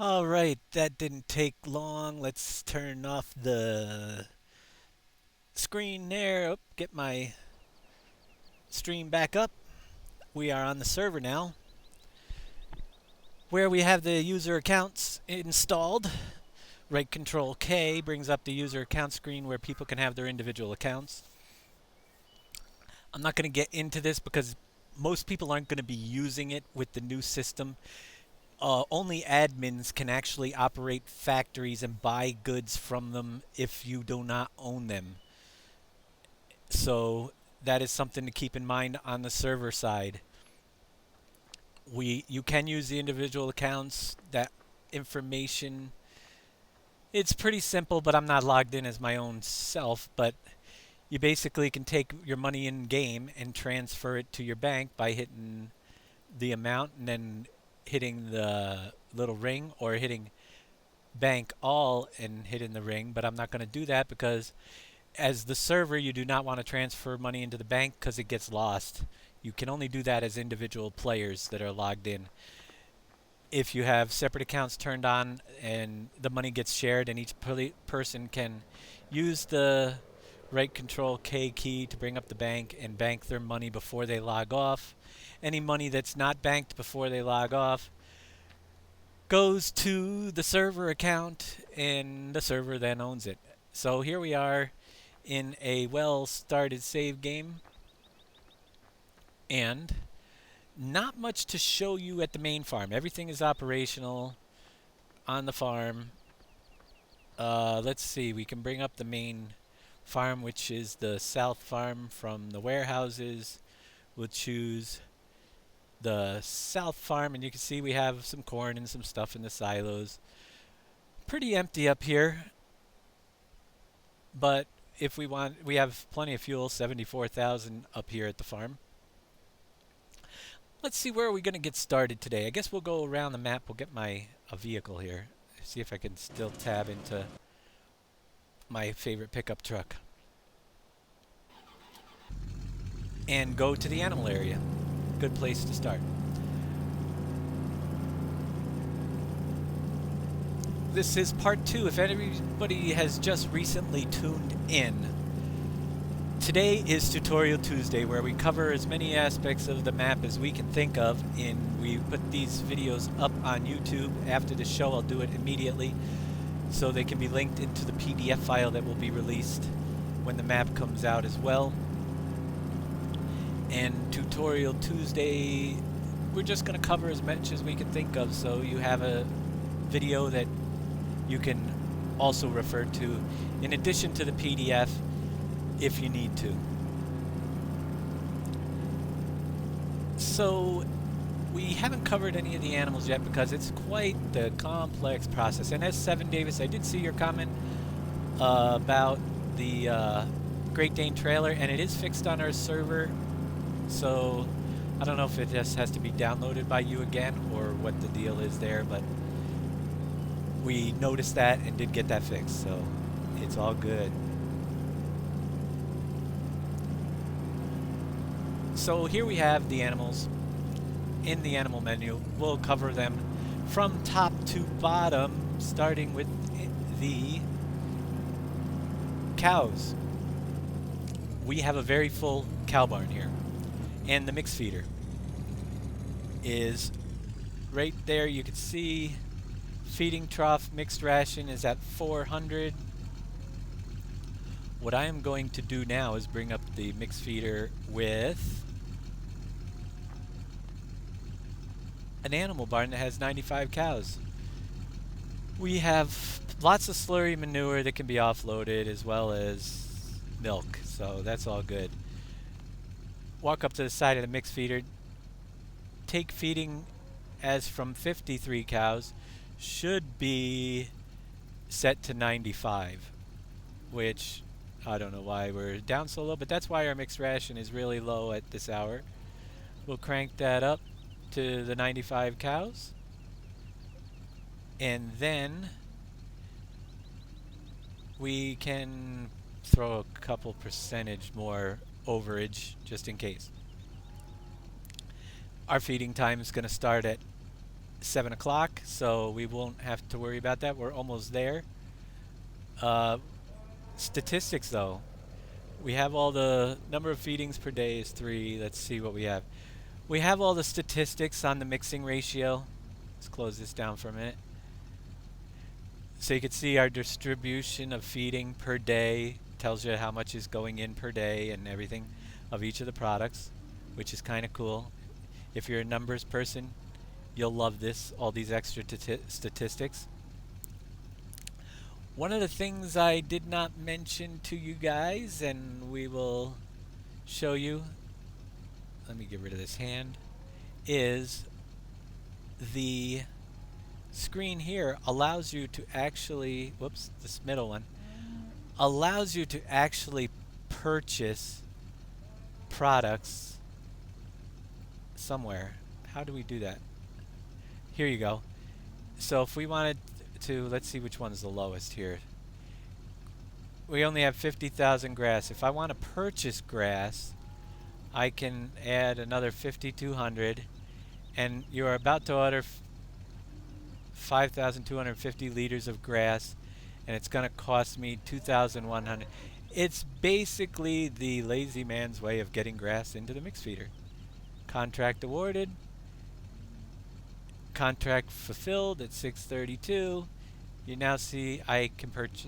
All right, that didn't take long. Let's turn off the screen there. Oh, get my stream back up. We are on the server now, where we have the user accounts installed. Right Control K brings up the user account screen where people can have their individual accounts. I'm not going to get into this because most people aren't going to be using it with the new system. Only admins can actually operate factories and buy goods from them if you do not own them. So that is something to keep in mind on the server side. You can use the individual accounts. That information, it's pretty simple, but I'm not logged in as my own self. But you basically can take your money in game and transfer it to your bank by hitting the amount and then hitting the little ring or hitting bank all and hitting the ring. But I'm not going to do that because as the server, you do not want to transfer money into the bank because it gets lost. You can only do that as individual players that are logged in. If you have separate accounts turned on and the money gets shared and each person can use the right control K key to bring up the bank and bank their money before they log off. Any money that's not banked before they log off goes to the server account and the server then owns it. So here we are in a well-started save game, and not much to show you at the main farm. Everything is operational on the farm. Let's see, we can bring up the main farm, which is the south farm from the warehouses. We'll choose the south farm, and you can see we have some corn and some stuff in the silos. Pretty empty up here, but if we want, we have plenty of fuel, 74,000 up here at the farm. Let's see, where are we going to get started today? I guess we'll go around the map. We'll get my a vehicle here. See if I can still tab into my favorite pickup truck. And go to the animal area. Good place to start. This is part 2. If anybody has just recently tuned in, today is Tutorial Tuesday, where we cover as many aspects of the map as we can think of. We put these videos up on YouTube. After the show, I'll do it immediately, so they can be linked into the PDF file that will be released when the map comes out as well. And Tutorial Tuesday, we're just going to cover as much as we can think of, so you have a video that you can also refer to in addition to the PDF if you need to. So we haven't covered any of the animals yet because it's quite the complex process. And as 7 Davis, I did see your comment about the Great Dane trailer, and it is fixed on our server. So I don't know if it just has to be downloaded by you again or what the deal is there, but we noticed that and did get that fixed, so it's all good. So here we have the animals in the animal menu. We'll cover them from top to bottom, starting with the cows. We have a very full cow barn here, and the mix feeder is right there. You can see feeding trough mixed ration is at 400. What I am going to do now is bring up the mix feeder with an animal barn that has 95 cows. We have lots of slurry manure that can be offloaded as well as milk, so that's all good. Walk up to the side of the mix feeder. Take feeding as from 53 cows. Should be set to 95, which I don't know why we're down so low, but that's why our mixed ration is really low at this hour. We'll crank that up to the 95 cows, and then we can throw a couple percentage more overage just in case. Our feeding time is going to start at 7 o'clock, so we won't have to worry about that. We're almost there. Uh, Statistics, though. We have all the number of feedings per day is 3. Let's see what we have. We have all the statistics on the mixing ratio. Let's close this down for a minute. So you can see our distribution of feeding per day. Tells you how much is going in per day and everything of each of the products, which is kind of cool. If you're a numbers person, you'll love this, all these extra statistics. One of the things I did not mention to you guys, and we will show you, let me get rid of this hand, is the screen here allows you to actually, whoops, this middle one, allows you to actually purchase products somewhere. How do we do that? Here you go. So if we wanted to, let's see which one's the lowest here. We only have 50,000 grass. If I want to purchase grass, I can add another 5,200, and you're about to order 5,250 liters of grass, and it's going to cost me 2,100. It's basically the lazy man's way of getting grass into the mix feeder. Contract awarded. Contract fulfilled at 6:32. You now see I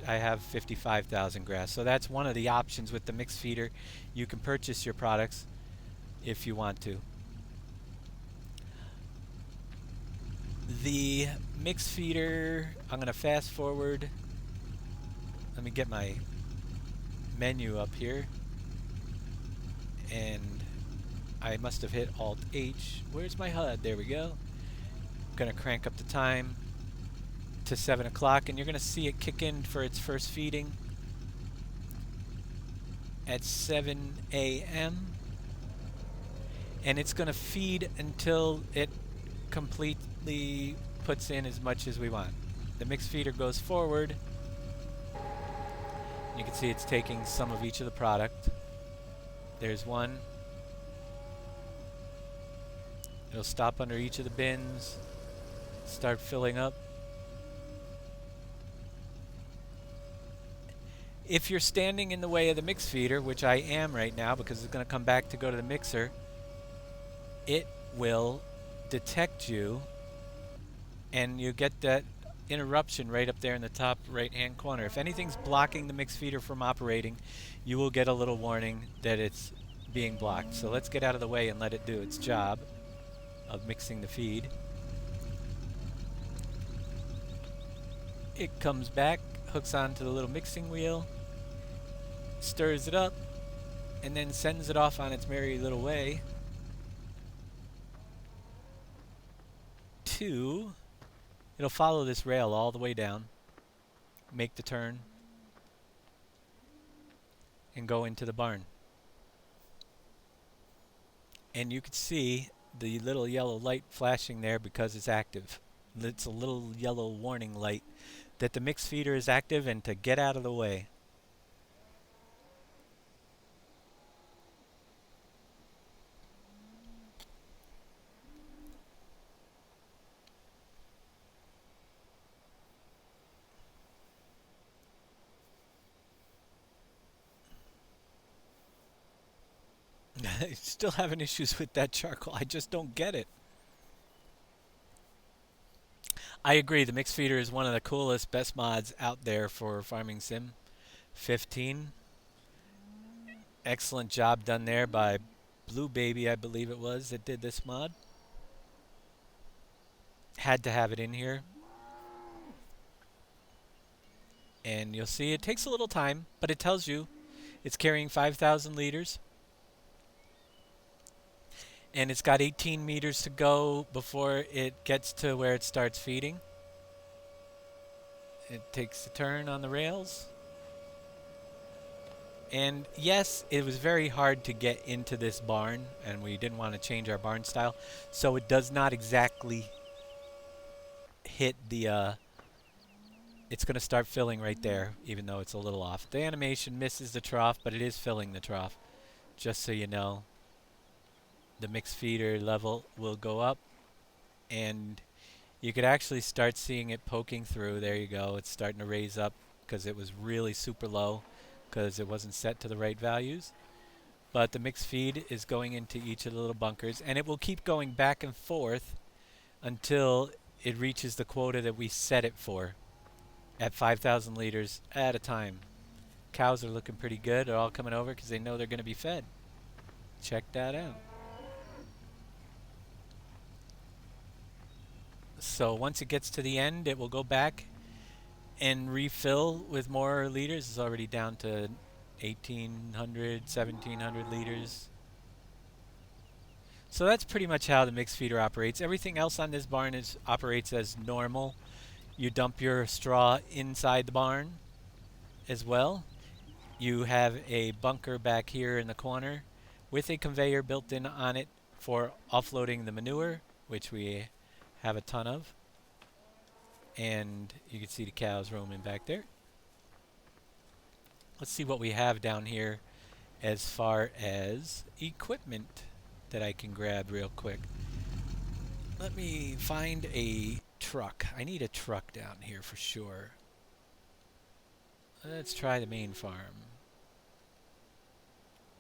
have 55,000 grass. So that's one of the options with the mix feeder. You can purchase your products if you want to. The mix feeder, I'm going to fast forward. Let me get my menu up here. And I must have hit Alt H. Where's my HUD? There we go. I'm going to crank up the time to 7 o'clock, and you're going to see it kick in for its first feeding at 7 a.m. And it's going to feed until it completely puts in as much as we want. The mix feeder goes forward. You can see it's taking some of each of the product. There's one. It'll stop under each of the bins, start filling up. If you're standing in the way of the mix feeder, which I am right now because it's going to come back to go to the mixer, it will detect you, and you get that interruption right up there in the top right hand corner. If anything's blocking the mix feeder from operating, you will get a little warning that it's being blocked. So let's get out of the way and let it do its job of mixing the feed. It comes back, hooks onto the little mixing wheel, stirs it up, and then sends it off on its merry little way to, it'll follow this rail all the way down, make the turn, and go into the barn. And you can see the little yellow light flashing there because it's active. It's a little yellow warning light that the mix feeder is active and to get out of the way. Still having issues with that charcoal. I just don't get it. I agree. The mix feeder is one of the coolest, best mods out there for Farming Sim 15. Excellent job done there by Blue Baby, I believe it was, that did this mod. Had to have it in here. And you'll see it takes a little time, but it tells you it's carrying 5,000 liters. And it's got 18 meters to go before it gets to where it starts feeding. It takes a turn on the rails. And yes, it was very hard to get into this barn, and we didn't want to change our barn style. So it does not exactly hit the, it's going to start filling right there, even though it's a little off. The animation misses the trough, but it is filling the trough, just so you know. The mix feeder level will go up, and You could actually start seeing it poking through. There you go. It's starting to raise up because it was really super low because it wasn't set to the right values. But the mixed feed is going into each of the little bunkers, and it will keep going back and forth until it reaches the quota that we set it for at 5,000 liters at a time. Cows are looking pretty good. They're all coming over because they know they're going to be fed. Check that out. So once it gets to the end, it will go back and refill with more liters. It's already down to 1,800, 1,700 liters. So that's pretty much how the mixed feeder operates. Everything else on this barn operates as normal. You dump your straw inside the barn as well. You have a bunker back here in the corner with a conveyor built in on it for offloading the manure, which we have a ton of. And you can see the cows roaming back there. Let's see what we have down here as far as equipment that I can grab real quick. Let me find a truck. I need a truck down here for sure. Let's try the main farm.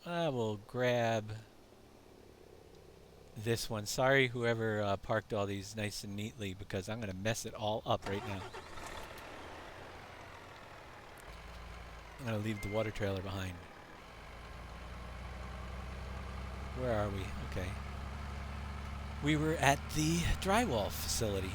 I will grab this one. Sorry whoever parked all these nice and neatly because I'm going to mess it all up right now. I'm going to leave the water trailer behind. Where are we? Okay. We were at the drywall facility.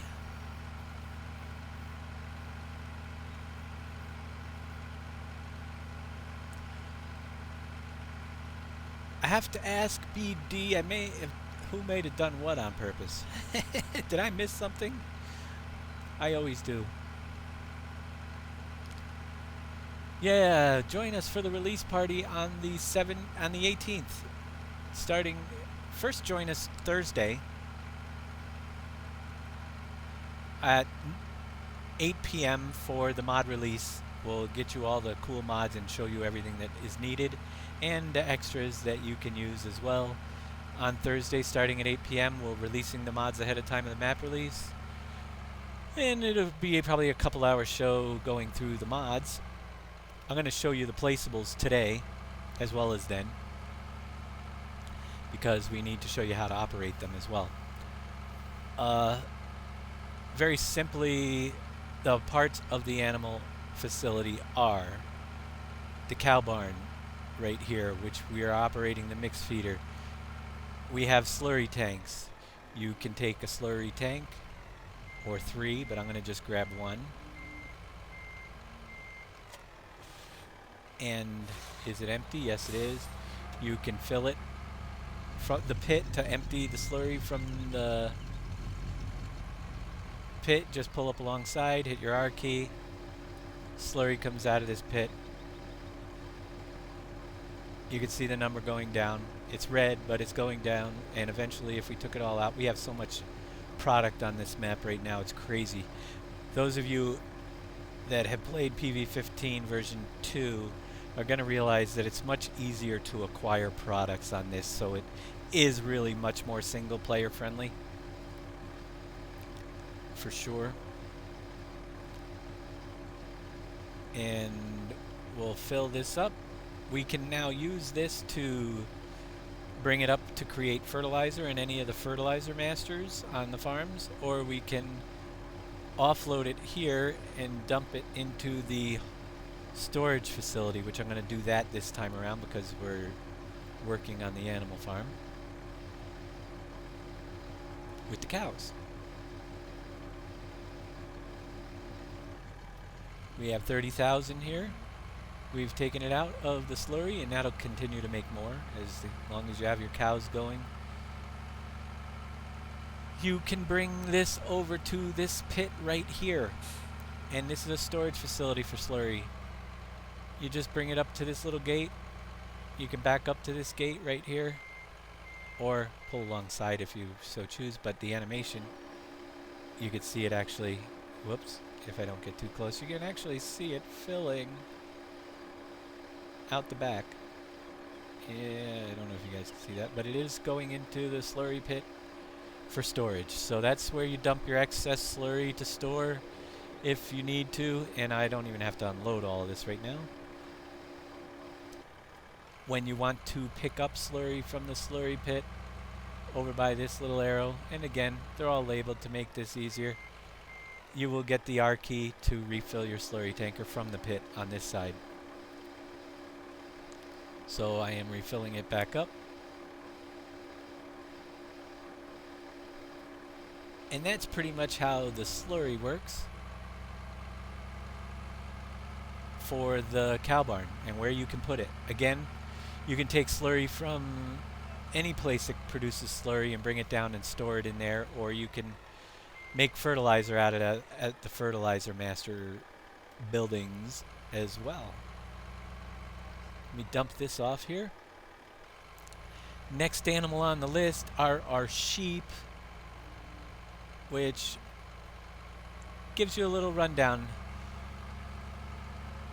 I have to ask BD, who may have done what on purpose? Did I miss something? I always do. Yeah, join us for the release party on the 18th. First join us Thursday at 8 p.m. for the mod release. We'll get you all the cool mods and show you everything that is needed and the extras that you can use as well. On Thursday, starting at 8 p.m., we're releasing the mods ahead of time of the map release. And it'll be probably a couple hour show going through the mods. I'm going to show you the placeables today as well as then, because we need to show you how to operate them as well. Very simply, the parts of the animal facility are the cow barn right here, which we are operating the mixed feeder. We have slurry tanks. You can take a slurry tank or 3, but I'm going to just grab 1. And is it empty? Yes, it is. You can fill it from the pit to empty the slurry from the pit. Just pull up alongside, hit your R key. Slurry comes out of this pit. You can see the number going down. It's red, but it's going down. And eventually, if we took it all out, we have so much product on this map right now. It's crazy. Those of you that have played PV15 version 2 are going to realize that it's much easier to acquire products on this, so it is really much more single player friendly for sure. And we'll fill this up. We can now use this to bring it up to create fertilizer in any of the fertilizer masters on the farms, or we can offload it here and dump it into the storage facility, which I'm going to do that this time around because we're working on the animal farm with the cows. We have 30,000 here. We've taken it out of the slurry, and that'll continue to make more as long as you have your cows going. You can bring this over to this pit right here, and this is a storage facility for slurry. You just bring it up to this little gate. You can back up to this gate right here, or pull alongside if you so choose, but the animation, you can see it actually, whoops, if I don't get too close, you can actually see it filling out the back. Yeah, I don't know if you guys can see that, but it is going into the slurry pit for storage. So that's where you dump your excess slurry to store if you need to, and I don't even have to unload all of this right now. When you want to pick up slurry from the slurry pit, over by this little arrow, and again, they're all labeled to make this easier, you will get the R key to refill your slurry tanker from the pit on this side. So I am refilling it back up. And that's pretty much how the slurry works for the cow barn and where you can put it. Again, you can take slurry from any place that produces slurry and bring it down and store it in there, or you can make fertilizer out of it at the fertilizer master buildings as well. Let me dump this off here. Next animal on the list are our sheep, which gives you a little rundown.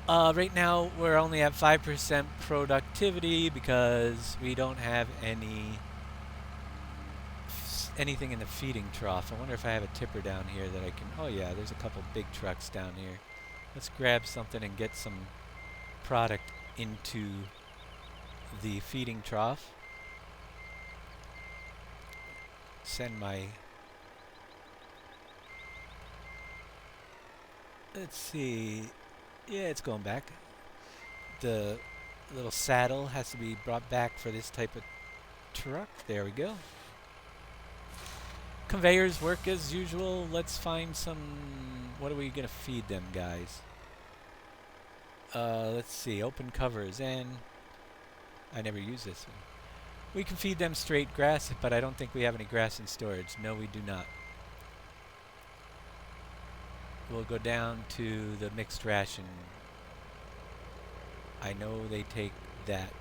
Right now we're only at 5% productivity because we don't have anything in the feeding trough. I wonder if I have a tipper down here that I can... Oh yeah, there's a couple big trucks down here. Let's grab something and get some product into the feeding trough. Send my... Let's see... Yeah, it's going back. The little saddle has to be brought back for this type of truck. There we go. Conveyors work as usual. Let's find some... What are we going to feed them, guys? Let's see. Open covers. And I never use this one. We can feed them straight grass, but I don't think we have any grass in storage. No, we do not. We'll go down to the mixed ration. I know they take that,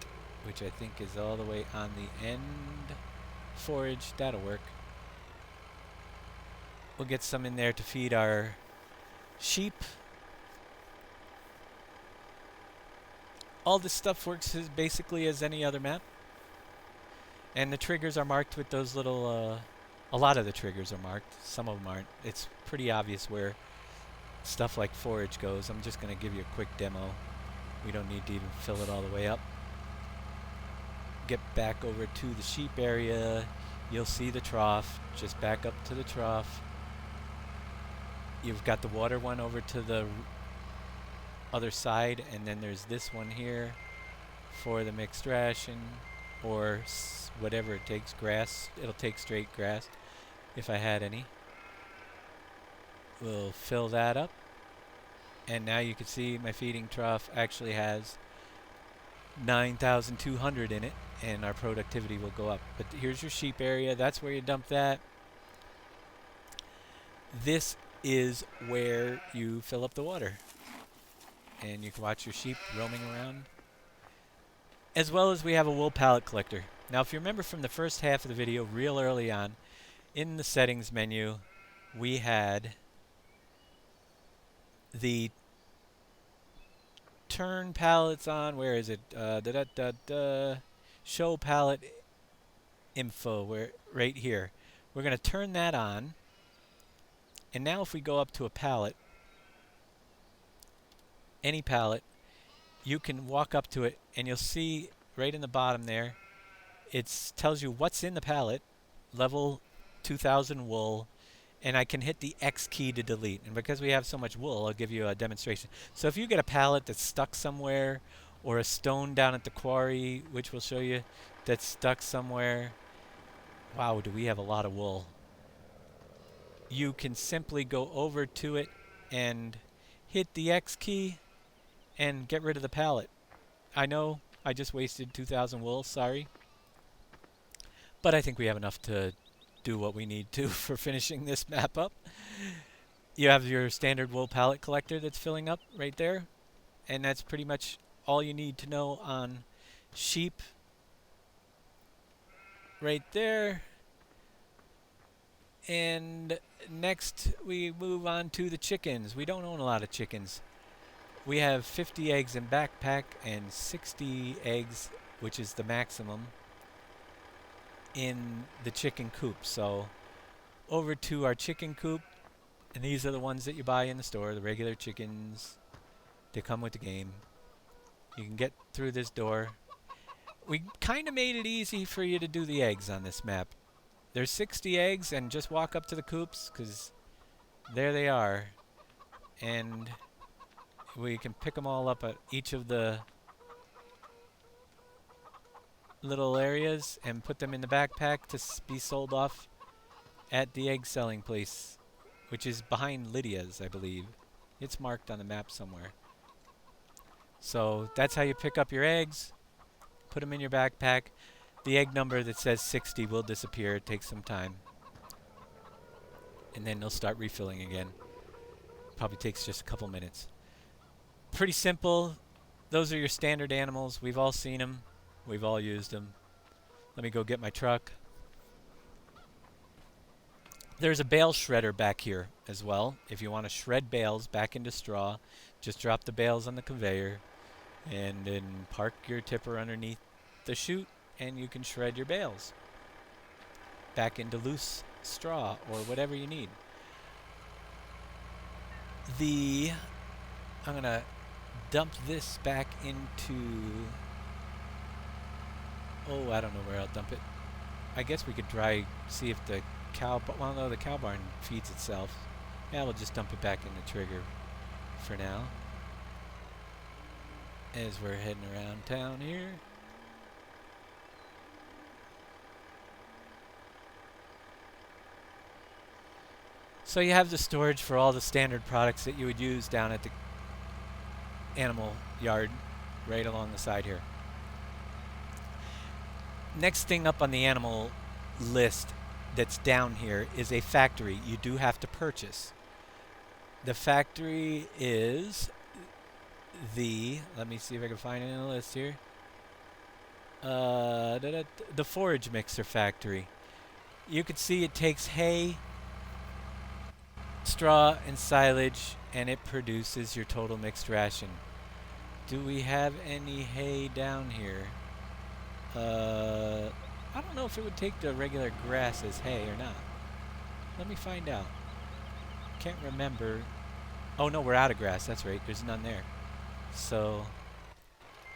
which I think is all the way on the end. Forage, that'll work. We'll get some in there to feed our sheep. All this stuff works as basically as any other map. And the triggers are marked with those little, a lot of the triggers are marked. Some of them aren't. It's pretty obvious where stuff like forage goes. I'm just going to give you a quick demo. We don't need to even fill it all the way up. Get back over to the sheep area. You'll see the trough. Just back up to the trough. You've got the water one over to the other side, and then there's this one here for the mixed ration, or whatever it takes, grass. It'll take straight grass if I had any. We'll fill that up, and now you can see my feeding trough actually has 9,200 in it, and our productivity will go up. But here's your sheep area. That's where you dump that. This is where you fill up the water, and you can watch your sheep roaming around. As well as we have a wool pallet collector. Now if you remember from the first half of the video, real early on, in the settings menu, we had the turn pallets on. Where is it? Show pallet info. Where right here. We're going to turn that on. And now if we go up to a pallet, any pallet, you can walk up to it and you'll see right in the bottom there, it tells you what's in the pallet, level 2000 wool, and I can hit the X key to delete. And because we have so much wool, I'll give you a demonstration. So if you get a pallet that's stuck somewhere, or a stone down at the quarry, which we'll show you, that's stuck somewhere, wow, do we have a lot of wool. You can simply go over to it and hit the X key and get rid of the pallet. I know I just wasted 2,000 wool, sorry. But I think we have enough to do what we need to for finishing this map up. You have your standard wool pallet collector that's filling up right there. And that's pretty much all you need to know on sheep. Right there. And next we move on to the chickens. We don't own a lot of chickens. We have 50 eggs in backpack and 60 eggs, which is the maximum, in the chicken coop. So over to our chicken coop, and these are the ones that you buy in the store, the regular chickens. They come with the game. You can get through this door. We kind of made it easy for you to do the eggs on this map. There's 60 eggs, and just walk up to the coops, because there they are. And we can pick them all up at each of the little areas and put them in the backpack to be sold off at the egg selling place, which is behind Lydia's, I believe. It's marked on the map somewhere. So that's how you pick up your eggs, put them in your backpack. The egg number that says 60 will disappear. It takes some time. And then they'll start refilling again. Probably takes just a couple minutes. Pretty simple. Those are your standard animals. We've all seen them. We've all used them. Let me go get my truck. There's a bale shredder back here as well. If you want to shred bales back into straw, just drop the bales on the conveyor and then park your tipper underneath the chute and you can shred your bales back into loose straw or whatever you need. I'm going to dump this back into... Oh, I don't know where I'll dump it. I guess we could see if the well, no, the cow barn feeds itself. Yeah, we'll just dump it back in the trigger for now. As we're heading around town here. So you have the storage for all the standard products that you would use down at the animal yard right along the side here. Next thing up on the animal list that's down here is a factory you do have to purchase. The factory is let me see if I can find it in the list here. The Forage mixer factory. You can see it takes hay, straw, and silage, and it produces your total mixed ration. Do we have any hay down here? I don't know if it would take the regular grass as hay or not. Let me find out. Can't remember. Oh no, we're out of grass. That's right. There's none there. So,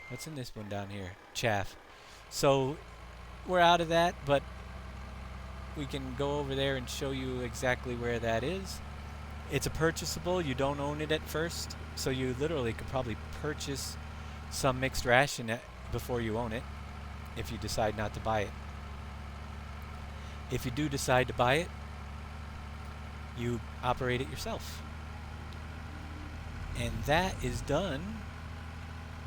what's in this one down here? Chaff. So, we're out of that, but we can go over there and show you exactly where that is. It's a purchasable. You don't own it at first. So you literally could probably purchase some mixed ration before you own it, if you decide not to buy it. If you do decide to buy it, you operate it yourself. And that is done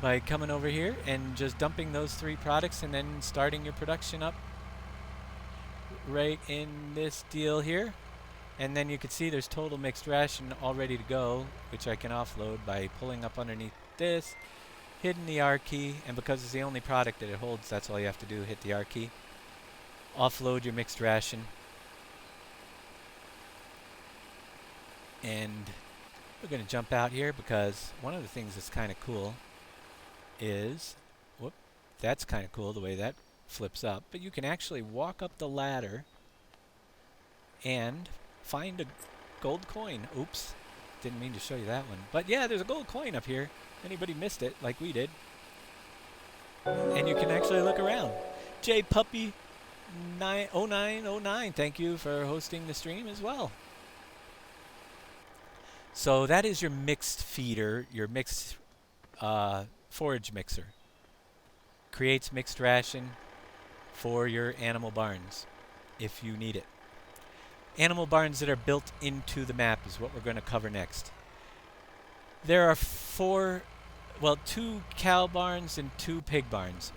by coming over here and just dumping those 3 products and then starting your production up right in this deal here. And then you can see there's total mixed ration all ready to go, which I can offload by pulling up underneath this, hitting the R key, and because it's the only product that it holds, that's all you have to do, hit the R key. Offload your mixed ration. And we're going to jump out here because one of the things that's kind of cool is, that's kind of cool the way that flips up, but you can actually walk up the ladder and find a gold coin. Oops, didn't mean to show you that one. But yeah, there's a gold coin up here. Anybody missed it like we did. And you can actually look around. J Puppy 0909, thank you for hosting the stream as well. So that is your mixed feeder, your mixed forage mixer. Creates mixed ration for your animal barns if you need it. Animal barns that are built into the map is what we're going to cover next. There are 2 cow barns and 2 pig barns.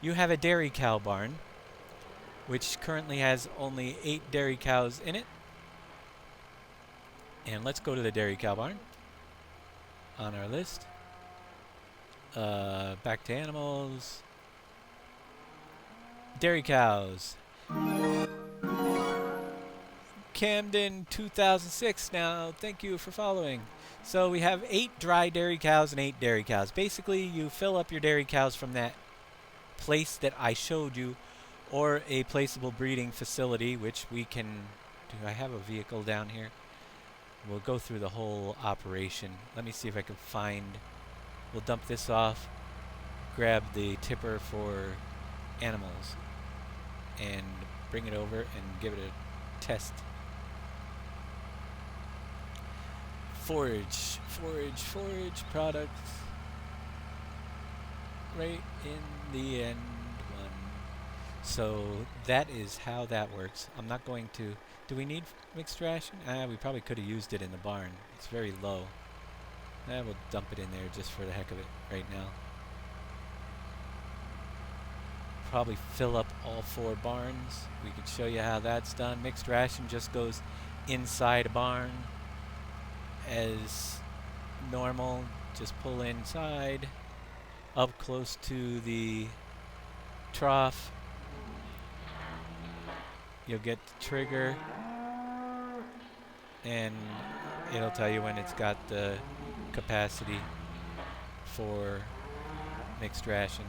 You have a dairy cow barn, which currently has only 8 dairy cows in it. And let's go to the dairy cow barn on our list. Back to animals. Dairy cows. Camden 2006 now. Thank you for following. So we have 8 dry dairy cows and 8 dairy cows. Basically, you fill up your dairy cows from that place that I showed you, or a placeable breeding facility, which we can Do I have a vehicle down here? We'll go through the whole operation. Let me see if I can find... We'll dump this off, grab the tipper for animals, and bring it over and give it a test. Forage, forage, forage products. Right in the end one. So that is how that works. I'm not going to... Do we need mixed ration? We probably could have used it in the barn. It's very low. We'll dump it in there just for the heck of it right now. Probably fill up all 4 barns. We could show you how that's done. Mixed ration just goes inside a barn as normal. Just pull inside, up close to the trough. You'll get the trigger, and it'll tell you when it's got the capacity for mixed ration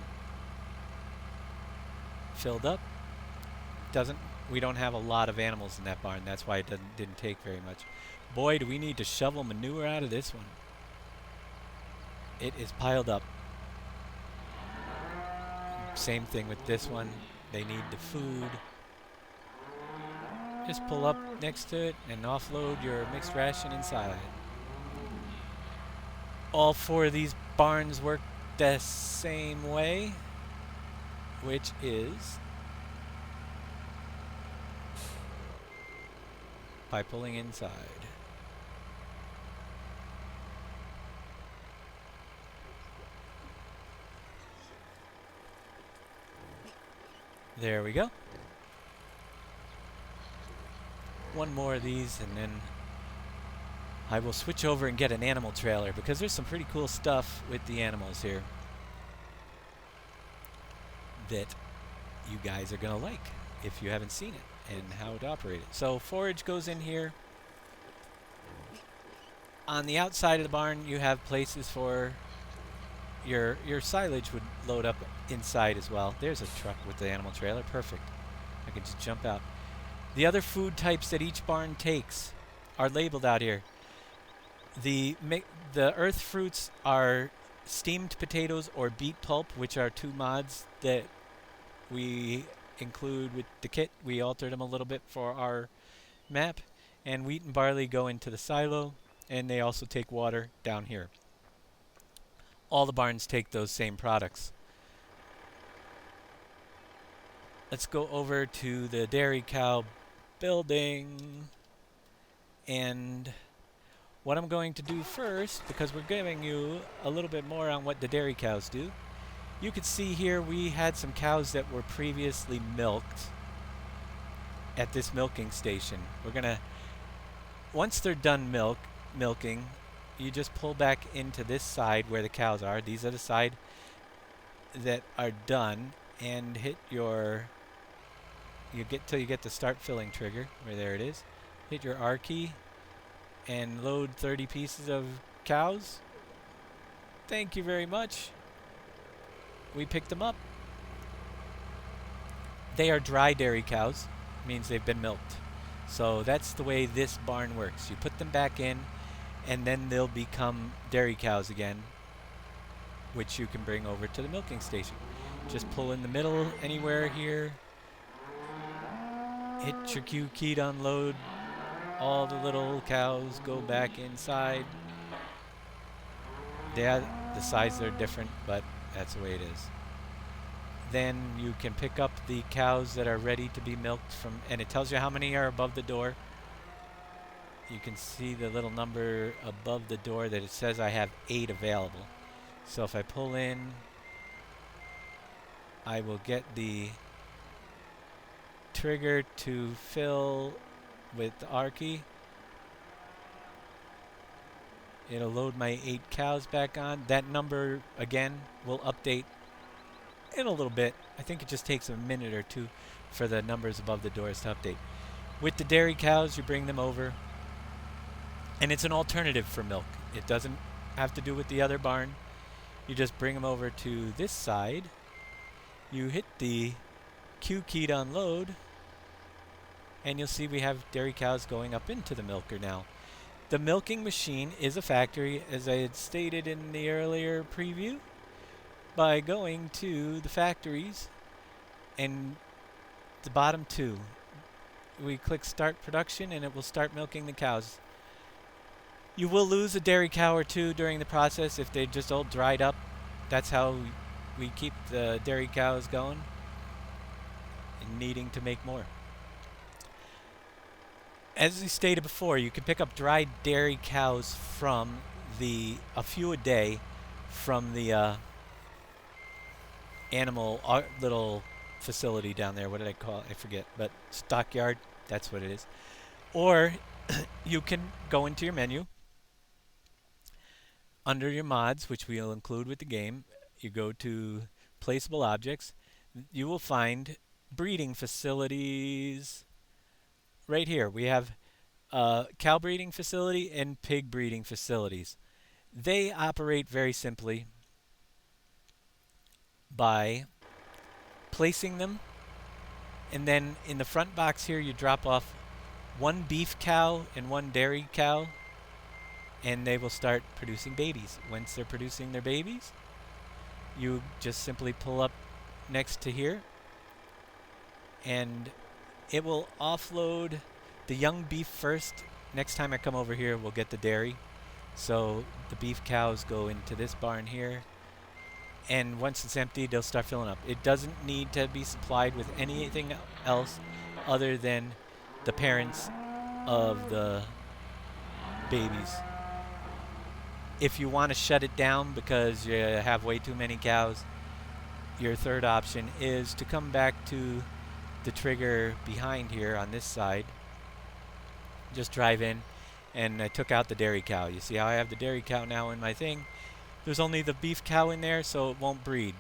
filled up. We don't have a lot of animals in that barn. That's why it didn't take very much. Boy, do we need to shovel manure out of this one. It is piled up. Same thing with this one. They need the food. Just pull up next to it and offload your mixed ration inside. All 4 of these barns work the same way, which is by pulling inside. There we go. One more of these, and then I will switch over and get an animal trailer, because there's some pretty cool stuff with the animals here that you guys are going to like if you haven't seen it and how to operate it. So forage goes in here. On the outside of the barn, you have places for your silage would load up inside as well. There's a truck with the animal trailer. Perfect. I can just jump out. The other food types that each barn takes are labeled out here. The earth fruits are steamed potatoes or beet pulp, which are 2 mods that we include with the kit. We altered them a little bit for our map. And wheat and barley go into the silo, and they also take water down here. All the barns take those same products. Let's go over to the dairy cow building, and what I'm going to do first, because we're giving you a little bit more on what the dairy cows do, you can see here we had some cows that were previously milked at this milking station. We're gonna, once they're done milking, you just pull back into this side where the cows are. These are the side that are done, and hit your, you get till you get the start filling trigger, where there it is. Hit your R key and load 30 pieces of cows. Thank you very much. We picked them up. They are dry dairy cows, means they've been milked. So that's the way this barn works. You put them back in, and then they'll become dairy cows again, which you can bring over to the milking station. Just pull in the middle anywhere here. Hit your Q key to unload. All the little cows go back inside. The size are different, but that's the way it is. Then you can pick up the cows that are ready to be milked from, and it tells you how many are above the door. You can see the little number above the door that it says I have 8 available. So if I pull in, I will get the trigger to fill with the R key. It'll load my 8 cows back on. That number, again, will update in a little bit. I think it just takes a minute or 2 for the numbers above the doors to update. With the dairy cows, you bring them over, and it's an alternative for milk. It doesn't have to do with the other barn. You just bring them over to this side. You hit the Q key to unload, and you'll see we have dairy cows going up into the milker now. The milking machine is a factory, as I had stated in the earlier preview. By going to the factories and the bottom two, we click start production and it will start milking the cows. You will lose a dairy cow or two during the process if they just all dried up. That's how we keep the dairy cows going and needing to make more. As we stated before, you can pick up dried dairy cows from a few a day from the animal little facility down there. What did I call it? I forget. But stockyard, that's what it is. Or you can go into your menu. Under your mods, which we'll include with the game, you go to placeable objects. You will find breeding facilities right here. We have cow breeding facility and pig breeding facilities. They operate very simply by placing them, and then in the front box here you drop off one beef cow and one dairy cow, and they will start producing babies. Once they're producing their babies, you just simply pull up next to here and it will offload the young beef first. Next time I come over here, we'll get the dairy. So the beef cows go into this barn here, and once it's empty, they'll start filling up. It doesn't need to be supplied with anything else other than the parents of the babies. If you want to shut it down because you have way too many cows, your third option is to come back to the trigger behind here on this side. Just drive in, and I took out the dairy cow. You see how I have the dairy cow now in my thing? There's only the beef cow in there, so it won't breed.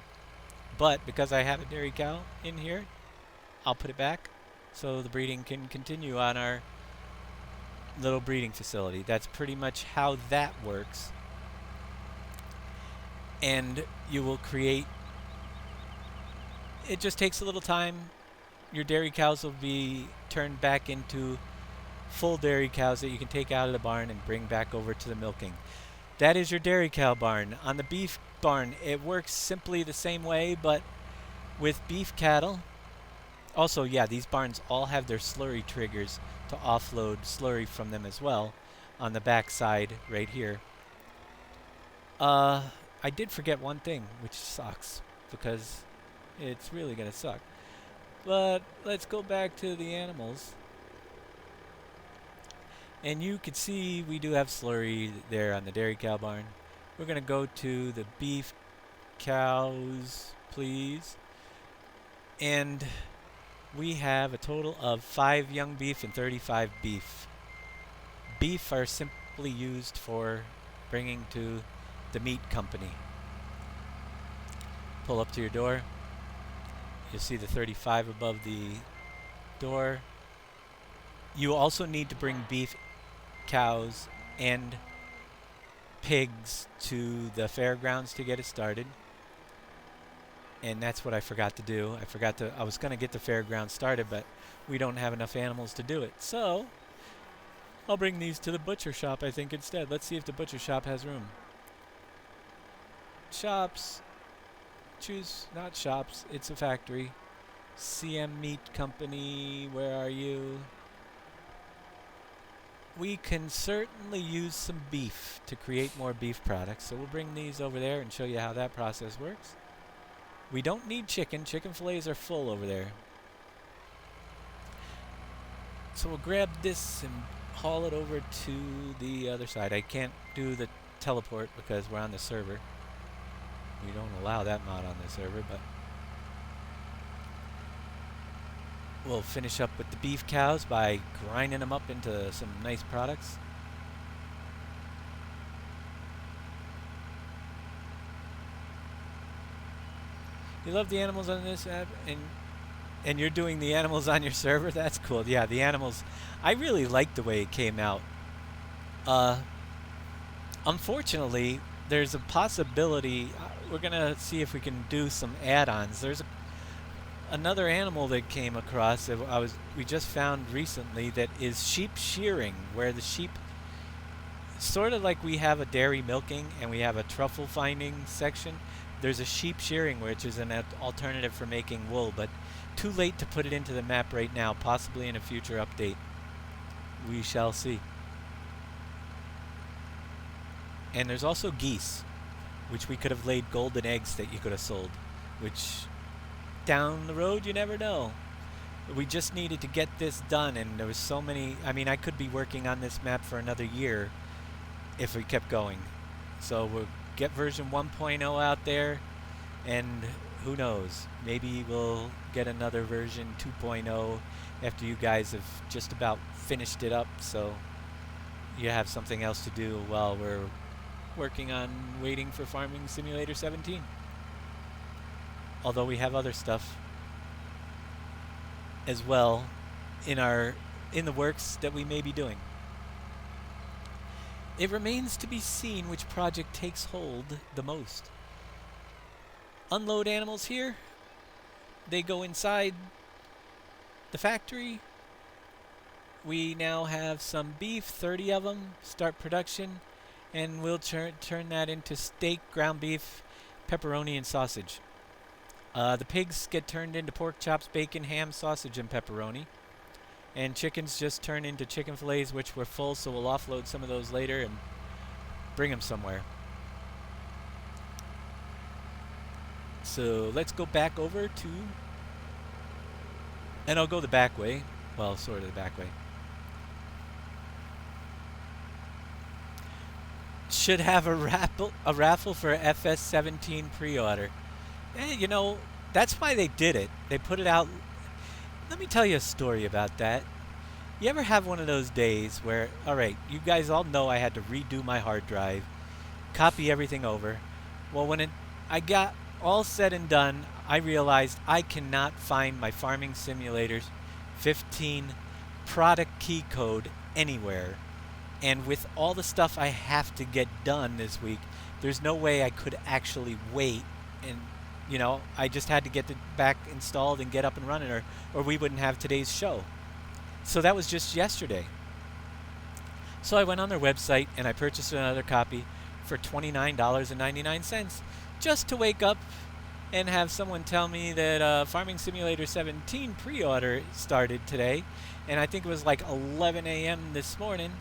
But because I have a dairy cow in here, I'll put it back so the breeding can continue on our little breeding facility. That's pretty much how that works. And you will create, it just takes a little time. Your dairy cows will be turned back into full dairy cows that you can take out of the barn and bring back over to the milking. That is your dairy cow barn. On the beef barn, it works simply the same way, but with beef cattle. Also, yeah, these barns all have their slurry triggers to offload slurry from them as well on the back side right here. I did forget one thing, which sucks, because it's really going to suck. But let's go back to the animals. And you can see we do have slurry there on the dairy cow barn. We're going to go to the beef cows, please. And we have a total of 5 young beef and 35 beef. Beef are simply used for bringing to the meat company. Pull up to your door. You'll see the 35 above the door. You also need to bring beef, cows, and pigs to the fairgrounds to get it started. And that's what I forgot to do. I was going to get the fairgrounds started, but we don't have enough animals to do it. So I'll bring these to the butcher shop, I think, instead. Let's see if the butcher shop has room. Shops. Choose, not shops, it's a factory. CM Meat Company, where are you? We can certainly use some beef to create more beef products, so we'll bring these over there and show you how that process works. We don't need chicken. Chicken fillets are full over there. So we'll grab this and haul it over to the other side. I can't do the teleport because we're on the server. We don't allow that mod on the server, but we'll finish up with the beef cows by grinding them up into some nice products. You love the animals on this app, and you're doing the animals on your server? That's cool. Yeah, the animals. I really like the way it came out. Unfortunately, there's a possibility. We're gonna see if we can do some add-ons. another animal that came across that we just found recently that is sheep shearing, where the sheep, sort of like we have a dairy milking and we have a truffle finding section, there's a sheep shearing, which is an alternative for making wool, but too late to put it into the map right now, possibly in a future update. We shall see. And there's also geese, which we could have laid golden eggs that you could have sold, which down the road you never know. We just needed to get this done, and there was so many. I mean, I could be working on this map for another year if we kept going. So we'll get version 1.0 out there, and who knows, maybe we'll get another version 2.0 after you guys have just about finished it up, so you have something else to do while we're working on waiting for Farming Simulator 17. Although we have other stuff as well in the works that we may be doing. It remains to be seen which project takes hold the most. Unload animals here. They go inside the factory. We now have some beef, 30 of them, start production, and we'll turn that into steak, ground beef, pepperoni, and sausage. The pigs get turned into pork chops, bacon, ham, sausage, and pepperoni. And chickens just turn into chicken fillets, which were full, so we'll offload some of those later and bring them somewhere. So let's go back over to... And I'll go the back way. Well, sort of the back way. Should have a raffle for FS17 pre-order. You know, that's why they did it. They put it out. Let me tell you a story about that. You ever have one of those days where, alright, you guys all know I had to redo my hard drive, copy everything over. Well, when I got all said and done, I realized I cannot find my Farming Simulator 15 product key code anywhere. And with all the stuff I have to get done this week, there's no way I could actually wait. And, you know, I just had to get it back installed and get up and running, or we wouldn't have today's show. So that was just yesterday. So I went on their website and I purchased another copy for $29.99 just to wake up and have someone tell me that Farming Simulator 17 pre-order started today. And I think it was like 11 a.m. this morning.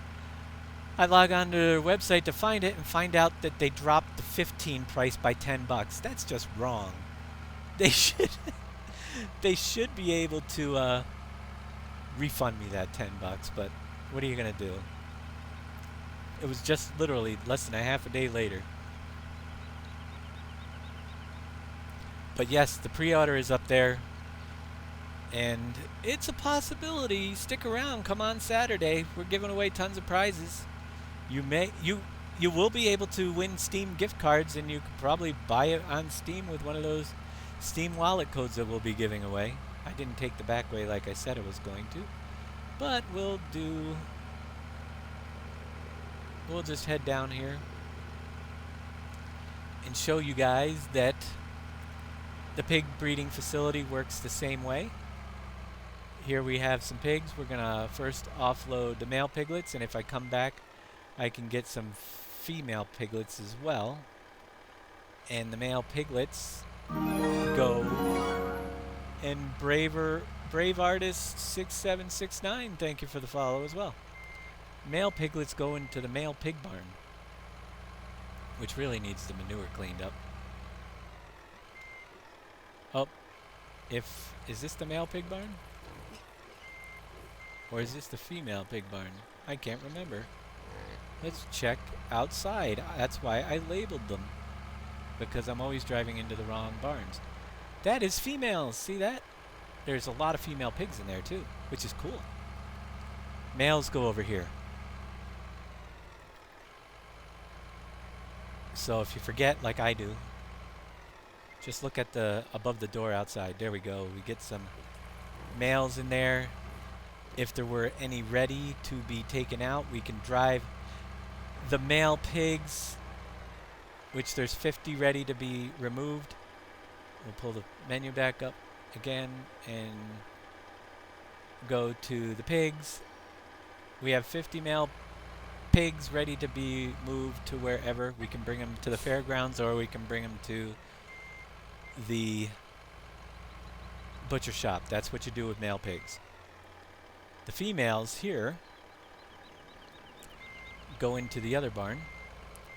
I log on to their website to find it and find out that they dropped the 15 price by $10. That's just wrong. They should they should be able to refund me that $10, but what are you gonna do? It was just literally less than a half a day later. But yes, the pre-order is up there, and it's a possibility. Stick around, come on Saturday. We're giving away tons of prizes. You will be able to win Steam gift cards, and you could probably buy it on Steam with one of those Steam wallet codes that we'll be giving away. I didn't take the back way like I said I was going to, but we'll just head down here and show you guys that the pig breeding facility works the same way. Here we have some pigs. We're gonna first offload the male piglets, and if I come back I can get some female piglets as well. And the male piglets go. And Brave Artist 6769, thank you for the follow as well. Male piglets go into the male pig barn, which really needs the manure cleaned up. Oh, is this the male pig barn? Or is this the female pig barn? I can't remember. Let's check outside. That's why I labeled them, because I'm always driving into the wrong barns. That is females. See that? There's a lot of female pigs in there too, which is cool. Males go over here. So if you forget, like I do, just look at above the door outside. There we go. We get some males in there. If there were any ready to be taken out, we can drive the male pigs, which there's 50 ready to be removed. We'll pull the menu back up again and go to the pigs. We have 50 male pigs ready to be moved to wherever. We can bring them to the fairgrounds or we can bring them to the butcher shop. That's what you do with male pigs. The females here go into the other barn.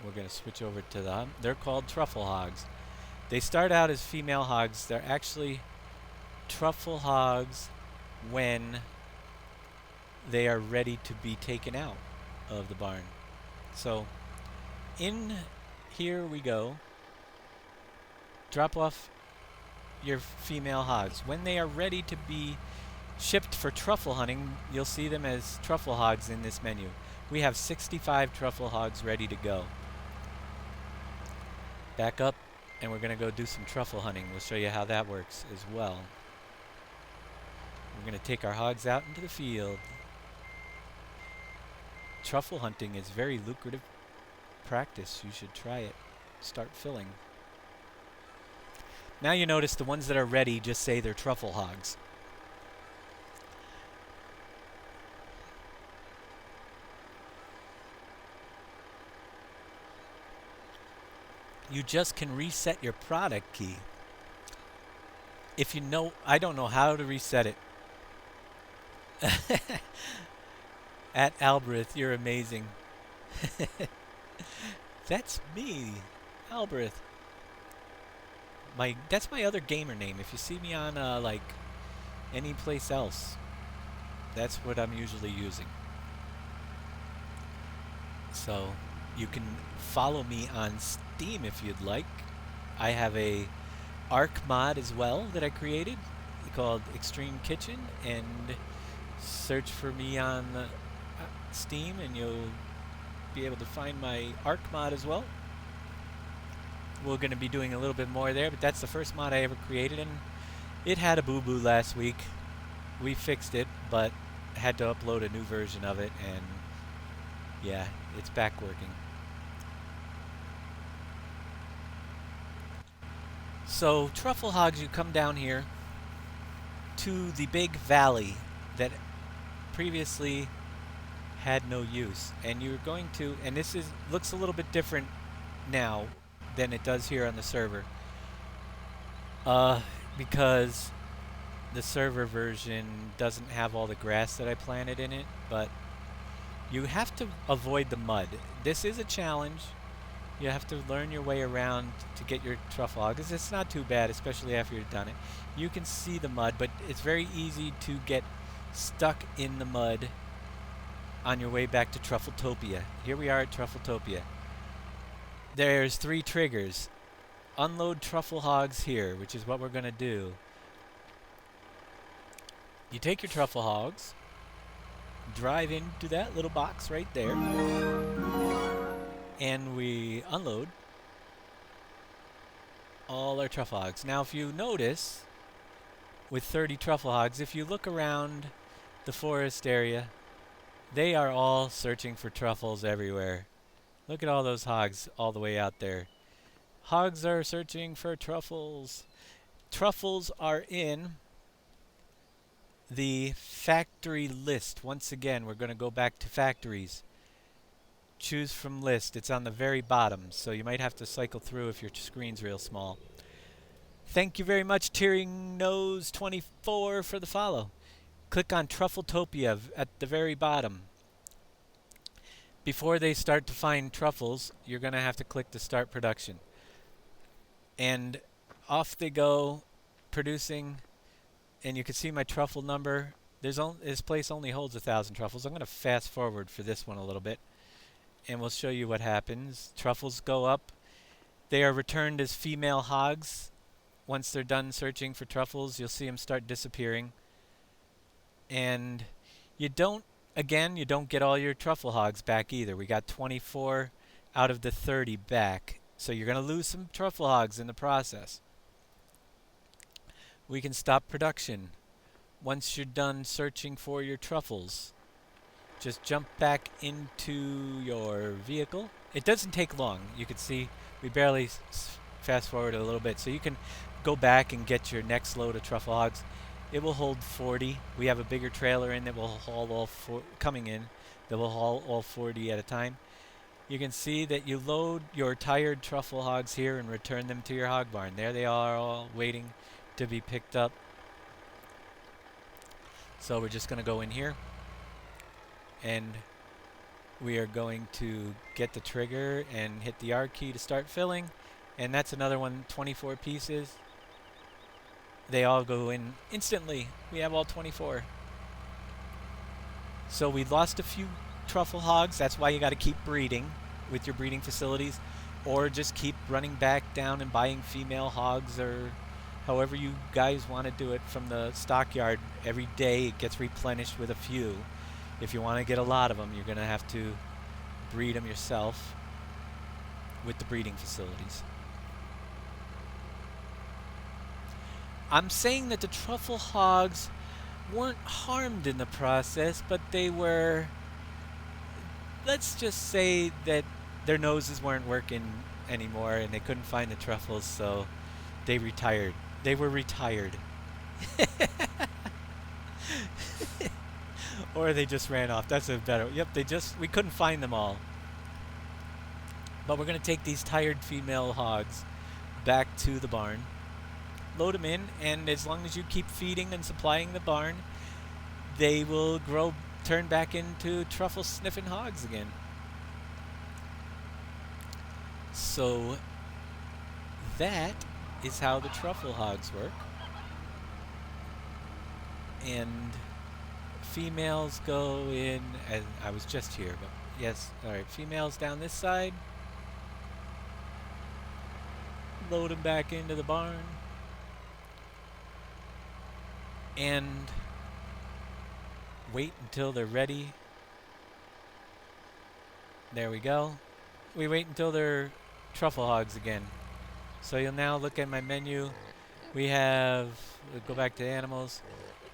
We're going to switch over to them. They're called truffle hogs. They start out as female hogs. They're actually truffle hogs when they are ready to be taken out of the barn. So in here we go. Drop off your female hogs. When they are ready to be shipped for truffle hunting, you'll see them as truffle hogs in this menu. We have 65 truffle hogs ready to go. Back up, and we're going to go do some truffle hunting. We'll show you how that works as well. We're going to take our hogs out into the field. Truffle hunting is very lucrative practice. You should try it. Start filling. Now you notice the ones that are ready just say they're truffle hogs. You just can reset your product key. If you know, I don't know how to reset it. At Albrith, you're amazing. That's me, Albrith. That's my other gamer name. If you see me on like any place else, that's what I'm usually using. So you can follow me on Steam if you'd like. I have a Arc mod as well that I created called Extreme Kitchen, and search for me on Steam and you'll be able to find my Arc mod as well. We're going to be doing a little bit more there, but that's the first mod I ever created, and it had a boo-boo last week. We fixed it, but had to upload a new version of it, and yeah, it's back working. So truffle hogs, you come down here to the big valley that previously had no use, and you're going to, and this looks a little bit different now than it does here on the server, because the server version doesn't have all the grass that I planted in it, but you have to avoid the mud. This is a challenge. You have to learn your way around to get your truffle hogs. It's not too bad, especially after you've done it. You can see the mud, but it's very easy to get stuck in the mud on your way back to Truffletopia. Here we are at Truffletopia. There's 3 triggers. Unload truffle hogs here, which is what we're going to do. You take your truffle hogs, drive into that little box right there, and we unload all our truffle hogs. Now if you notice, with 30 truffle hogs, if you look around the forest area, they are all searching for truffles everywhere. Look at all those hogs all the way out there. Hogs are searching for truffles. Truffles are in the factory list. Once again, we're going to go back to factories. Choose from list. It's on the very bottom, so you might have to cycle through if your screen's real small. Thank you very much, Tearing Nose 24, for the follow. Click on Truffletopia at the very bottom. Before they start to find truffles, you're going to have to click to start production. And off they go, producing. And you can see my truffle number. This place only holds 1,000 truffles. I'm going to fast forward for this one a little bit, and we'll show you what happens. Truffles go up. They are returned as female hogs. Once they're done searching for truffles, you'll see them start disappearing. And you don't get all your truffle hogs back either. We got 24 out of the 30 back. So you're going to lose some truffle hogs in the process. We can stop production. Once you're done searching for your truffles, just jump back into your vehicle. It doesn't take long. You can see we barely fast forward a little bit. So you can go back and get your next load of truffle hogs. It will hold 40. We have a bigger trailer in that will haul all coming in that will haul all 40 at a time. You can see that you load your tired truffle hogs here and return them to your hog barn. There they are, all waiting to be picked up. So we're just going to go in here and we are going to get the trigger and hit the R key to start filling. And that's another one, 24 pieces. They all go in instantly. We have all 24. So we lost a few truffle hogs. That's why you got to keep breeding with your breeding facilities, or just keep running back down and buying female hogs, or however you guys want to do it from the stockyard. Every day it gets replenished with a few. If you want to get a lot of them, you're going to have to breed them yourself with the breeding facilities. I'm saying that the truffle hogs weren't harmed in the process, but they were, let's just say that their noses weren't working anymore and they couldn't find the truffles, so they retired. They were retired. Or they just ran off. That's a better. Yep, we couldn't find them all. But we're going to take these tired female hogs back to the barn, load them in, and as long as you keep feeding and supplying the barn, they will turn back into truffle sniffing hogs again. So that is how the truffle hogs work. And females go in, and I was just here, but yes, alright, females down this side. Load them back into the barn. And wait until they're ready. There we go. We wait until they're truffle hogs again. So you'll now look at my menu. We have, we'll go back to animals.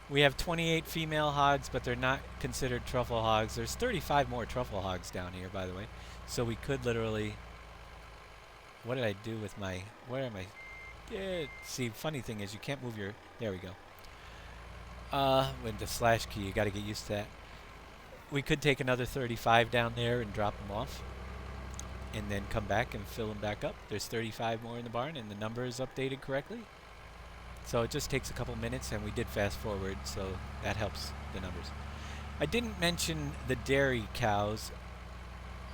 We have 28 female hogs, but they're not considered truffle hogs. There's 35 more truffle hogs down here, by the way. So we could literally, what did I do with my, where am I? See, funny thing is you can't move your, there we go. With the slash key, you got to get used to that. We could take another 35 down there and drop them off, and then come back and fill them back up. There's 35 more in the barn, and the number is updated correctly. So it just takes a couple minutes, and we did fast forward, so that helps the numbers. I didn't mention the dairy cows.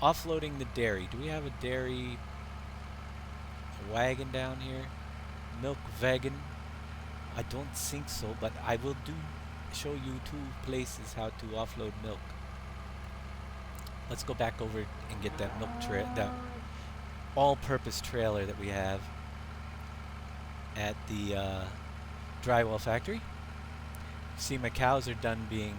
Offloading the dairy. Do we have a dairy wagon down here? Milk wagon? I don't think so, but I will show you 2 places how to offload milk. Let's go back over and get that milk that all-purpose trailer that we have at the drywall factory. See, my cows are done being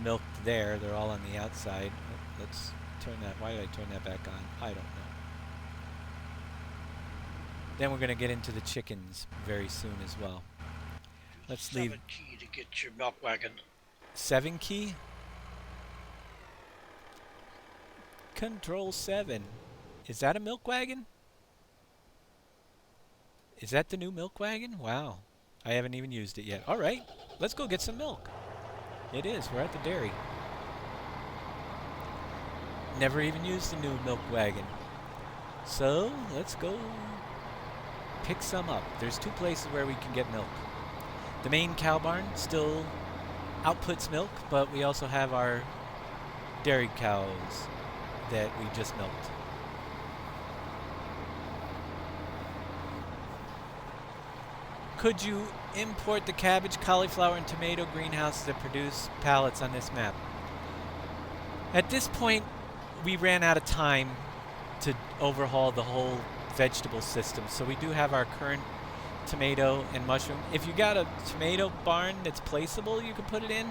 milked there. They're all on the outside. Oh, let's turn that. Why did I turn that back on? I don't know. Then we're going to get into the chickens very soon as well. Let's leave. 7 key to get your milk wagon. 7 key? Control 7. Is that a milk wagon? Is that the new milk wagon? Wow. I haven't even used it yet. Alright, let's go get some milk. It is. We're at the dairy. Never even used the new milk wagon. So, let's go pick some up. There's 2 places where we can get milk. The main cow barn still outputs milk, but we also have our dairy cows that we just milked. Could you import the cabbage, cauliflower, and tomato greenhouses that produce pallets on this map? At this point, we ran out of time to overhaul the whole vegetable system, so we do have our current tomato and mushroom. If you got a tomato barn that's placeable, you could put it in.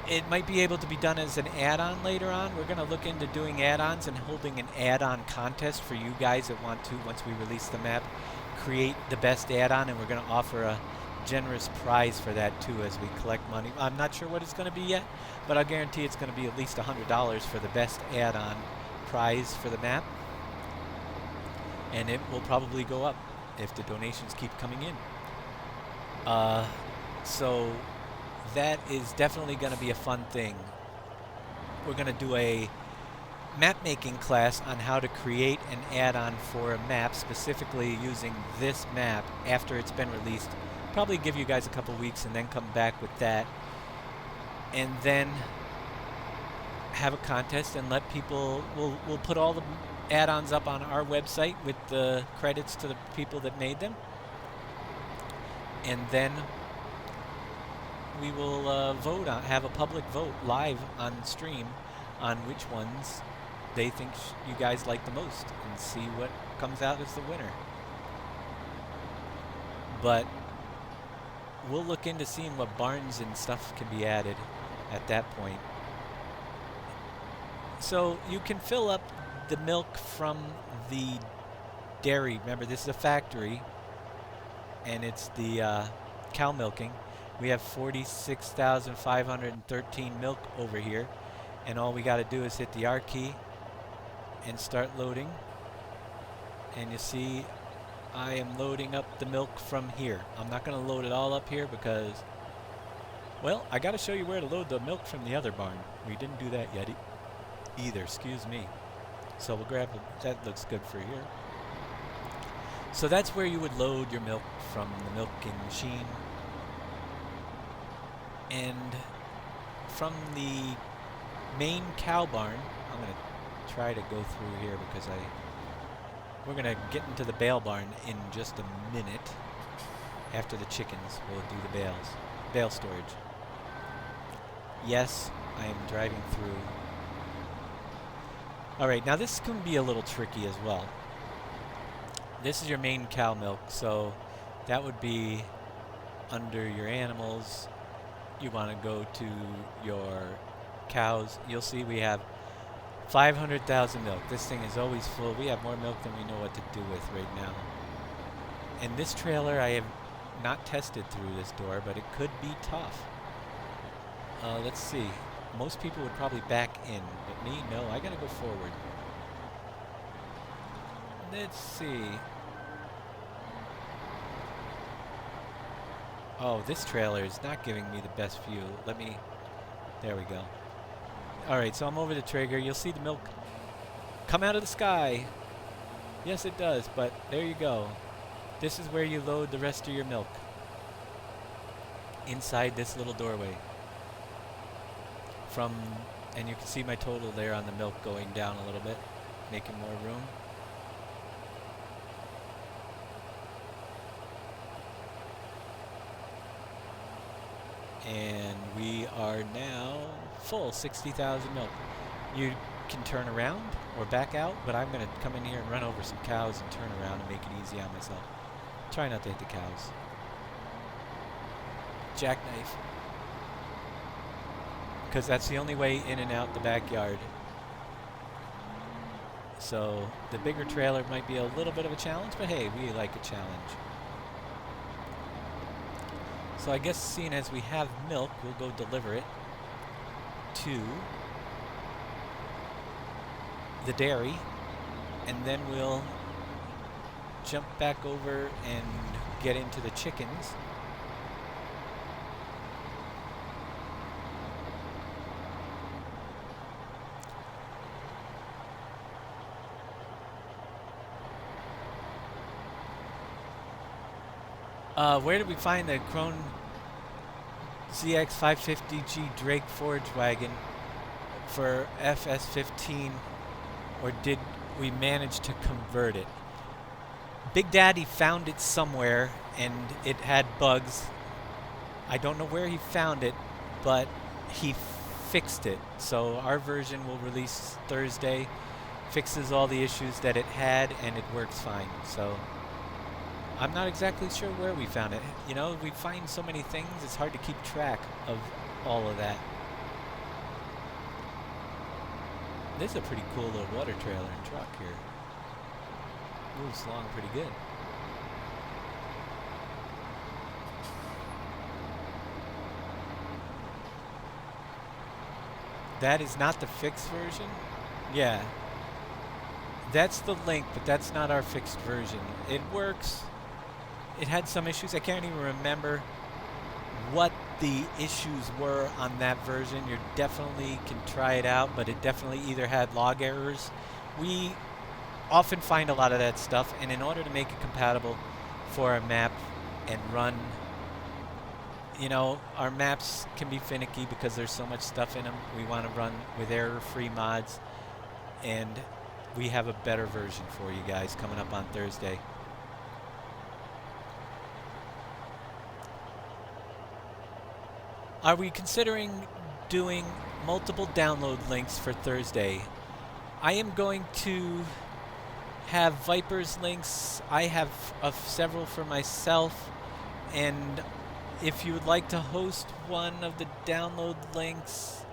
It might be able to be done as an add-on later on. We're going to look into doing add-ons and holding an add-on contest for you guys that want to, once we release the map, create the best add-on, and we're going to offer a generous prize for that too as we collect money. I'm not sure what it's going to be yet, but I'll guarantee it's going to be at least $100 for the best add-on prize for the map. and it will probably go up if the donations keep coming in. Uh, so that is definitely going to be a fun thing. We're going to do a map making class on how to create an add-on for a map, specifically using this map after it's been released. Probably give you guys a couple weeks and then come back with that. And then have a contest and let people, we'll put all the add-ons up on our website with the credits to the people that made them. And then we will vote on, have a public vote live on stream on which ones they think you guys like the most and see what comes out as the winner. But we'll look into seeing what barns and stuff can be added at that point. So you can fill up the milk from the dairy. Remember, this is a factory, and it's the cow milking. We have 46,513 milk over here, and all we got to do is hit the R key and start loading. And you see I am loading up the milk from here. I'm not going to load it all up here because, well, I got to show you where to load the milk from the other barn. We didn't do that yet either, excuse me. So we'll grab that looks good for here. So that's where you would load your milk from the milking machine. And from the main cow barn, I'm going to try to go through here because we're going to get into the Bale barn in just a minute. After the chickens, we'll do the Bale storage. Yes, I am driving through. Alright, now this can be a little tricky as well. This is your main cow milk, so that would be under your animals. You want to go to your cows. You'll see we have 500,000 milk. This thing is always full. We have more milk than we know what to do with right now. And this trailer I have not tested through this door, but it could be tough. Let's see. Most people would probably back in, but me, no, I gotta go forward. Let's see. Oh, this trailer is not giving me the best view. There we go. Alright, so I'm over the trigger. You'll see the milk come out of the sky. Yes, it does, but there you go. This is where you load the rest of your milk. Inside this little doorway. And you can see my total there on the milk going down a little bit, making more room. And we are now full, 60,000 milk. You can turn around or back out, but I'm going to come in here and run over some cows and turn around and make it easy on myself. Try not to hit the cows. Jackknife. Because that's the only way in and out the backyard. So the bigger trailer might be a little bit of a challenge, but hey, we like a challenge. So I guess seeing as we have milk, we'll go deliver it to the dairy, and then we'll jump back over and get into the chickens. Where did we find the Krone ZX550G Drake Forage wagon for FS15, or did we manage to convert it? Big Daddy found it somewhere and it had bugs. I don't know where he found it, but he fixed it. So our version will release Thursday, fixes all the issues that it had, and it works fine. So I'm not exactly sure where we found it. You know, we find so many things, it's hard to keep track of all of that. This is a pretty cool little water trailer and truck here. Moves along pretty good. That is not the fixed version? Yeah. That's the link, but that's not our fixed version. It works. It had some issues. I can't even remember what the issues were on that version. You definitely can try it out, but it definitely either had log errors. We often find a lot of that stuff, and in order to make it compatible for a map and run, our maps can be finicky because there's so much stuff in them. We want to run with error-free mods, and we have a better version for you guys coming up on Thursday. Are we considering doing multiple download links for Thursday? I am going to have Viper's links. I have several for myself, and if you would like to host one of the download links,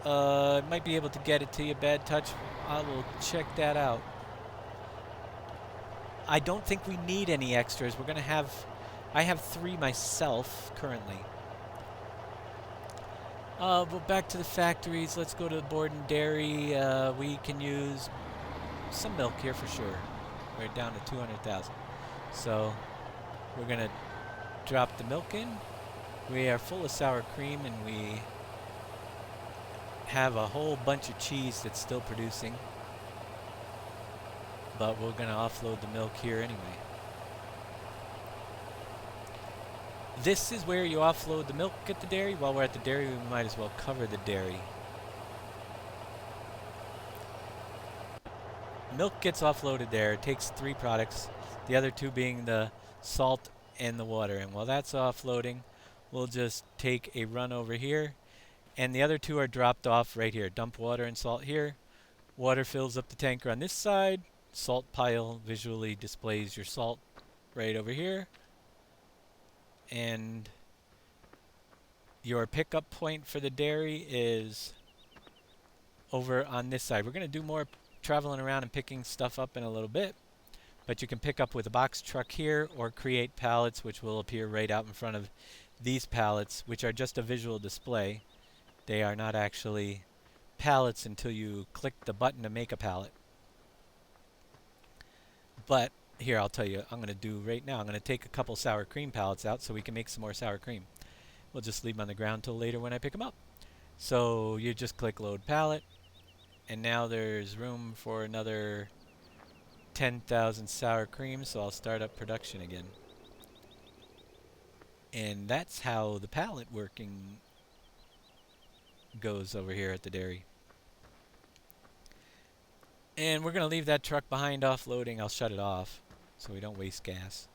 I might be able to get it to you. Bad Touch, I will check that out. I don't think we need any extras. We're going to have... I have 3 myself currently. But back to the factories. Let's go to the board and dairy. We can use some milk here for sure. We're down to 200,000. So we're going to drop the milk in. We are full of sour cream, and we have a whole bunch of cheese that's still producing. But we're going to offload the milk here anyway. This is where you offload the milk at the dairy. While we're at the dairy, we might as well cover the dairy. Milk gets offloaded there. It takes 3 products, the other 2 being the salt and the water. And while that's offloading, we'll just take a run over here, and the other 2 are dropped off right here. Dump water and salt here. Water fills up the tanker on this side. Salt pile visually displays your salt right over here. And your pickup point for the dairy is over on this side. We're going to do more traveling around and picking stuff up in a little bit, but you can pick up with a box truck here or create pallets, which will appear right out in front of these pallets, which are just a visual display. They are not actually pallets until you click the button to make a pallet. But here, I'll tell you, I'm going to do right now. I'm going to take a couple sour cream pallets out so we can make some more sour cream. We'll just leave them on the ground till later when I pick them up. So you just click load pallet, and now there's room for another 10,000 sour cream, so I'll start up production again. And that's how the pallet working goes over here at the dairy. And we're going to leave that truck behind offloading. I'll shut it off so we don't waste gas.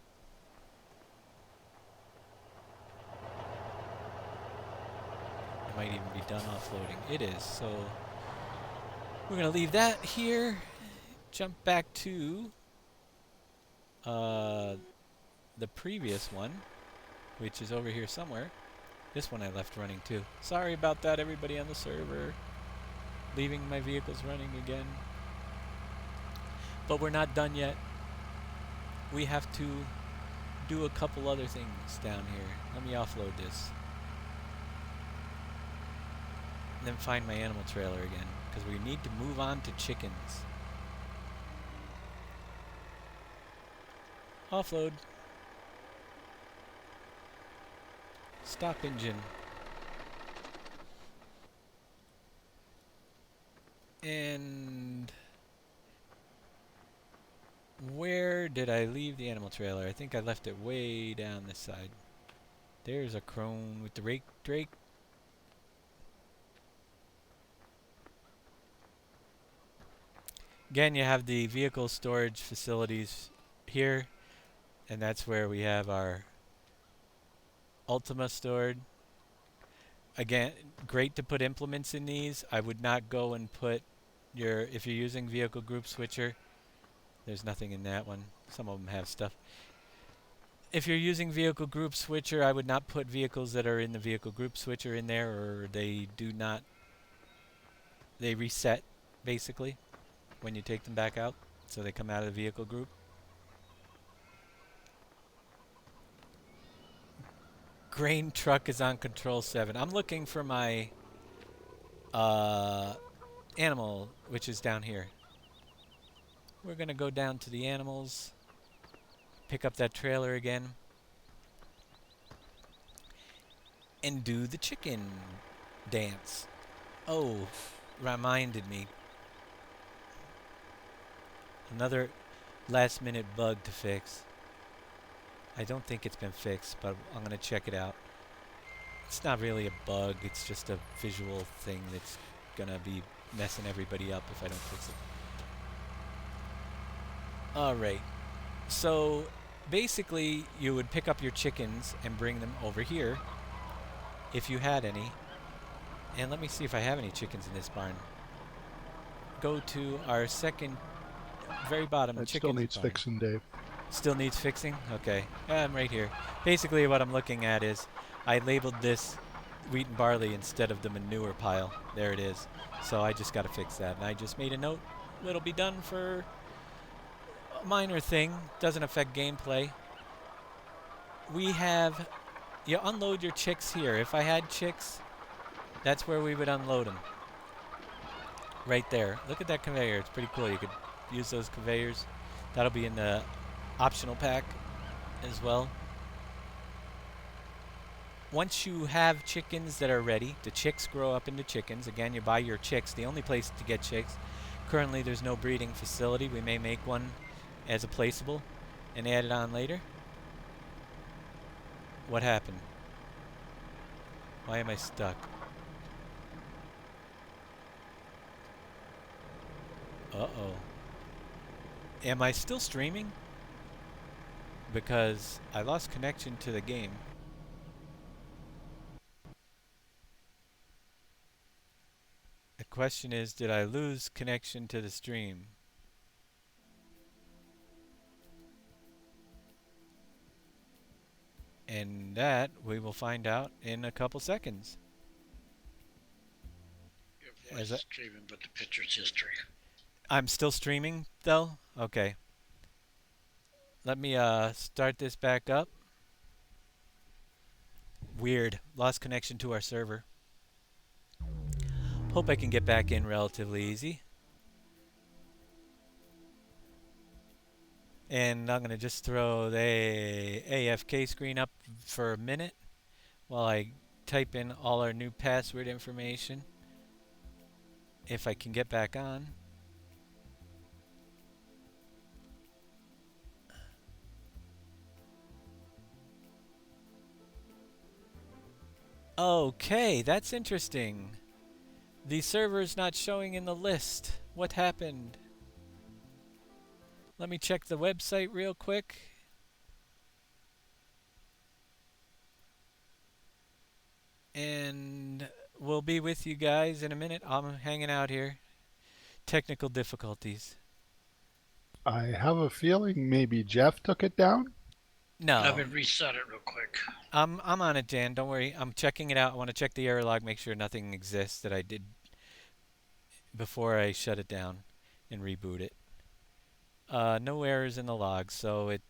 It might even be done offloading. It is. So we're going to leave that here. Jump back to the previous one, which is over here somewhere. This one I left running too. Sorry about that, everybody on the server. Leaving my vehicles running again. But we're not done yet. We have to do a couple other things down here. Let me offload this. And then find my animal trailer again, because we need to move on to chickens. Offload. Stop engine. And where did I leave the animal trailer? I think I left it way down this side. There's a crone with the rake drake. Again, you have the vehicle storage facilities here, and that's where we have our Ultima stored. Again, great to put implements in these. I would not go and put your, if you're using vehicle group switcher, there's nothing in that one. Some of them have stuff. If you're using vehicle group switcher, I would not put vehicles that are in the vehicle group switcher in there, or they do not, they reset basically when you take them back out, so they come out of the vehicle group. Grain truck is on control 7. I'm looking for my animal, which is down here. We're going to go down to the animals, pick up that trailer again, and do the chicken dance. Oh, reminded me. Another last minute bug to fix. I don't think it's been fixed, but I'm going to check it out. It's not really a bug, it's just a visual thing that's going to be messing everybody up if I don't fix it. Alright, so basically you would pick up your chickens and bring them over here if you had any. And let me see if I have any chickens in this barn. Go to our second, very bottom It still chicken needs barn. fixing, Dave. Still needs fixing? Okay. Yeah, I'm right here. Basically what I'm looking at is I labeled this wheat and barley instead of the manure pile. There it is. So I just got to fix that. And I just made a note. It'll be done for a minor thing. Doesn't affect gameplay. We have... You unload your chicks here. If I had chicks, that's where we would unload them. Right there. Look at that conveyor. It's pretty cool. You could use those conveyors. That'll be in the optional pack as well. Once you have chickens that are ready, the chicks grow up into chickens. Again, you buy your chicks. The only place to get chicks. Currently, there's no breeding facility. We may make one as a placeable and add it on later. What happened? Why am I stuck? Uh-oh. Am I still streaming? Because I lost connection to the game. The question is, did I lose connection to the stream? And that we will find out in a couple seconds. Your voice As is streaming, but the picture's history. I'm still streaming, though? Okay. Let me start this back up. Weird. Lost connection to our server. Hope I can get back in relatively easy. And I'm going to just throw the AFK screen up for a minute while I type in all our new password information. If I can get back on. Okay, that's interesting. The server's not showing in the list. What happened? Let me check the website real quick. And we'll be with you guys in a minute. I'm hanging out here. Technical difficulties. I have a feeling maybe Jeff took it down. Let No. me reset it real quick. I'm on it, Jan. Don't worry. I'm checking it out. I want to check the error log, make sure nothing exists that I did before I shut it down and reboot it. No errors in the log, so it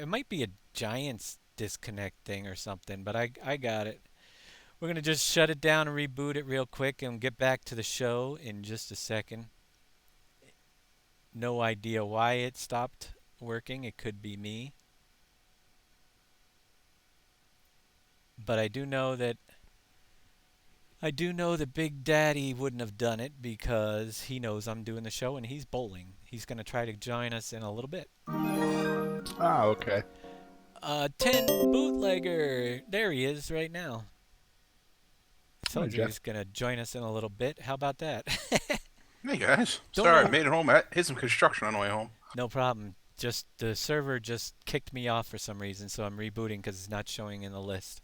might be a Giants disconnect thing or something, but I got it. We're gonna just shut it down and reboot it real quick and get back to the show in just a second. No idea why it stopped working. It could be me. But I do know that Big Daddy wouldn't have done it because he knows I'm doing the show and he's bowling. He's going to try to join us in a little bit. Ah, okay. 10 bootlegger. There he is right now. I Hi, told you Jeff. he's going to join us in a little bit. How about that? Hey guys, Don't sorry I know. made it home. I hit some construction on the way home. No problem. Just the server just kicked me off for some reason, so I'm rebooting because it's not showing in the list.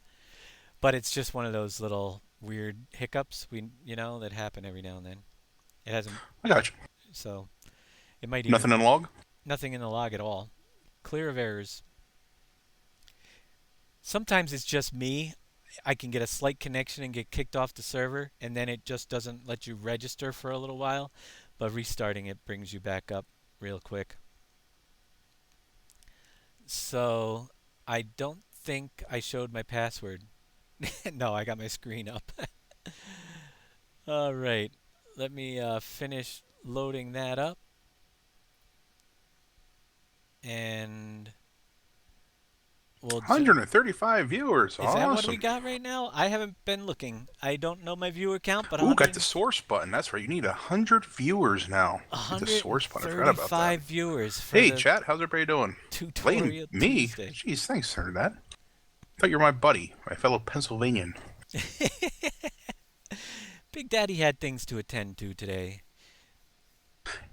But it's just one of those little weird hiccups that happen every now and then. It hasn't, I got you. so it might even Nothing in log. nothing in the log at all. Clear of errors. Sometimes it's just me. I can get a slight connection and get kicked off the server, and then it just doesn't let you register for a little while. But restarting it brings you back up real quick. So I don't think I showed my password. No, I got my screen up. All right. Let me finish loading that up. And we'll 135 viewers. is that what we Awesome. got right now? I haven't been looking. I don't know my viewer count, but Ooh, got the 100, source button. That's right. You need 100 viewers now. Get the source button. I forgot about that. 135 viewers for Hey, the chat. How's everybody doing? Blame Tutorial me? Tuesday. Jeez, thanks for that. I thought you were my buddy, my fellow Pennsylvanian. Big Daddy had things to attend to today.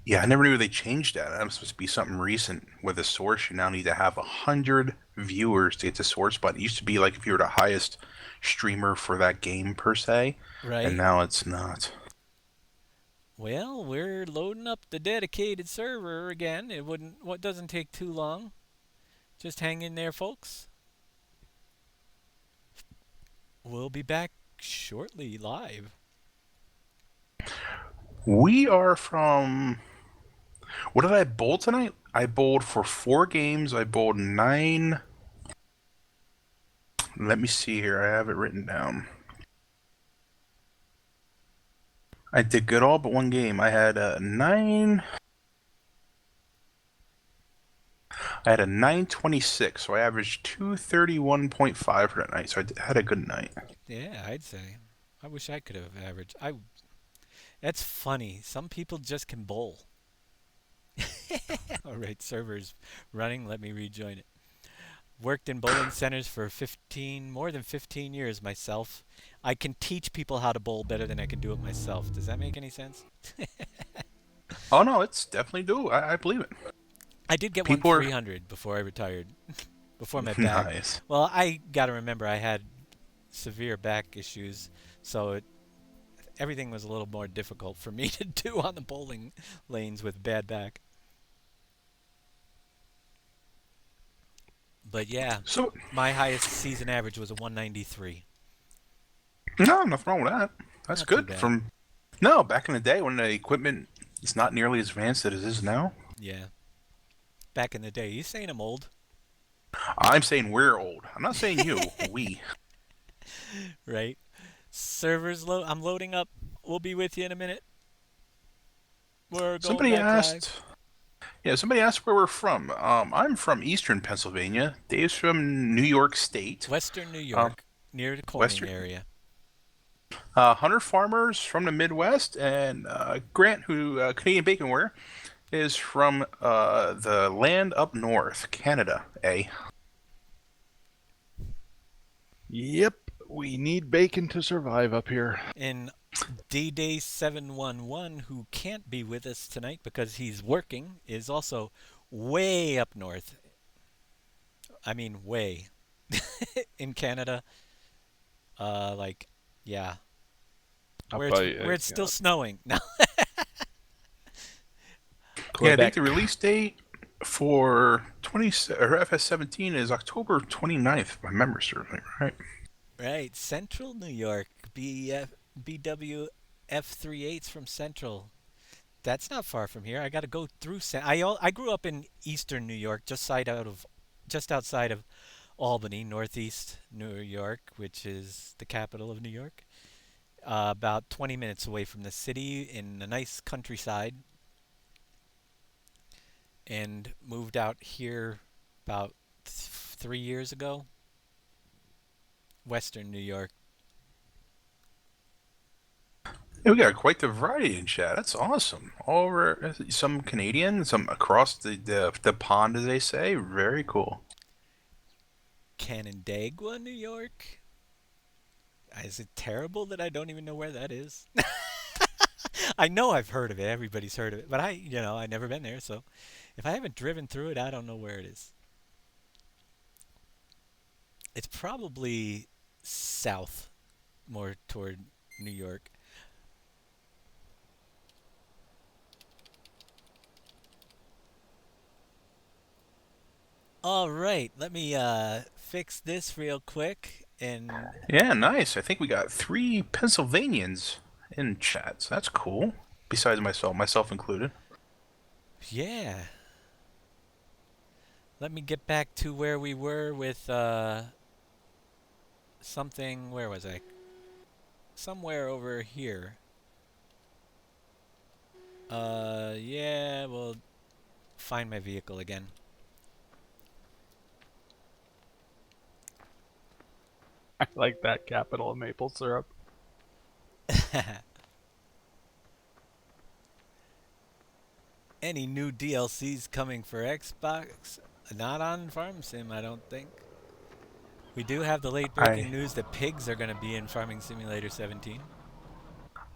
Yeah, I never knew they changed that. That was supposed to be something recent. With the source, you now need to have 100 viewers to get the source button. It used to be like if you were the highest streamer for that game per se, and Right. now it's not. Well, we're loading up the dedicated server again. What doesn't take too long. Just hang in there, folks. We'll be back shortly live. We are from. What did I bowl tonight? I bowled for 4 games. I bowled 9. Let me see here. I have it written down. I did good all but one game. I had a 9. I had a 926, so I averaged 231.5 for that night. So I had a good night. Yeah, I'd say. I wish I could have averaged. That's funny. Some people just can bowl. All right, server's running. Let me rejoin it. Worked in bowling centers for more than 15 years myself. I can teach people how to bowl better than I can do it myself. Does that make any sense? Oh no, it's definitely doable. I believe it. I did get one People are 300 before I retired. Before my back. nice. Well, I got to remember I had severe back issues, so everything was a little more difficult for me to do on the bowling lanes with bad back. But yeah, So my highest season average was a 193. no, nothing wrong with that. That's Not too good. bad. No, back in the day when the equipment is not nearly as advanced as it is now. Yeah. Back in the day. You saying I'm old? I'm saying we're old. I'm not saying you. We. Right. Servers I'm loading up. We'll be with you in a minute. We're going Somebody back asked. live. Yeah, somebody asked where we're from. I'm from Eastern Pennsylvania. Dave's from New York State. Western New Um, York, near the Corning Western. area. Hunter farmers from the Midwest, and Grant, who Canadian Bacon Ware, is from the land up north, Canada. Yep, we need bacon to survive up here. And D-Day 711, who can't be with us tonight because he's working, is also way up north. I mean, way. In Canada. Yeah. Where it's still snowing. No. Yeah, I think the release date for 20 or FS17 is October 29th, if my memory serves me right. Right. Central New York. BW F38's from Central. That's not far from here. I got to go through. I grew up in Eastern New York, just outside of Albany, Northeast New York, which is the capital of New York. About 20 minutes away from the city in a nice countryside. And moved out here about 3 years ago. Western New York. Yeah, we got quite the variety in chat. That's awesome. All over, some Canadian, some across the pond, as they say. Very cool. Canandaigua, New York. Is it terrible that I don't even know where that is? I know I've heard of it. Everybody's heard of it, but I've never been there. So, if I haven't driven through it, I don't know where it is. It's probably south, more toward New York. All right, let me fix this real quick and Yeah, nice. I think we got 3 Pennsylvanians in chat. So that's cool. Besides myself included. yeah. Let me get back to where we were with something. Where was I? Somewhere over here. Yeah, we'll find my vehicle again. I like that capital of maple syrup. Any new DLCs coming for Xbox? Not on Farm Sim, I don't think. We do have the late breaking I news that pigs are going to be in Farming Simulator 17.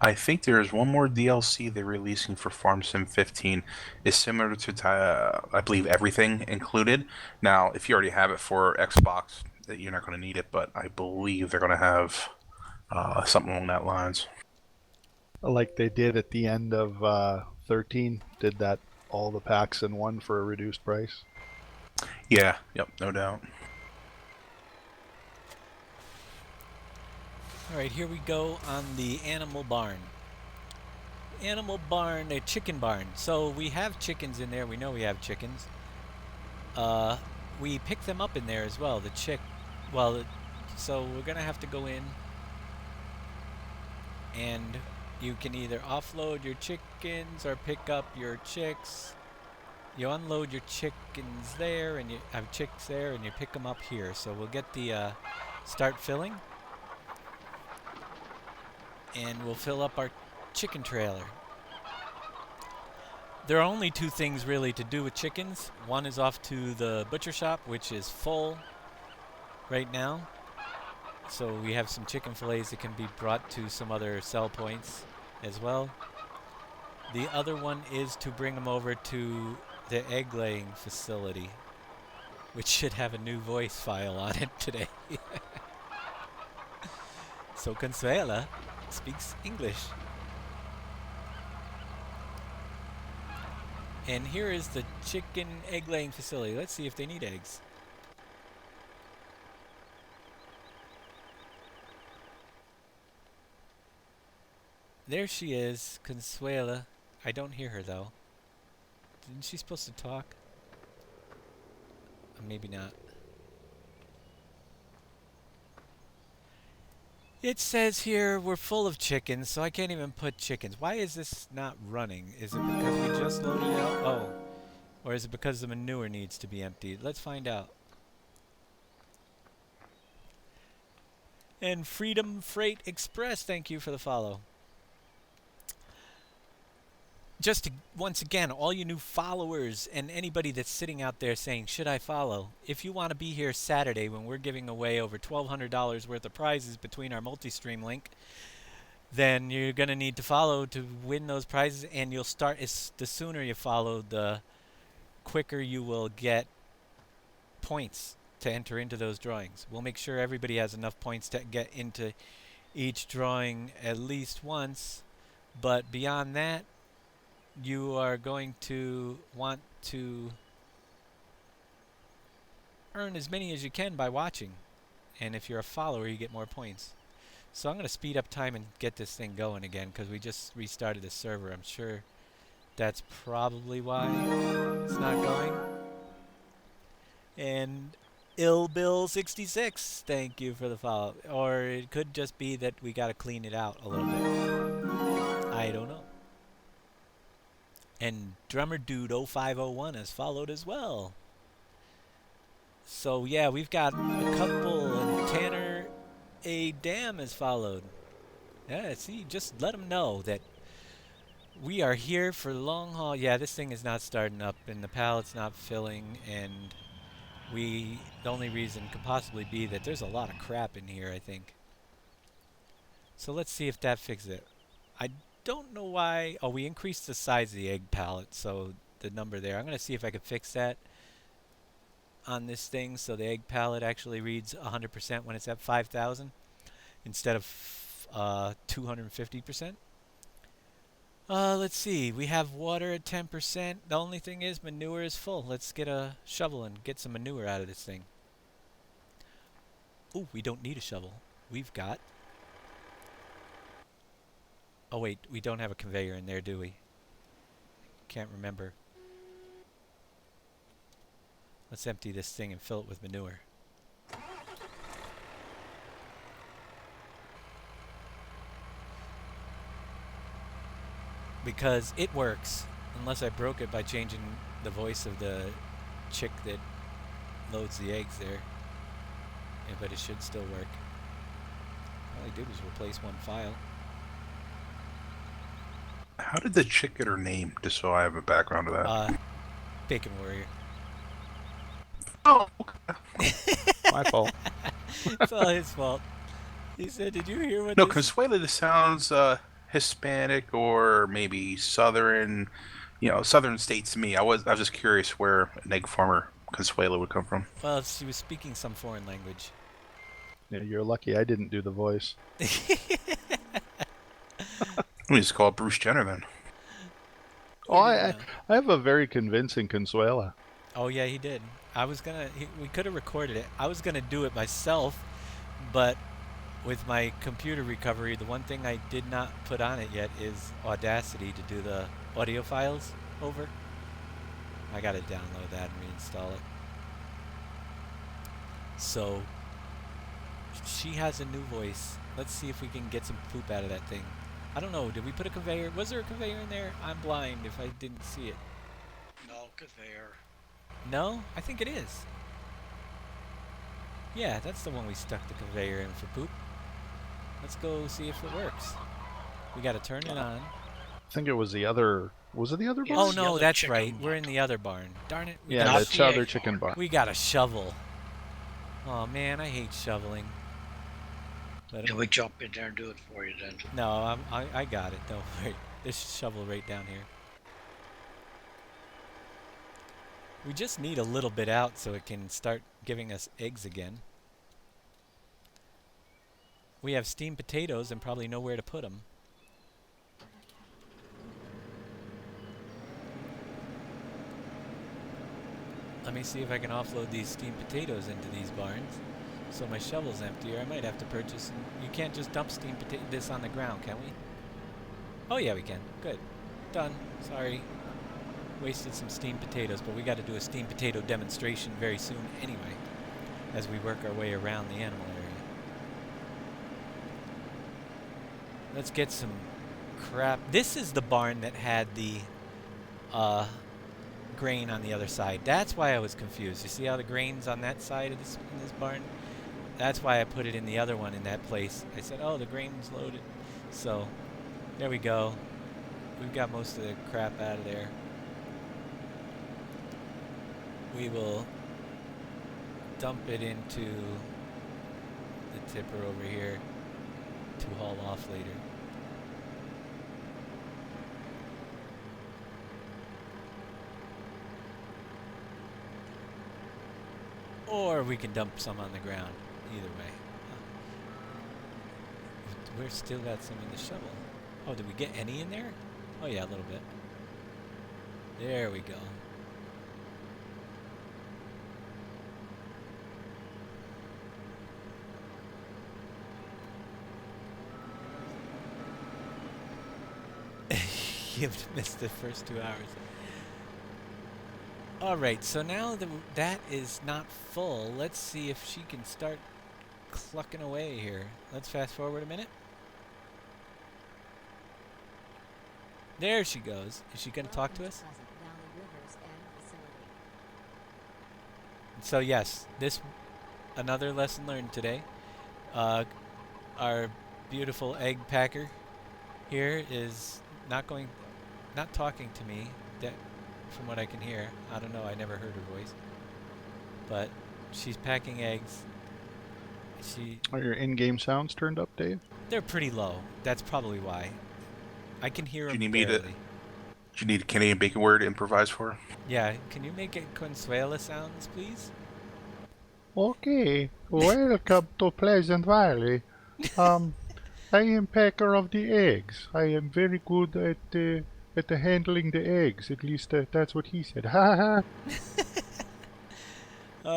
I think there is one more DLC they're releasing for Farm Sim 15. It's similar to I believe everything included. Now, if you already have it for Xbox, you're not going to need it, but I believe they're going to have something along that lines. Like they did at the end of 13, did that all the packs in one for a reduced price. Yeah, yep, no doubt. Alright, here we go on the animal barn. Animal barn, a chicken barn. So we have chickens in there. We know we have chickens. We pick them up in there as well. So we're gonna have to go in, and you can either offload your chickens or pick up your chicks. You unload your chickens there, and you have chicks there, and you pick them up here. So we'll get the start filling, and we'll fill up our chicken trailer. There are only two things really to do with chickens. One is off to the butcher shop, which is full right now. So we have some chicken fillets that can be brought to some other sell points as well. The other one is to bring them over to the egg laying facility, which should have a new voice file on it today. So Consuela speaks English. And here is the chicken egg laying facility. Let's see if they need eggs. There she is, Consuela. I don't hear her though. Isn't she supposed to talk? Maybe not. It says here we're full of chickens, so I can't even put chickens. Why is this not running? Is it because we just loaded it up? Oh. Or is it because the manure needs to be emptied? Let's find out. And Freedom Freight Express, thank you for the follow. Just to, once again, all you new followers and anybody that's sitting out there saying, should I follow? If you want to be here Saturday when we're giving away over $1,200 worth of prizes between our multi-stream link, then you're going to need to follow to win those prizes, and you'll start, the sooner you follow, the quicker you will get points to enter into those drawings. We'll make sure everybody has enough points to get into each drawing at least once, but beyond that, you are going to want to earn as many as you can by watching. And if you're a follower, you get more points. So I'm going to speed up time and get this thing going again because we just restarted the server. I'm sure that's probably why it's not going. And IllBill66, thank you for the follow. Or it could just be that we got to clean it out a little bit. I don't know. And Drummer Dude 0501 has followed as well. So yeah, we've got a couple, and Tanner A. Dam has followed. Yeah, see, just let them know that we are here for the long haul. Yeah, this thing is not starting up, and the pallet's not filling, and the only reason could possibly be that there's a lot of crap in here, I think. So let's see if that fixes it. I don't know why. Oh, we increased the size of the egg pallet, so the number there. I'm going to see if I can fix that on this thing so the egg pallet actually reads 100% when it's at 5,000 instead of 250%. Let's see. We have water at 10%. The only thing is manure is full. Let's get a shovel and get some manure out of this thing. Ooh, we don't need a shovel. We've got... Oh wait, we don't have a conveyor in there, do we? Can't remember. Let's empty this thing and fill it with manure. Because it works, unless I broke it by changing the voice of the chick that loads the eggs there. Yeah, but it should still work. All I did was replace one file. How did the chick get her name? Just so I have a background to that. Bacon Warrior. Oh, My fault. It's all his fault. He said, "Did you hear what no, this?" Consuela sounds Hispanic or maybe Southern. Southern states to me. I was just curious where an egg farmer Consuela would come from. Well, she was speaking some foreign language. Yeah, you're lucky I didn't do the voice. Let me just call it Bruce Jenner then. Oh, We didn't I know. I have a very convincing Consuela. Oh yeah, he did. I was gonna. We could have recorded it. I was gonna do it myself, but with my computer recovery, the one thing I did not put on it yet is Audacity to do the audio files over. I gotta download that and reinstall it. So she has a new voice. Let's see if we can get some poop out of that thing. I don't know. Did we put a conveyor? Was there a conveyor in there? I'm blind if I didn't see it. No conveyor. No? I think it is. Yeah, that's the one we stuck the conveyor in for poop. Let's go see if it works. We gotta turn it on. I think it was the other. Was it the other Yeah, barn? Oh it's the no, other that's chicken right. We're barn. in the other barn. Darn it. Yeah, Not the the other egg chicken farm. barn. We got a shovel. Oh man, I hate shoveling. But Can we jump in there and do it for you then? no, I got it. Don't worry. This shovel right down here. We just need a little bit out so it can start giving us eggs again. We have steamed potatoes and probably nowhere to put them. Let me see if I can offload these steamed potatoes into these barns. So my shovel's empty, or I might have to purchase. You can't just dump steamed this on the ground, can we? Oh yeah, we can. Good. Done. Sorry. Wasted some steamed potatoes, but we got to do a steamed potato demonstration very soon anyway, as we work our way around the animal area. Let's get some crap. This is the barn that had the grain on the other side. That's why I was confused. You see how the grain's on that side of this in this barn? That's why I put it in the other one in that place. I said, oh, the grain's loaded. So, there we go. We've got most of the crap out of there. We will dump it into the tipper over here to haul off later. Or we can dump some on the ground. Either way. We've still got some in the shovel. Oh, did we get any in there? Oh yeah, a little bit. There we go. You've missed the first 2 hours. Alright, so now that is not full, let's see if she can start clucking away here. Let's fast forward a minute. There she goes. Is she going to talk to us? So yes, another lesson learned today. Our beautiful egg packer here is not talking to me, from what I can hear. I don't know, I never heard her voice. But she's packing eggs. Are your in-game sounds turned up, Dave? They're pretty low. That's probably why. I can hear Do them you need me barely. to? Do you need a Canadian bacon word to improvise for? Yeah, can you make it Consuela sounds, please? Okay, welcome to Pleasant Valley. I am packer of the eggs. I am very good at handling the eggs. At least that's what he said. Ha ha.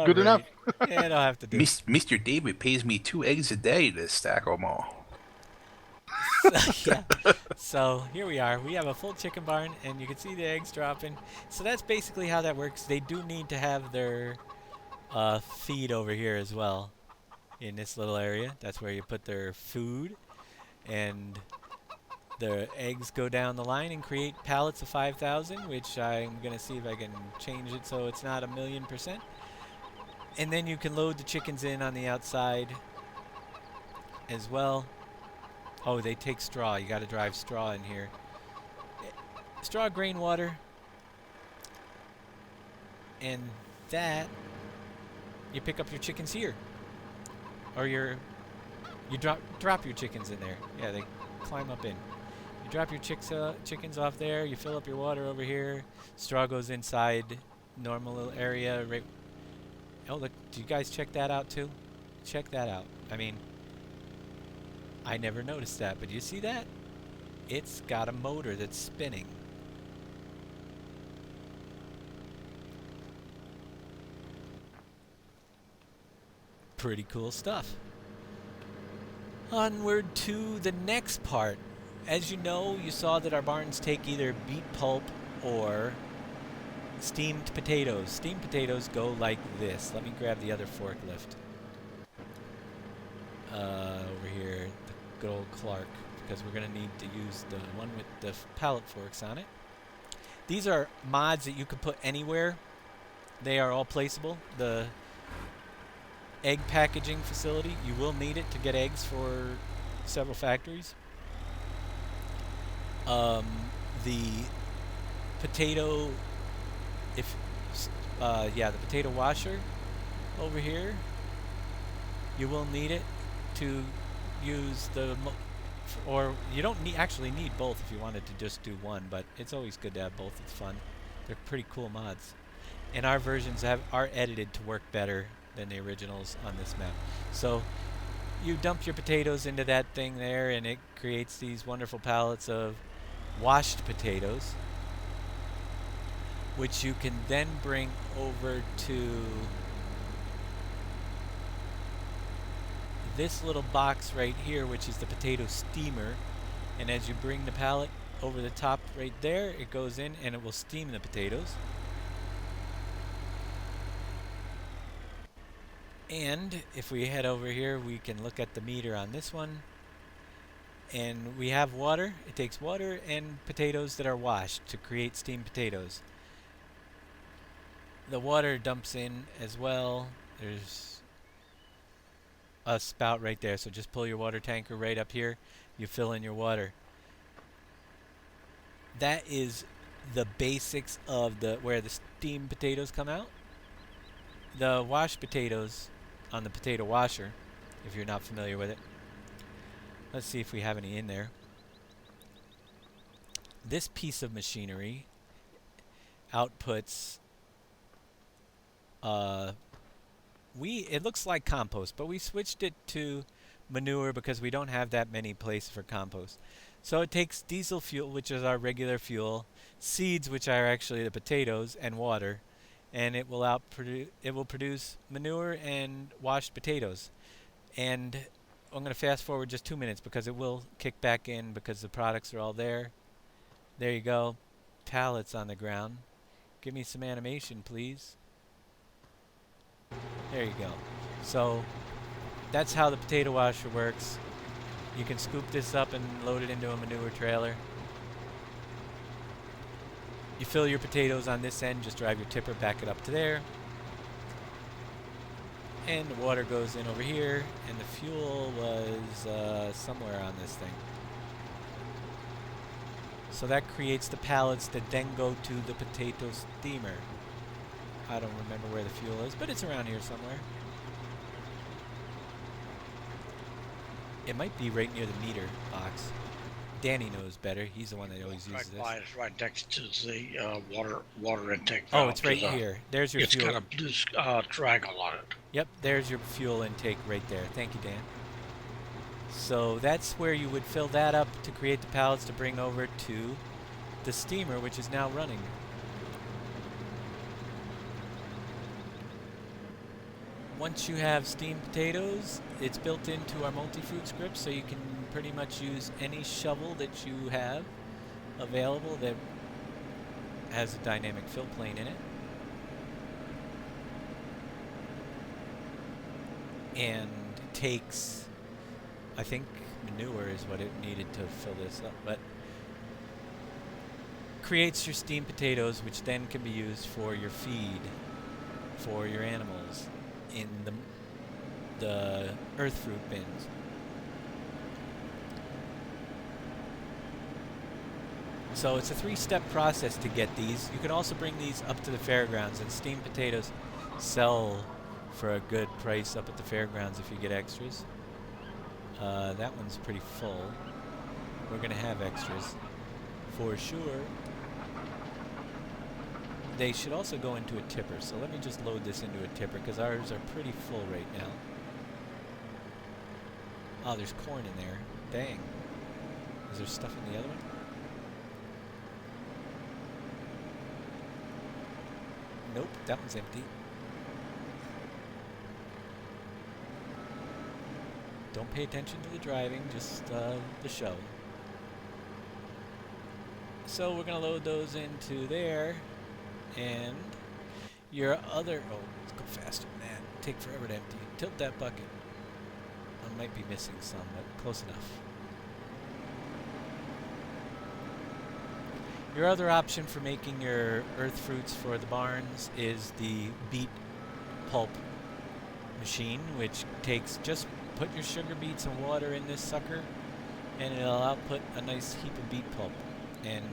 Good enough. Yeah, I don't have to do it. Mr. David pays me 2 eggs a day to stack them all. Yeah. So here we are. We have a full chicken barn, and you can see the eggs dropping. So that's basically how that works. They do need to have their feed over here as well, in this little area. That's where you put their food, and the eggs go down the line and create pallets of 5,000, which I'm gonna see if I can change it so it's not 1,000,000%. And then you can load the chickens in on the outside. as well. Oh, they take straw. You got to drive straw in here. Straw, grain, water, and that you pick up your chickens here, or you drop your chickens in there. Yeah, they climb up in. You drop your chickens off there. You fill up your water over here. Straw goes inside normal little area. Right. Oh, look! Do you guys check that out too? Check that out. I mean, I never noticed that, but you see that? It's got a motor that's spinning. Pretty cool stuff. Onward to the next part. As you know, you saw that our barns take either beet pulp or steamed potatoes. Steamed potatoes go like this. Let me grab the other forklift. Over here, the good old Clark, because we're going to need to use the one with the pallet forks on it. These are mods that you can put anywhere. They are all placeable. The egg packaging facility, you will need it to get eggs for several factories. The potato, the potato washer over here, you will need it to use or you don't actually need both if you wanted to just do one, but it's always good to have both. It's fun. They're pretty cool mods, and our versions are edited to work better than the originals on this map. So you dump your potatoes into that thing there, and it creates these wonderful pallets of washed potatoes, which you can then bring over to this little box right here, which is the potato steamer. And as you bring the pallet over the top right there, it goes in and it will steam the potatoes. And if we head over here, we can look at the meter on this one. And we have water. It takes water and potatoes that are washed to create steamed potatoes. The water dumps in as well. There's a spout right there, so just pull your water tanker right up here. You fill in your water. That is the basics of where the steamed potatoes come out. The washed potatoes on the potato washer, if you're not familiar with it. Let's see if we have any in there. This piece of machinery outputs it looks like compost, but we switched it to manure because we don't have that many places for compost. So it takes diesel fuel, which is our regular fuel, seeds, which are actually the potatoes, and water, and it will produce manure and washed potatoes. And I'm going to fast forward just 2 minutes because it will kick back in because the products are all there. There you go. Pallets on the ground. Give me some animation, please. There you go. So that's how the potato washer works. You can scoop this up and load it into a manure trailer. You fill your potatoes on this end, just drive your tipper, back it up to there. And the water goes in over here, and the fuel was somewhere on this thing. So that creates the pallets that then go to the potato steamer. I don't remember where the fuel is, but it's around here somewhere. It might be right near the meter box. Danny knows better. He's the one that always uses this. It's right next to the water intake Oh, valve. it's right here. There's your fuel. It's got a blue triangle on it. Yep, there's your fuel intake right there. Thank you, Dan. So that's where you would fill that up to create the pallets to bring over to the steamer, which is now running. Once you have steamed potatoes, it's built into our multi-fruit script, so you can pretty much use any shovel that you have available that has a dynamic fill plane in it. And takes, I think manure is what it needed to fill this up, but creates your steamed potatoes, which then can be used for your feed for your animals in the earth fruit bins. So it's a 3-step process to get these. You can also bring these up to the fairgrounds, and steamed potatoes sell for a good price up at the fairgrounds if you get extras. That one's pretty full. We're gonna have extras for sure. They should also go into a tipper, so let me just load this into a tipper because ours are pretty full right now. Oh, there's corn in there. Dang. Is there stuff in the other one? Nope, that one's empty. Don't pay attention to the driving, just the show. So we're gonna load those into there, and your other, oh, let's go faster than that. Take forever to empty. Tilt that bucket. I might be missing some, but close enough. Your other option for making your earth fruits for the barns is the beet pulp machine, which takes, just put your sugar beets and water in this sucker, and it'll output a nice heap of beet pulp. And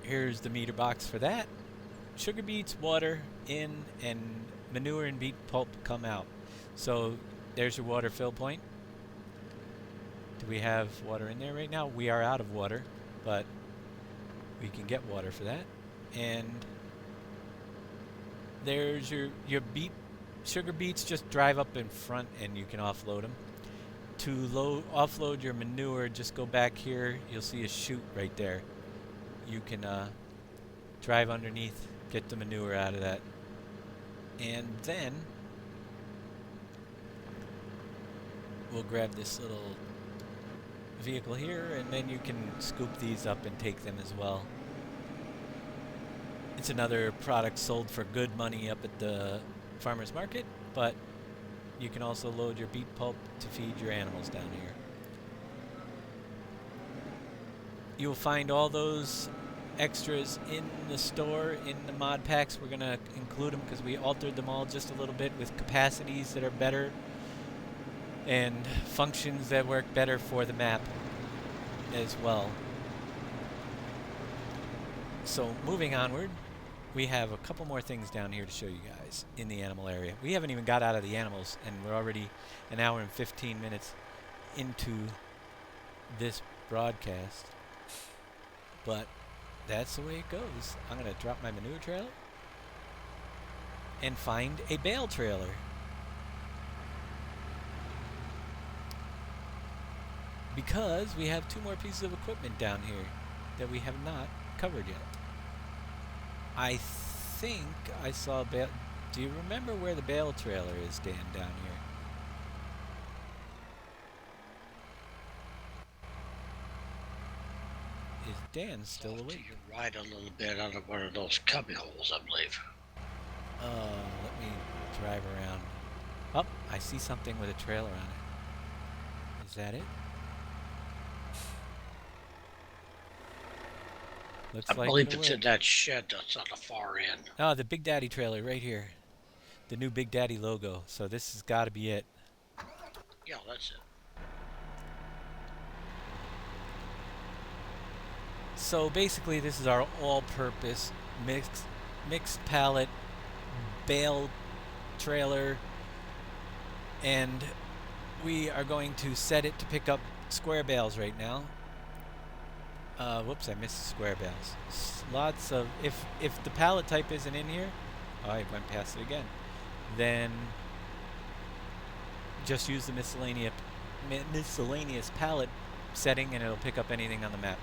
here's the meter box for that. Sugar beets, water in, and manure and beet pulp come out. So there's your water fill point. Do we have water in there right now? We are out of water, but we can get water for that. And there's your beet, sugar beets. Just drive up in front and you can offload them. To offload your manure, just go back here. You'll see a chute right there. You can drive underneath, get the manure out of that. And then we'll grab this little vehicle here, and then you can scoop these up and take them as well. It's another product sold for good money up at the farmer's market, but you can also load your beet pulp to feed your animals down here. You will find all those extras in the store, in the mod packs. We're going to include them because we altered them all just a little bit with capacities that are better and functions that work better for the map as well. So moving onward, we have a couple more things down here to show you guys in the animal area. We haven't even got out of the animals, and we're already an hour and 15 minutes into this broadcast. But that's the way it goes. I'm going to drop my manure trailer and find a bale trailer. Because we have 2 more pieces of equipment down here that we have not covered yet. I think I saw a bale. Do you remember where the bale trailer is, Dan, down here? Is Dan still Off to awake? your right a little bit out of one of those cubby holes, I believe. Let me drive around. Oh, I see something with a trailer on it. Is that it? Looks I like believe it'll it's in work. that shed that's on the far end. Oh, the Big Daddy trailer right here. The new Big Daddy logo. So this has got to be it. Yeah, that's it. So basically this is our all-purpose mixed pallet bale trailer, and we are going to set it to pick up square bales right now. Whoops, I missed square bales. Lots of, if the pallet type isn't in here, oh, I went past it again, then just use the miscellaneous pallet setting and it'll pick up anything on the map.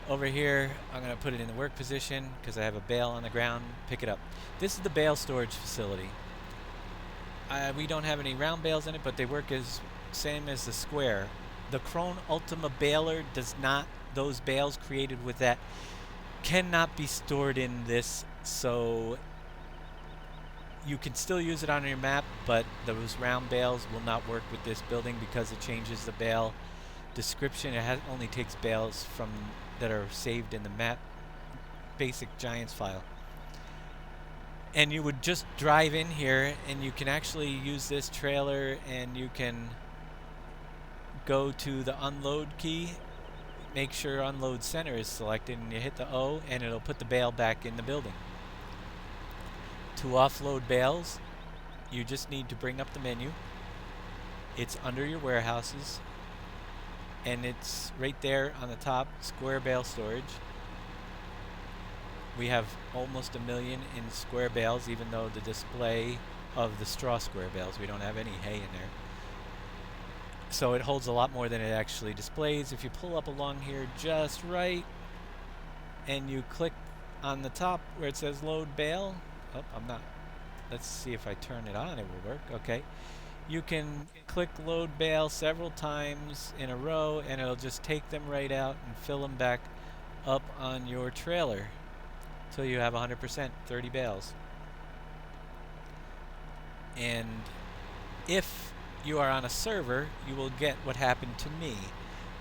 Over here, I'm going to put it in the work position because I have a bale on the ground. Pick it up. This is the bale storage facility. We don't have any round bales in it, but they work as same as the square. The Krone Ultima baler does not, those bales created with that cannot be stored in this, so you can still use it on your map, but those round bales will not work with this building because it changes the bale description. It only takes bales from that are saved in the map basic giants file. And you would just drive in here and you can actually use this trailer and you can go to the unload key make sure unload center is selected, and you hit the O, and it'll put the bale back in the building. To offload bales, you just need to bring up the menu. It's under your warehouses, and it's right there on the top, square bale storage. We have almost 1 million in square bales, even though the display of the straw square bales, we don't have any hay in there. So it holds a lot more than it actually displays. If you pull up along here just right, and you click on the top where it says load bale, oh, I'm not, let's see if I turn it on, it will work, okay. You can click load bale several times in a row, and it'll just take them right out and fill them back up on your trailer till you have 100%, 30 bales. And if you are on a server, you will get what happened to me,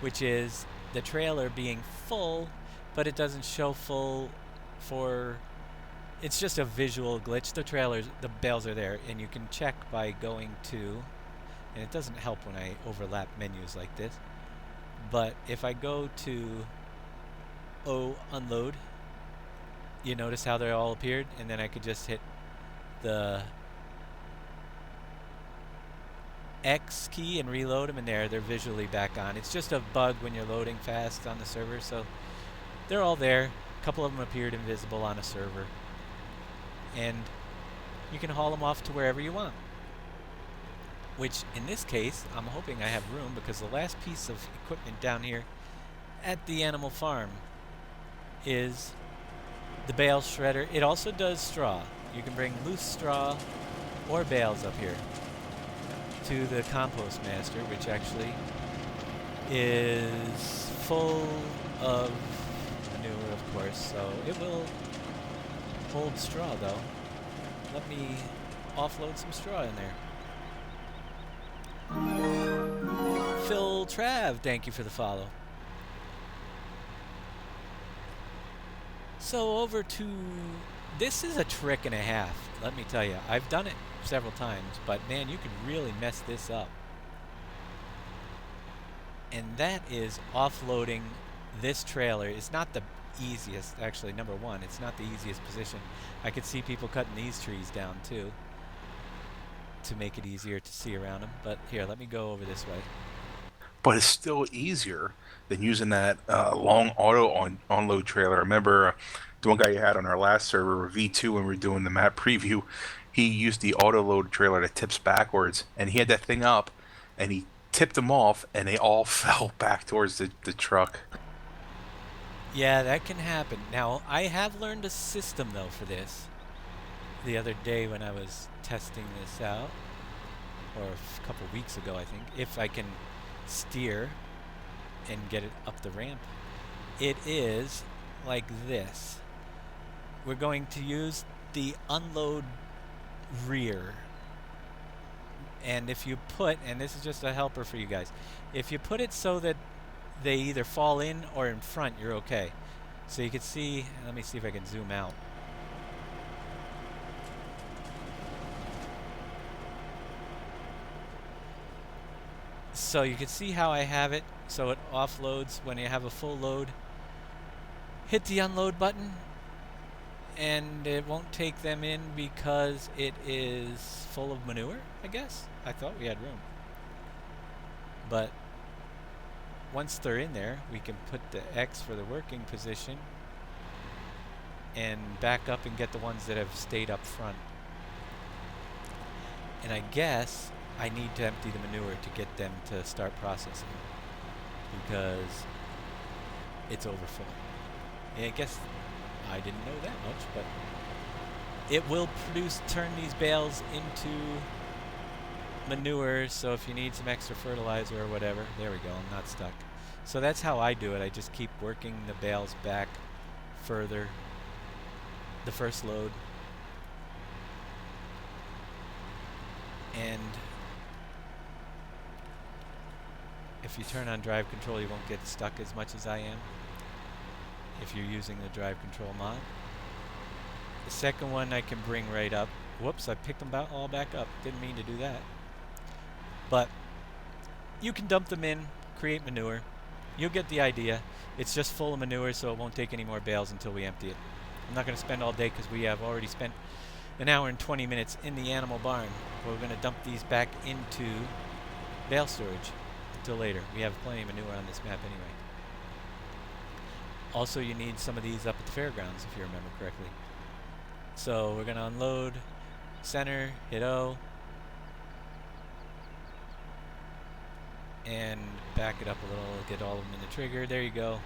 which is the trailer being full, but it doesn't show full for, it's just a visual glitch. The bales are there, and you can check by going to, and it doesn't help when I overlap menus like this, but if I go to O unload, you notice how they all appeared, and then I could just hit the X key and reload them, and they're visually back on. It's just a bug when you're loading fast on the server, so they're all there. A couple of them appeared invisible on a server, and you can haul them off to wherever you want, which in this case I'm hoping I have room, because the last piece of equipment down here at the animal farm is the bale shredder. It also does straw. You can bring loose straw or bales up here to the compost master, which actually is full of manure, of course, so it will hold straw though. Let me offload some straw in there. Phil Trav, thank you for the follow. So over to, this is a trick and a half, let me tell you. I've done it several times, but man, you can really mess this up. And that is offloading this trailer. It's not the easiest, actually, number one, it's not the easiest position. I could see people cutting these trees down too to make it easier to see around them, but here, let me go over this way. But it's still easier than using that long auto onload trailer. I remember the one guy you had on our last server, V2, when we were doing the map preview, he used the auto load trailer that tips backwards, and he had that thing up, and he tipped them off, and they all fell back towards the truck. Yeah, that can happen. Now, I have learned a system, though, for this. The other day when I was testing this out, or a couple weeks ago, I think, if I can steer and get it up the ramp, it is like this. We're going to use the unload rear, and if you put, and this is just a helper for you guys, if you put it so that they either fall in or in front, you're okay. So you can see, let me see if I can zoom out. So you can see how I have it, so it offloads when you have a full load. Hit the unload button, and it won't take them in because it is full of manure, I guess. I thought we had room. But once they're in there, we can put the X for the working position and back up and get the ones that have stayed up front. And I guess I need to empty the manure to get them to start processing, because it's overfull. And I guess I didn't know that much, but it will turn these bales into manure, so if you need some extra fertilizer or whatever, there we go, I'm not stuck. So that's how I do it. I just keep working the bales back further, the first load, and if you turn on drive control, you won't get stuck as much as I am if you're using the drive control mod. The second one I can bring right up. Whoops, I picked them all back up. Didn't mean to do that. But you can dump them in, create manure. You'll get the idea. It's just full of manure, so it won't take any more bales until we empty it. I'm not going to spend all day because we have already spent an hour and 20 minutes in the animal barn. We're going to dump these back into bale storage until later. We have plenty of manure on this map anyway. Also, you need some of these up at the fairgrounds, if you remember correctly. So we're going to unload, center, hit O, and back it up a little, get all of them in the trigger. There you go.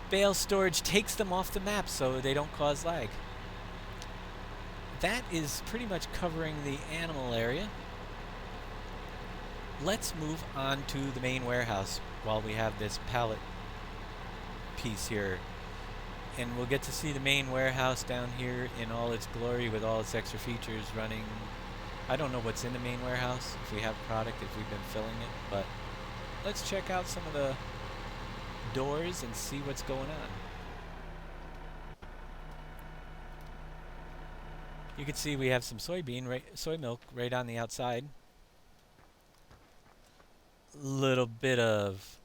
Bale storage takes them off the map so they don't cause lag. That is pretty much covering the animal area. Let's move on to the main warehouse while we have this pallet piece here. And we'll get to see the main warehouse down here in all its glory with all its extra features running. I don't know what's in the main warehouse, if we have product, if we've been filling it, but let's check out some of the doors and see what's going on. You can see we have some soy milk right on the outside. Little bit of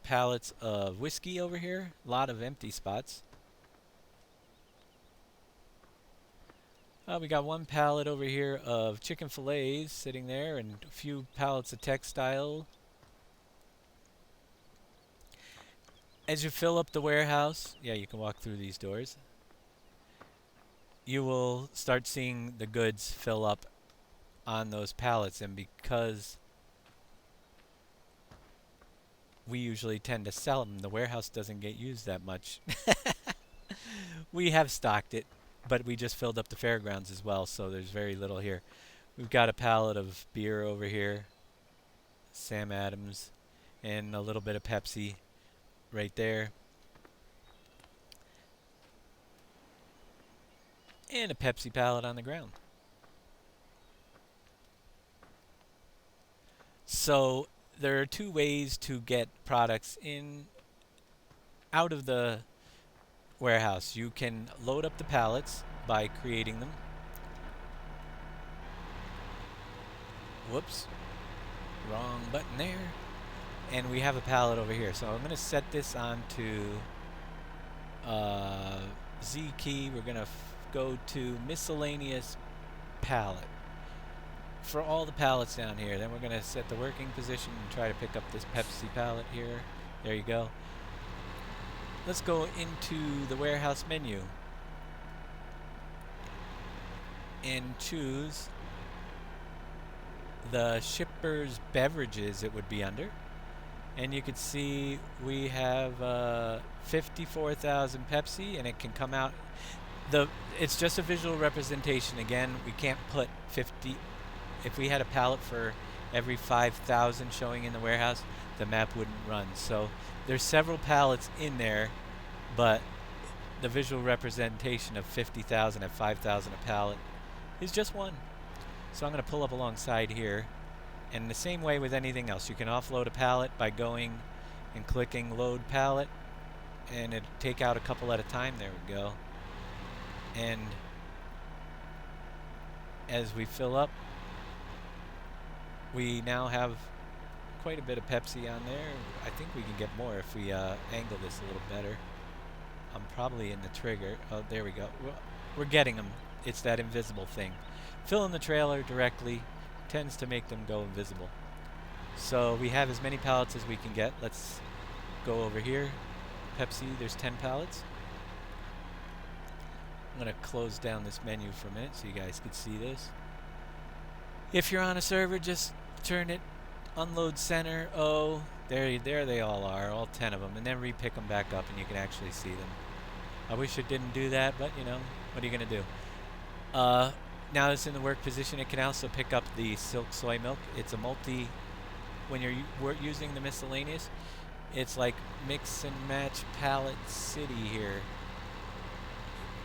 pallets of whiskey over here, a lot of empty spots. We got one pallet over here of chicken fillets sitting there and a few pallets of textile. As you fill up the warehouse, yeah, you can walk through these doors, you will start seeing the goods fill up on those pallets, and because we usually tend to sell them, the warehouse doesn't get used that much. We have stocked it, but we just filled up the fairgrounds as well, so there's very little here. We've got a pallet of beer over here, Sam Adams, and a little bit of Pepsi right there. And a Pepsi pallet on the ground. So there are two ways to get products out of the warehouse. You can load up the pallets by creating them. Whoops. Wrong button there. And we have a pallet over here. So I'm going to set this onto Z key. We're going to go to miscellaneous pallet for all the pallets down here. Then we're going to set the working position and try to pick up this Pepsi pallet here. There you go. Let's go into the warehouse menu and choose the shipper's beverages it would be under. And you can see we have 54,000 Pepsi, and it can come out. It's just a visual representation. Again, we can't put 50. If we had a pallet for every 5,000 showing in the warehouse, the map wouldn't run. So there's several pallets in there, but the visual representation of 50,000 at 5,000 a pallet is just one. So I'm going to pull up alongside here. And the same way with anything else, you can offload a pallet by going and clicking load pallet, and it'll take out a couple at a time. There we go. And as we fill up, we now have quite a bit of Pepsi on there. I think we can get more if we angle this a little better. I'm probably in the trigger. Oh, there we go. We're getting them. It's that invisible thing. Fill in the trailer directly tends to make them go invisible. So we have as many pallets as we can get. Let's go over here. Pepsi, there's 10 pallets. I'm going to close down this menu for a minute so you guys can see this. If you're on a server, just turn it, unload center, O. There they all are, all 10 of them, and then re-pick them back up and you can actually see them. I wish it didn't do that, but you know, what are you going to do? Now it's in the work position, it can also pick up the silk soy milk. It's a when you're using the miscellaneous, it's like mix and match pallet city here.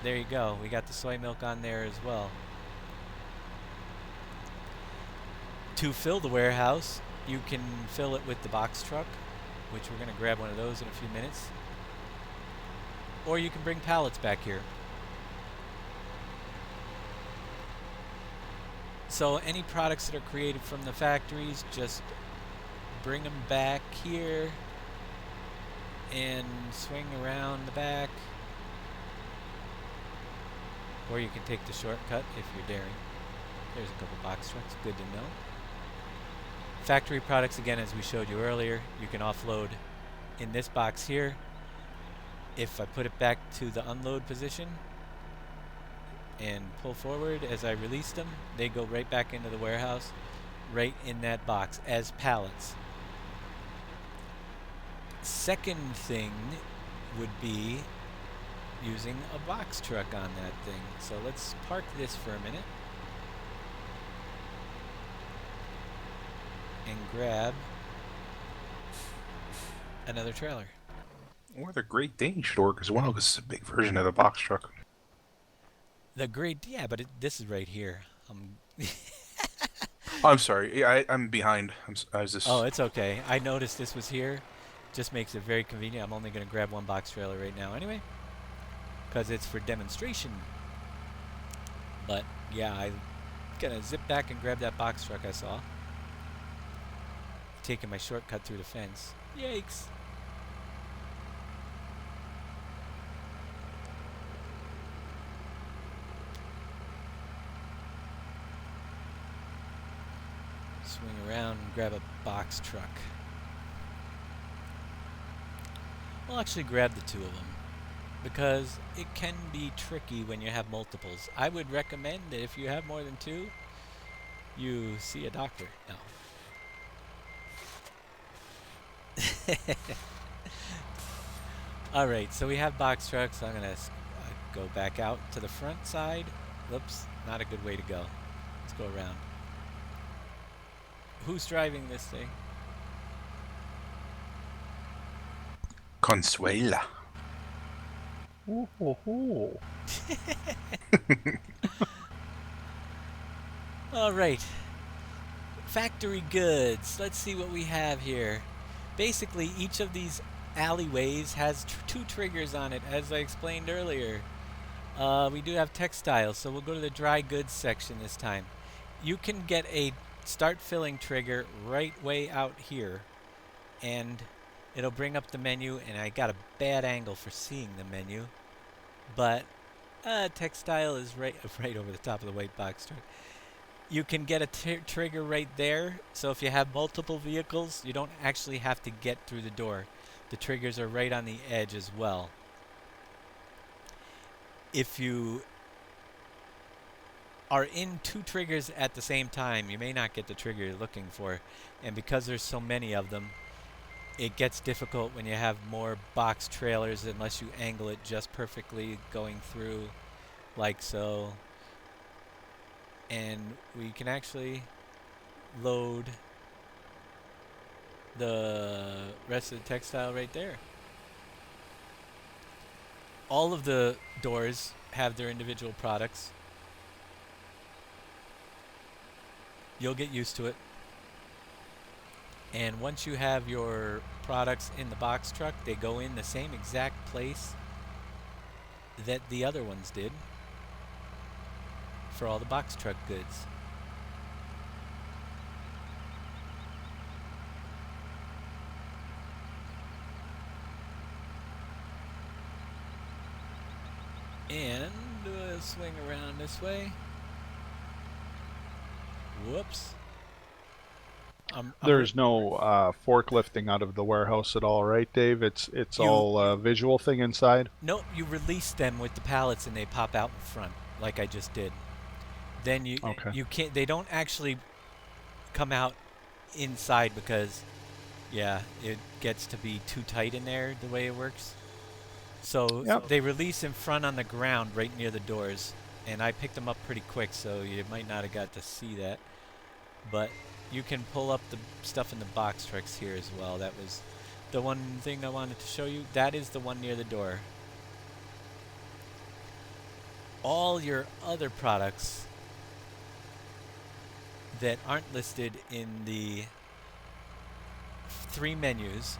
There you go, we got the soy milk on there as well. To fill the warehouse, you can fill it with the box truck, which we're going to grab one of those in a few minutes. Or you can bring pallets back here. So any products that are created from the factories, just bring them back here and swing around the back. Or you can take the shortcut if you're daring. There's a couple box trucks, good to know. Factory products, again, as we showed you earlier, you can offload in this box here. If I put it back to the unload position and pull forward as I release them, they go right back into the warehouse, right in that box as pallets. Second thing would be using a box truck on that thing. So let's park this for a minute and grab another trailer. Or the Great Dane should work as well, because it's a big version of the box truck. The great, yeah, but this is right here. Oh, I'm sorry. Yeah, I'm behind. I was just. Oh, it's okay. I noticed this was here. Just makes it very convenient. I'm only going to grab one box trailer right now anyway, because it's for demonstration. But yeah, I'm going to zip back and grab that box truck I saw. Taking my shortcut through the fence. Yikes. Swing around and grab a box truck. I'll actually grab the two of them because it can be tricky when you have multiples. I would recommend that if you have more than two, you see a doctor. No. Alright, so we have box trucks. I'm going to go back out to the front side. Whoops, not a good way to go. Let's go around. Who's driving this thing? Consuela. Ooh, hoo, hoo. Alright. Factory goods. Let's see what we have here. Basically, each of these alleyways has two triggers on it, as I explained earlier. We do have textiles, so we'll go to the dry goods section this time. You can get a start filling trigger right way out here, and it'll bring up the menu, and I got a bad angle for seeing the menu, but textile is right over the top of the white box truck. You can get a trigger right there, so if you have multiple vehicles, you don't actually have to get through the door. The triggers are right on the edge as well. If you are in two triggers at the same time, you may not get the trigger you're looking for, and because there's so many of them, it gets difficult when you have more box trailers unless you angle it just perfectly going through like so. And we can actually load the rest of the textile right there. All of the doors have their individual products. You'll get used to it. And once you have your products in the box truck, they go in the same exact place that the other ones did for all the box truck goods. And we'll swing around this way. Whoops. There's no forklifting out of the warehouse at all, right, Dave? It's all a visual thing inside? Nope, you release them with the pallets and they pop out in front, like I just did. Then you can't. They don't actually come out inside because, yeah, it gets to be too tight in there the way it works. So they release in front on the ground right near the doors, and I picked them up pretty quick, so you might not have got to see that. But you can pull up the stuff in the box trucks here as well. That was the one thing I wanted to show you. That is the one near the door. All your other products that aren't listed in the three menus.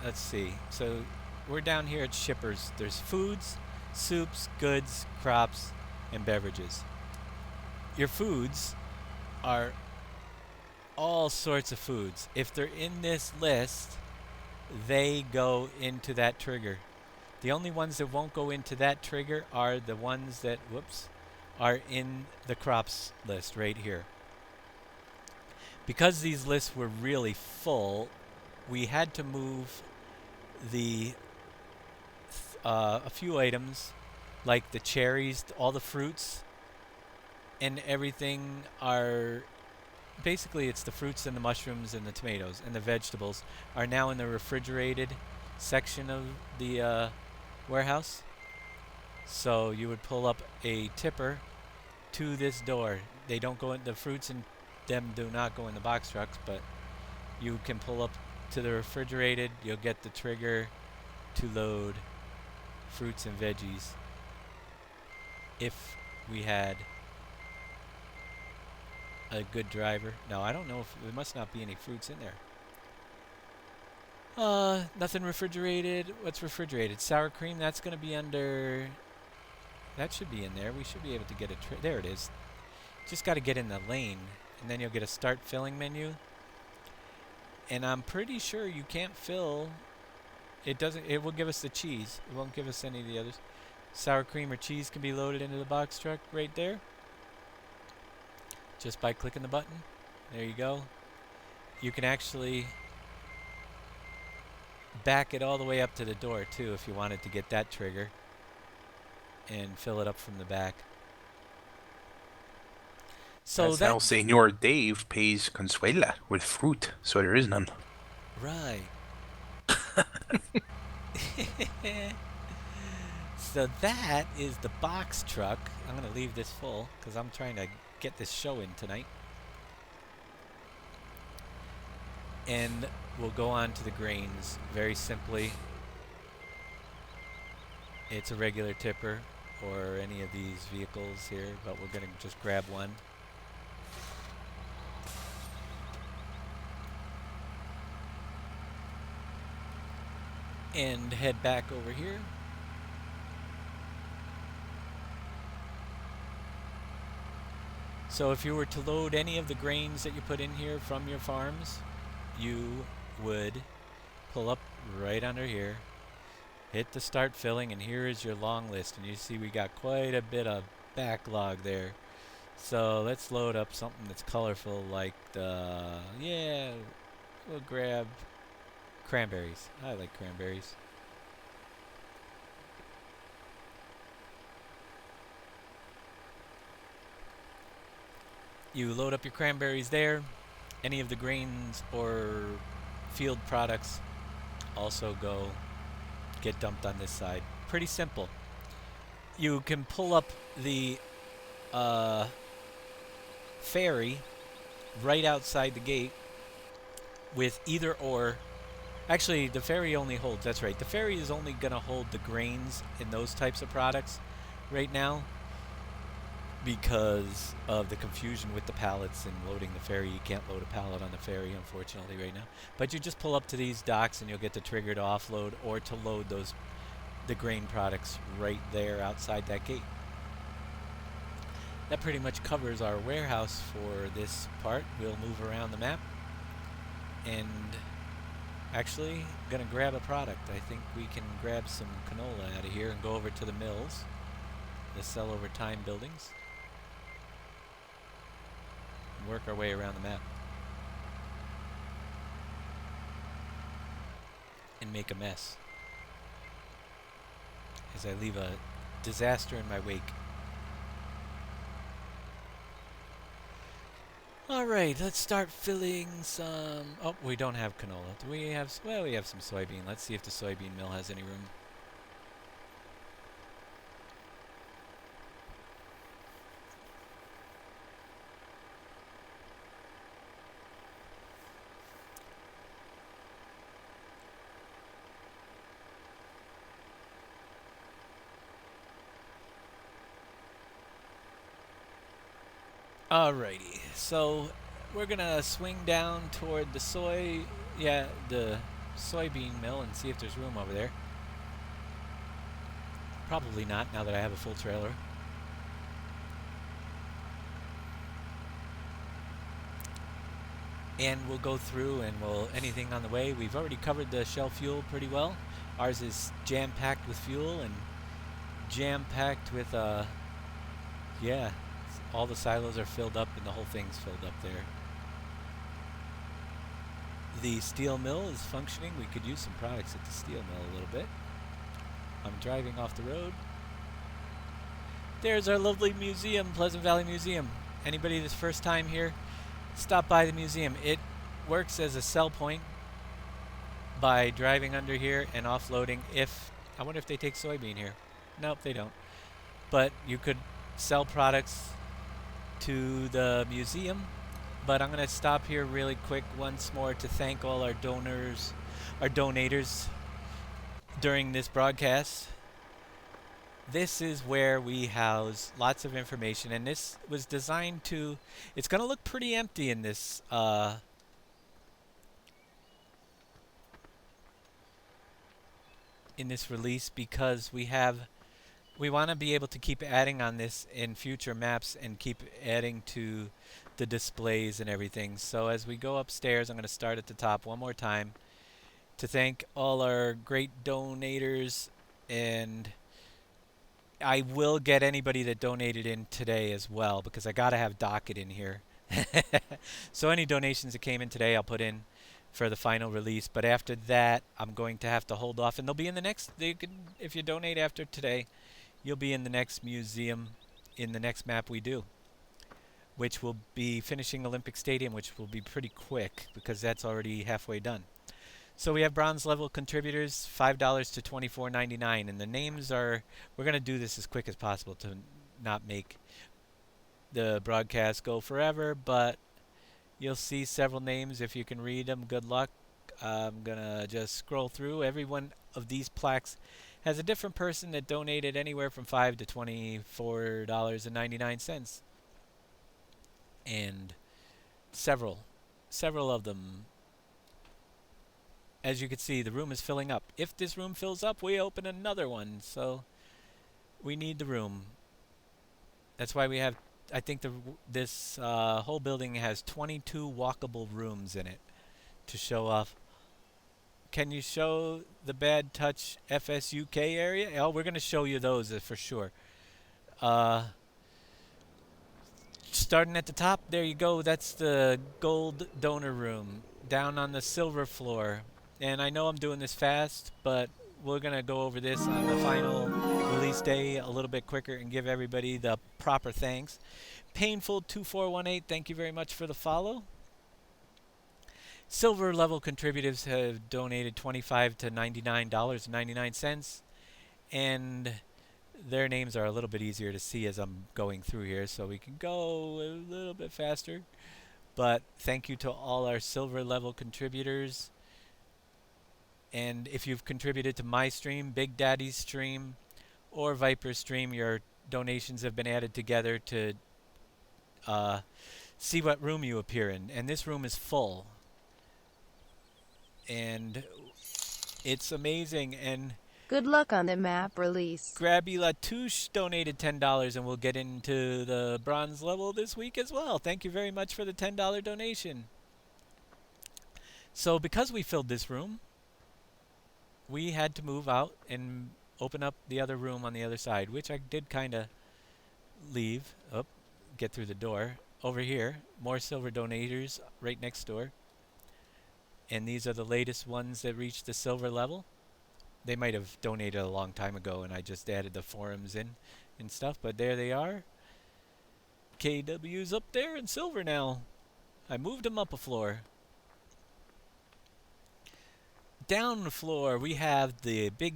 Let's see. So we're down here at shippers. There's foods, soups, goods, crops, and beverages. Your foods are all sorts of foods. If they're in this list, they go into that trigger. The only ones that won't go into that trigger are the ones that, whoops, are in the crops list right here. Because these lists were really full, we had to move the a few items like the cherries, all the fruits, and everything are basically it's the fruits and the mushrooms and the tomatoes and the vegetables are now in the refrigerated section of the warehouse. So you would pull up a tipper to this door. They don't go in the fruits and them do not go in the box trucks, but you can pull up to the refrigerated. You'll get the trigger to load fruits and veggies if we had a good driver. No, I don't know if there must not be any fruits in there. Nothing refrigerated. What's refrigerated? Sour cream. That's going to be under. That should be in there. We should be able to get a. There it is. Just got to get in the lane, and then you'll get a start filling menu. And I'm pretty sure you can't fill. It doesn't. It will give us the cheese. It won't give us any of the others. Sour cream or cheese can be loaded into the box truck right there. Just by clicking the button. There you go. You can actually back it all the way up to the door too if you wanted to get that trigger and fill it up from the back. So That's how Senor Dave pays Consuela with fruit, so there is none. Right. So that is the box truck. I'm going to leave this full because I'm trying to get this show in tonight. And we'll go on to the grains very simply. It's a regular tipper or any of these vehicles here, but we're going to just grab one. And head back over here. So if you were to load any of the grains that you put in here from your farms, you would pull up right under here, hit the start filling, and here is your long list. And you see we got quite a bit of backlog there. So let's load up something that's colorful like the, yeah, we'll grab cranberries. I like cranberries. You load up your cranberries there. Any of the grains or field products also go get dumped on this side. Pretty simple. You can pull up the ferry right outside the gate with either or. Actually, the ferry only holds, that's right. The ferry is only going to hold the grains and those types of products right now because of the confusion with the pallets and loading the ferry. You can't load a pallet on the ferry, unfortunately, right now. But you just pull up to these docks and you'll get the trigger to offload or to load the grain products right there outside that gate. That pretty much covers our warehouse for this part. We'll move around the map and actually gonna grab a product. I think we can grab some canola out of here and go over to the mills, the sell over time buildings, and work our way around the map and make a mess as I leave a disaster in my wake. Alright, let's start filling some. Oh, we don't have canola. Do we have. Well, we have some soybean. Let's see if the soybean mill has any room. Alrighty, so we're gonna swing down toward the the soybean mill and see if there's room over there. Probably not, now that I have a full trailer. and we'll go through and we'll anything on the way. We've already covered the shell fuel pretty well. Ours is jam-packed with fuel and jam-packed with yeah, all the silos are filled up and the whole thing's filled up there. The steel mill is functioning. We could use some products at the steel mill a little bit. I'm driving off the road. There's our lovely museum, Pleasant Valley Museum. Anybody this first time here, stop by the museum. It works as a sell point by driving under here and offloading. I wonder if they take soybean here. Nope, they don't. But you could sell products to the museum. But I'm going to stop here really quick once more to thank all our donors, our donators during this broadcast. This is where we house lots of information, and this was designed to, it's going to look pretty empty in this release because we want to be able to keep adding on this in future maps and keep adding to the displays and everything. So as we go upstairs, I'm going to start at the top one more time to thank all our great donators, and I will get anybody that donated in today as well because I got to have docket in here. So any donations that came in today I'll put in for the final release, but after that I'm going to have to hold off, and they'll be in the next, if you donate after today, you'll be in the next museum, in the next map we do, which will be finishing Olympic Stadium, which will be pretty quick because that's already halfway done. So we have bronze level contributors, $5 to $24.99, and the names are, we're going to do this as quick as possible to not make the broadcast go forever, but you'll see several names. If you can read them, good luck. I'm going to just scroll through. Every one of these plaques has a different person that donated anywhere from $5 to $24.99. And several of them. As you can see, the room is filling up. If this room fills up, we open another one. So we need the room. That's why we have, I think this whole building has 22 walkable rooms in it to show off. Can you show the Bad Touch FSUK area? Oh, we're going to show you those for sure. Starting at the top, there you go. That's the gold donor room down on the silver floor. And I know I'm doing this fast, but we're going to go over this on the final release day a little bit quicker and give everybody the proper thanks. Painful2418, thank you very much for the follow. Silver level contributors have donated $25 to $99.99, and their names are a little bit easier to see as I'm going through here, so we can go a little bit faster. But thank you to all our silver level contributors. And if you've contributed to my stream, Big Daddy's stream, or Viper's stream, your donations have been added together to see what room you appear in. And this room is full. And it's amazing. And good luck on the map release. Grabby Latouche donated $10, and we'll get into the bronze level this week as well. Thank you very much for the $10 donation. So because we filled this room, we had to move out and open up the other room on the other side, which I did kind of leave. Oh, get through the door. Over here, more silver donators right next door. And these are the latest ones that reached the silver level. They might have donated a long time ago and I just added the forums in and stuff, but there they are. KW's up there in silver now. I moved them up a floor. Down the floor, we have the big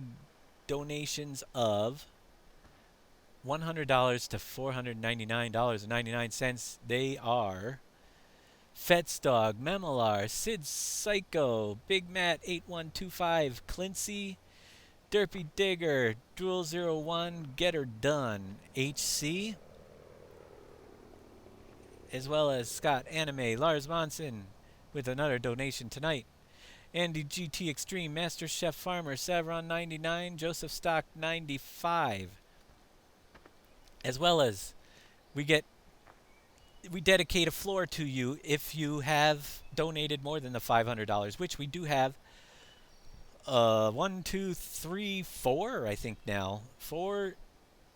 donations of $100 to $499.99. They are Fetzdog, Memelar, Sid Psycho, Big Matt 8125, Clincy, Derpy Digger, Drool01, Get Her Done, HC, as well as Scott Anime, Lars Monson with another donation tonight. Andy GT Extreme, Master Chef Farmer, Savron 99, Joseph Stock 95. As well as we get we dedicate a floor to you if you have donated more than the $500, which we do have. One, two, three, four. I think now four.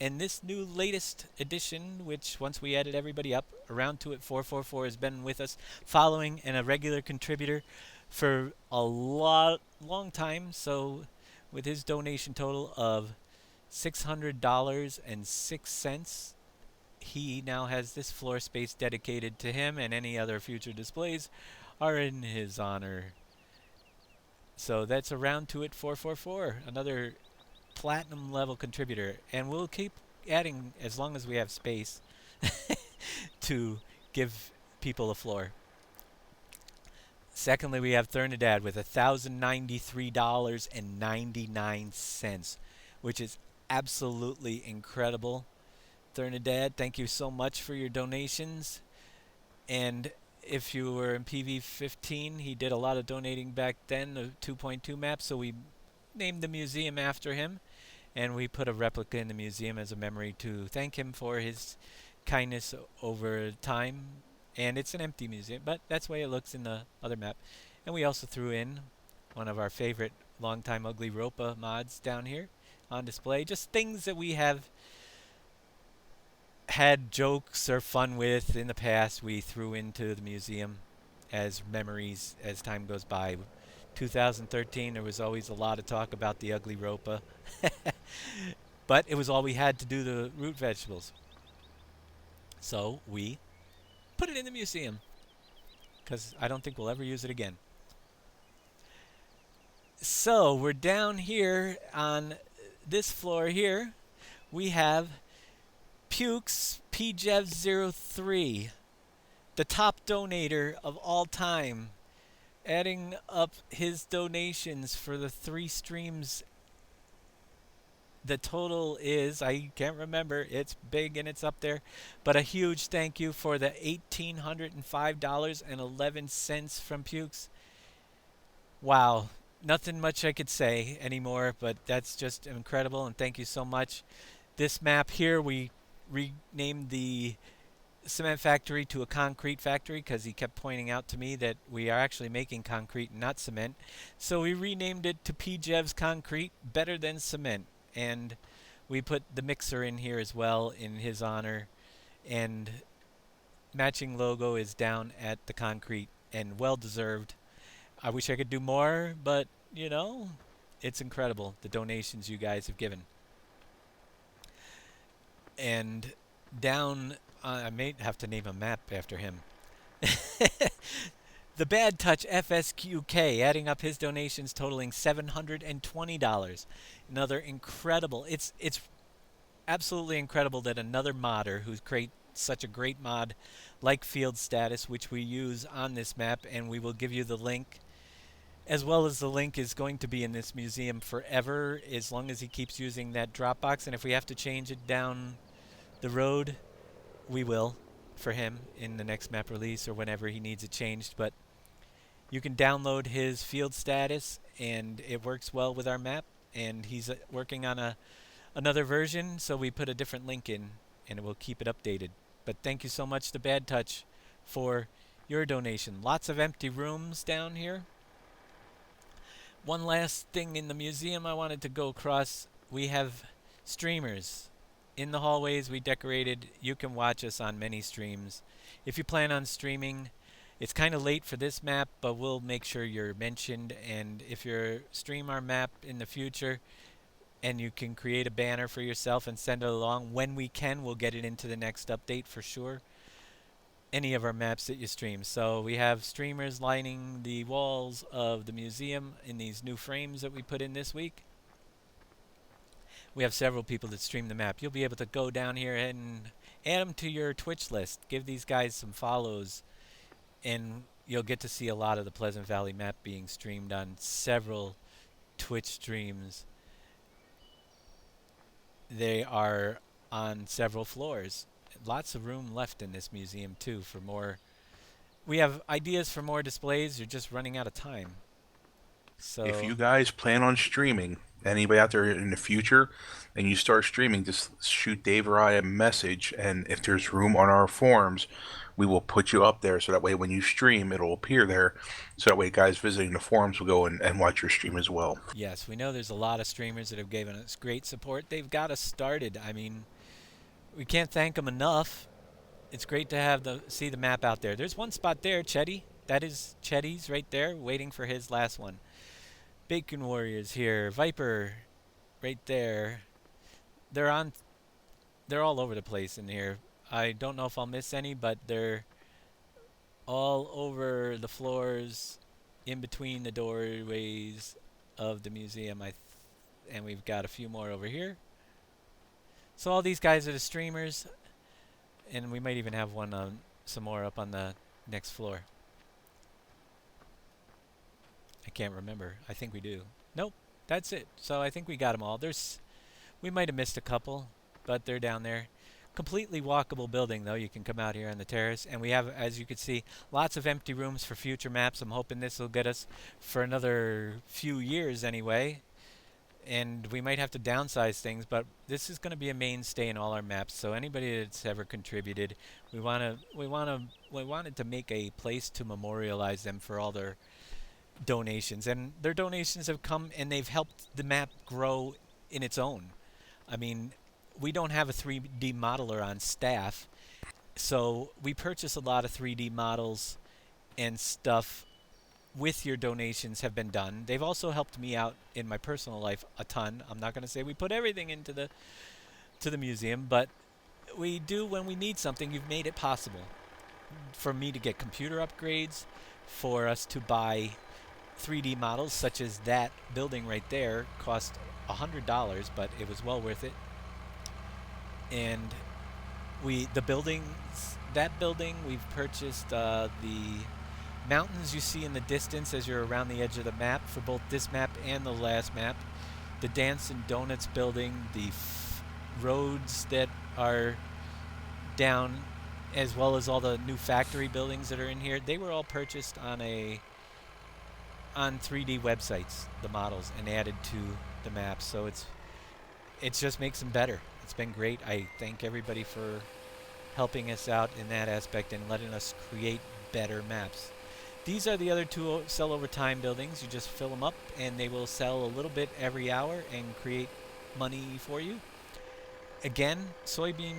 And this new latest edition, which once we added everybody up, around to it 444 has been with us, following and a regular contributor for a long time. So, with his donation total of $600.06, he now has this floor space dedicated to him, and any other future displays are in his honor. So that's around to it 444, another platinum level contributor, and we'll keep adding as long as we have space to give people a floor. Secondly, we have Thernadad with $1,093.99, which is absolutely incredible. Thernadad, thank you so much for your donations. And if you were in PV15, he did a lot of donating back then, the 2.2 map, so we named the museum after him, and we put a replica in the museum as a memory to thank him for his kindness over time. And it's an empty museum, but that's the way it looks in the other map. And we also threw in one of our favorite longtime Ugly Ropa mods down here on display. Just things that we have had jokes or fun with in the past, we threw into the museum as memories as time goes by. 2013, there was always a lot of talk about the Ugly Ropa, but it was all we had to do the root vegetables. So we put it in the museum because I don't think we'll ever use it again. So we're down here on this floor here. We have Pukes PJev03, the top donator of all time, adding up his donations for the 3 streams. The total is, I can't remember, it's big and it's up there, but a huge thank you for the $1,805.11 from Pukes. Wow, nothing much I could say anymore, but that's just incredible, and thank you so much. This map here, we renamed the cement factory to a concrete factory because he kept pointing out to me that we are actually making concrete and not cement. So we renamed it to PJev's Concrete, better than cement. And we put the mixer in here as well in his honor. And matching logo is down at the concrete, and well deserved. I wish I could do more, but you know, it's incredible the donations you guys have given. And down, I may have to name a map after him. The Bad Touch FSQK, adding up his donations totaling $720. Another incredible. It's absolutely incredible that another modder who creates such a great mod like Field Status, which we use on this map, and we will give you the link, as well as the link is going to be in this museum forever as long as he keeps using that Dropbox. And if we have to change it down the road, we will for him in the next map release or whenever he needs it changed. But you can download his Field Status, and it works well with our map. And he's working on another version, so we put a different link in, and it will keep it updated. But thank you so much to Bad Touch for your donation. Lots of empty rooms down here. One last thing in the museum I wanted to go across. We have streamers. In the hallways we decorated. You can watch us on many streams. If you plan on streaming, it's kind of late for this map, but we'll make sure you're mentioned. And if you stream our map in the future, and you can create a banner for yourself and send it along, when we can, we'll get it into the next update for sure. Any of our maps that you stream. So we have streamers lining the walls of the museum in these new frames that we put in this week. We have several people that stream the map. You'll be able to go down here and add them to your Twitch list. Give these guys some follows, and you'll get to see a lot of the Pleasant Valley map being streamed on several Twitch streams. They are on several floors. Lots of room left in this museum too for more. We have ideas for more displays. You're just running out of time. So If you guys plan on streaming, anybody out there in the future, and you start streaming, just shoot Dave or I a message, and if there's room on our forums, we will put you up there so that way when you stream, it'll appear there. So that way guys visiting the forums will go and watch your stream as well. Yes, we know there's a lot of streamers that have given us great support. They've got us started. I mean, we can't thank them enough. It's great to have see the map out there. There's one spot there, Chetty. That is Chetty's right there, waiting for his last one. Bacon Warriors here. Viper, right there. They're on. They're all over the place in here. I don't know if I'll miss any, but they're all over the floors, in between the doorways of the museum. And we've got a few more over here. So all these guys are the streamers, and we might even have some more up on the next floor. I can't remember. I think we do. Nope, that's it. So I think we got them all. We might have missed a couple, but they're down there. Completely walkable building, though. You can come out here on the terrace, and we have, as you can see, lots of empty rooms for future maps. I'm hoping this will get us for another few years anyway. And we might have to downsize things, but this is going to be a mainstay in all our maps. So anybody that's ever contributed, we wanted to make a place to memorialize them for all their donations. And their donations have come and they've helped the map grow in its own. I mean, we don't have a 3D modeler on staff, so we purchase a lot of 3D models and stuff with your donations have been done. They've also helped me out in my personal life a ton. I'm not going to say we put everything into the museum, but we do when we need something. You've made it possible for me to get computer upgrades, for us to buy 3D models such as that building right there. Cost $100, but it was well worth it. And that building we've purchased the mountains you see in the distance as you're around the edge of the map for both this map and the last map. The Dance and Donuts building, the roads that are down, as well as all the new factory buildings that are in here, they were all purchased on 3D websites, the models, and added to the map. So it just makes them better. It's been great. I thank everybody for helping us out in that aspect and letting us create better maps. These are the other two sell over time buildings. You just fill them up and they will sell a little bit every hour and create money for you. Again, soybean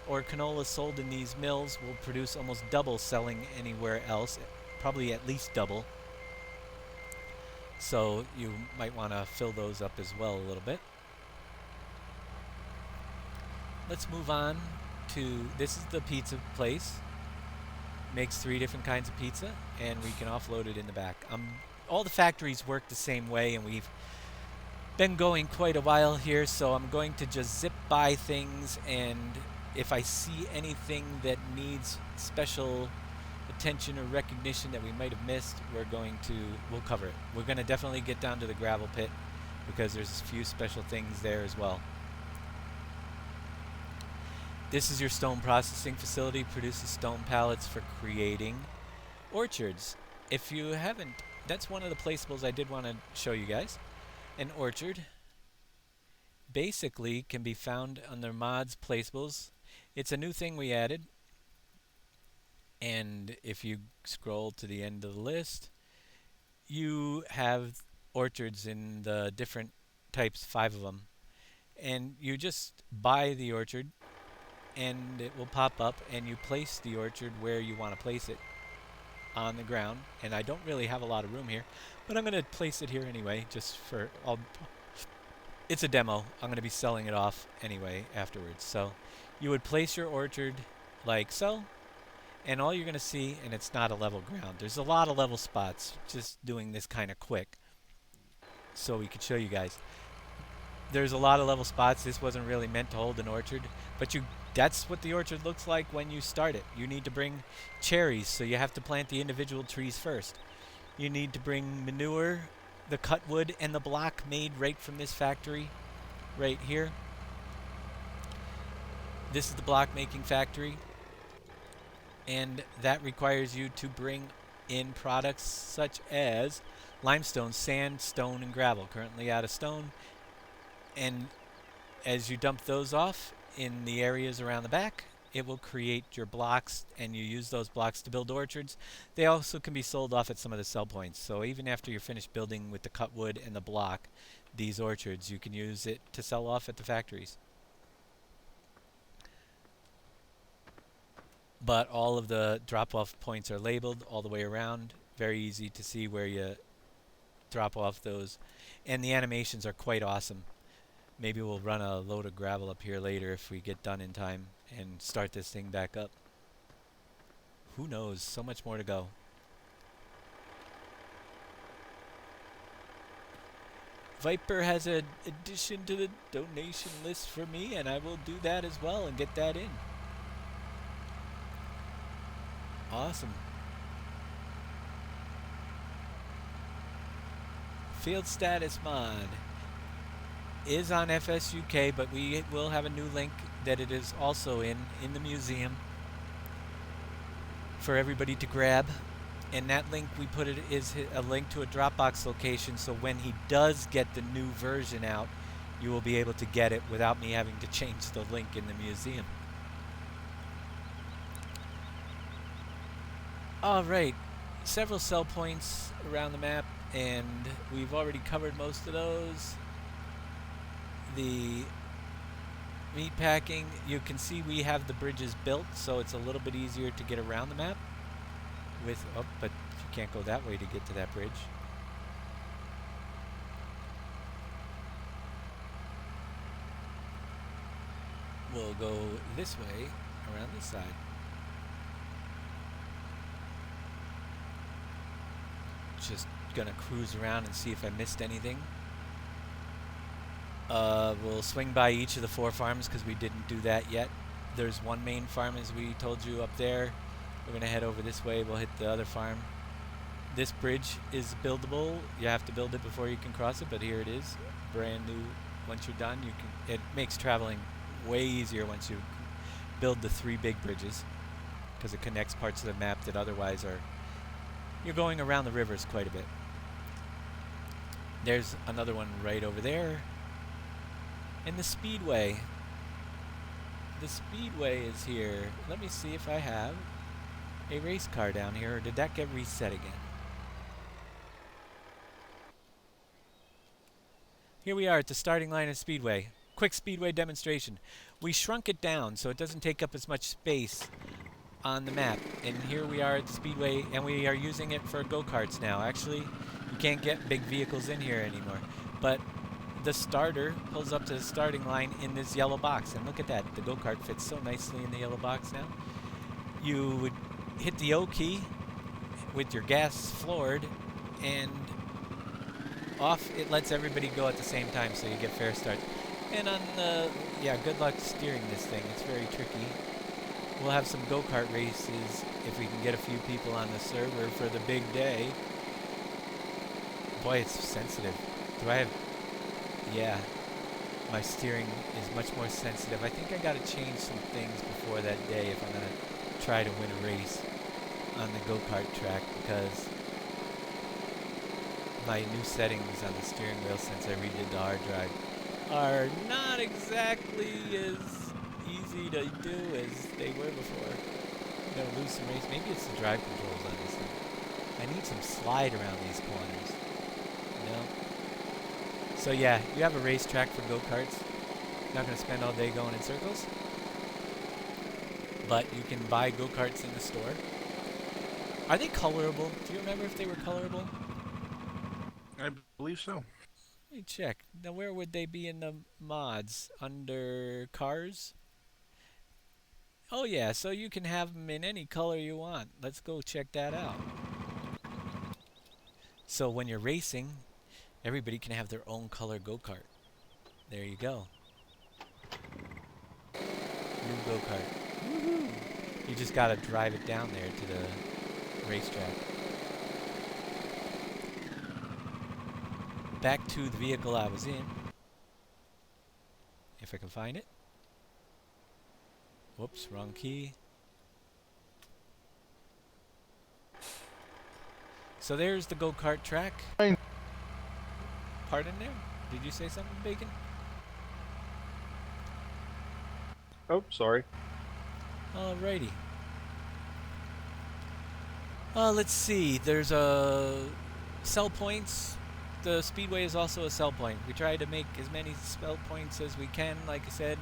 or canola sold in these mills will produce almost double selling anywhere else, probably at least double. So you might want to fill those up as well a little bit. Let's move on to, this is the pizza place. Makes 3 different kinds of pizza, and we can offload it in the back. All the factories work the same way, and we've been going quite a while here, so I'm going to just zip by things, and if I see anything that needs special attention or recognition that we might have missed, we'll cover it. We're going to definitely get down to the gravel pit because there's a few special things there as well. This is your stone processing facility, produces stone pallets for creating orchards. If you haven't, that's one of the placeables I did want to show you guys. An orchard basically can be found under mods placeables. It's a new thing we added. And if you scroll to the end of the list, you have orchards in the different types, 5 of them. And you just buy the orchard, and it will pop up, and you place the orchard where you want to place it on the ground. And I don't really have a lot of room here, but I'm going to place it here anyway, just for it's a demo. I'm going to be selling it off anyway afterwards. So you would place your orchard like so, and all you're going to see, and it's not a level ground. There's a lot of level spots, just doing this kind of quick so we could show you guys. There's a lot of level spots. This wasn't really meant to hold an orchard, but that's what the orchard looks like when you start it. You need to bring cherries, so you have to plant the individual trees first. You need to bring manure, the cut wood, and the block made right from this factory right here. This is the block making factory, and that requires you to bring in products such as limestone, sand, stone, and gravel. Currently out of stone, and as you dump those off in the areas around the back, it will create your blocks, and you use those blocks to build orchards. They also can be sold off at some of the sell points. So even after you're finished building with the cut wood and the block, these orchards, you can use it to sell off at the factories. But all of the drop-off points are labeled all the way around. Very easy to see where you drop off those. And the animations are quite awesome. Maybe we'll run a load of gravel up here later if we get done in time and start this thing back up. Who knows? So much more to go. Viper has an addition to the donation list for me, and I will do that as well and get that in. Awesome. Field status mod is on FSUK, but we will have a new link that it is also in the museum for everybody to grab. And that link we put it is a link to a Dropbox location, so when he does get the new version out, you will be able to get it without me having to change the link in the museum. Alright, several sell points around the map, and we've already covered most of those. The meat packing, you can see we have the bridges built, so it's a little bit easier to get around the map. But you can't go that way to get to that bridge. We'll go this way, around this side. Just gonna cruise around and see if I missed anything. We'll swing by each of the 4 farms because we didn't do that yet. There's one main farm, as we told you, up there. We're gonna head over this way. We'll hit the other farm. This bridge is buildable. You have to build it before you can cross it, but here it is, brand new. Once you're done, it makes traveling way easier once you build the 3 big bridges, because it connects parts of the map that otherwise you're going around the rivers quite a bit. There's another one right over there. And the Speedway. The Speedway is here. Let me see if I have a race car down here, or did that get reset again? Here we are at the starting line of Speedway. Quick Speedway demonstration. We shrunk it down so it doesn't take up as much space on the map. And here we are at the Speedway, and we are using it for go-karts now. Actually, you can't get big vehicles in here anymore. But the starter pulls up to the starting line in this yellow box. And look at that. The go-kart fits so nicely in the yellow box now. You would hit the O key with your gas floored, and off it lets everybody go at the same time, so you get fair starts. And on the, good luck steering this thing. It's very tricky. We'll have some go-kart races if we can get a few people on the server for the big day. Boy, it's sensitive. Do I have... Yeah. My steering is much more sensitive. I think I gotta change some things before that day if I'm gonna try to win a race on the go-kart track, because my new settings on the steering wheel since I redid the hard drive are not exactly as easy to do as they were before. I'm gonna lose some race. Maybe it's the drive controls on this thing. I need some slide around these corners. No. So yeah, you have a racetrack for go-karts. Not gonna spend all day going in circles. But you can buy go-karts in the store. Are they colorable? Do you remember if they were colorable? I believe so. Let me check. Now where would they be in the mods? Under cars? Oh yeah, so you can have them in any color you want. Let's go check that out. So when you're racing, everybody can have their own color go-kart. There you go. New go-kart. Woohoo! You just gotta drive it down there to the racetrack. Back to the vehicle I was in. If I can find it. Whoops, wrong key. So there's the go-kart track. Pardon there? Did you say something, Bacon? Oh, sorry. Alrighty. Let's see. There's sell points. The Speedway is also a sell point. We try to make as many sell points as we can, like I said,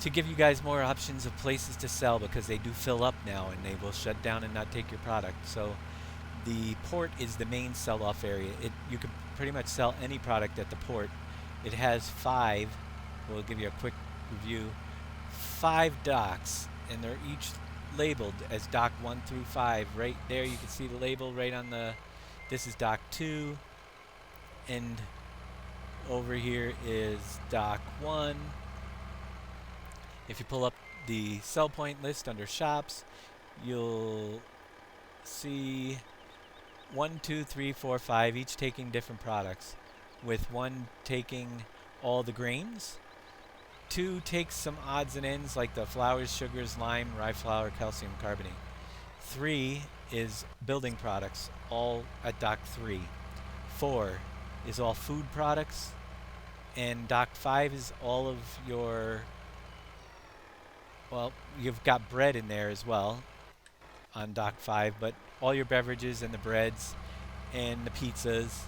to give you guys more options of places to sell, because they do fill up now and they will shut down and not take your product. So the port is the main sell-off area. You can pretty much sell any product at the port. It has 5. We'll give you a quick review. 5 docks, and they're each labeled as dock 1 through 5. Right there you can see the label right on the, this is dock 2, and over here is dock 1. If you pull up the sell point list under shops, you'll see 1, 2, 3, 4, 5, each taking different products, with 1 taking all the grains, 2 takes some odds and ends like the flours, sugars, lime, rye flour, calcium carbonate. 3 is building products, all at dock 3. 4 is all food products, and dock 5 is all of your, well, you've got bread in there as well on dock 5, but all your beverages and the breads and the pizzas,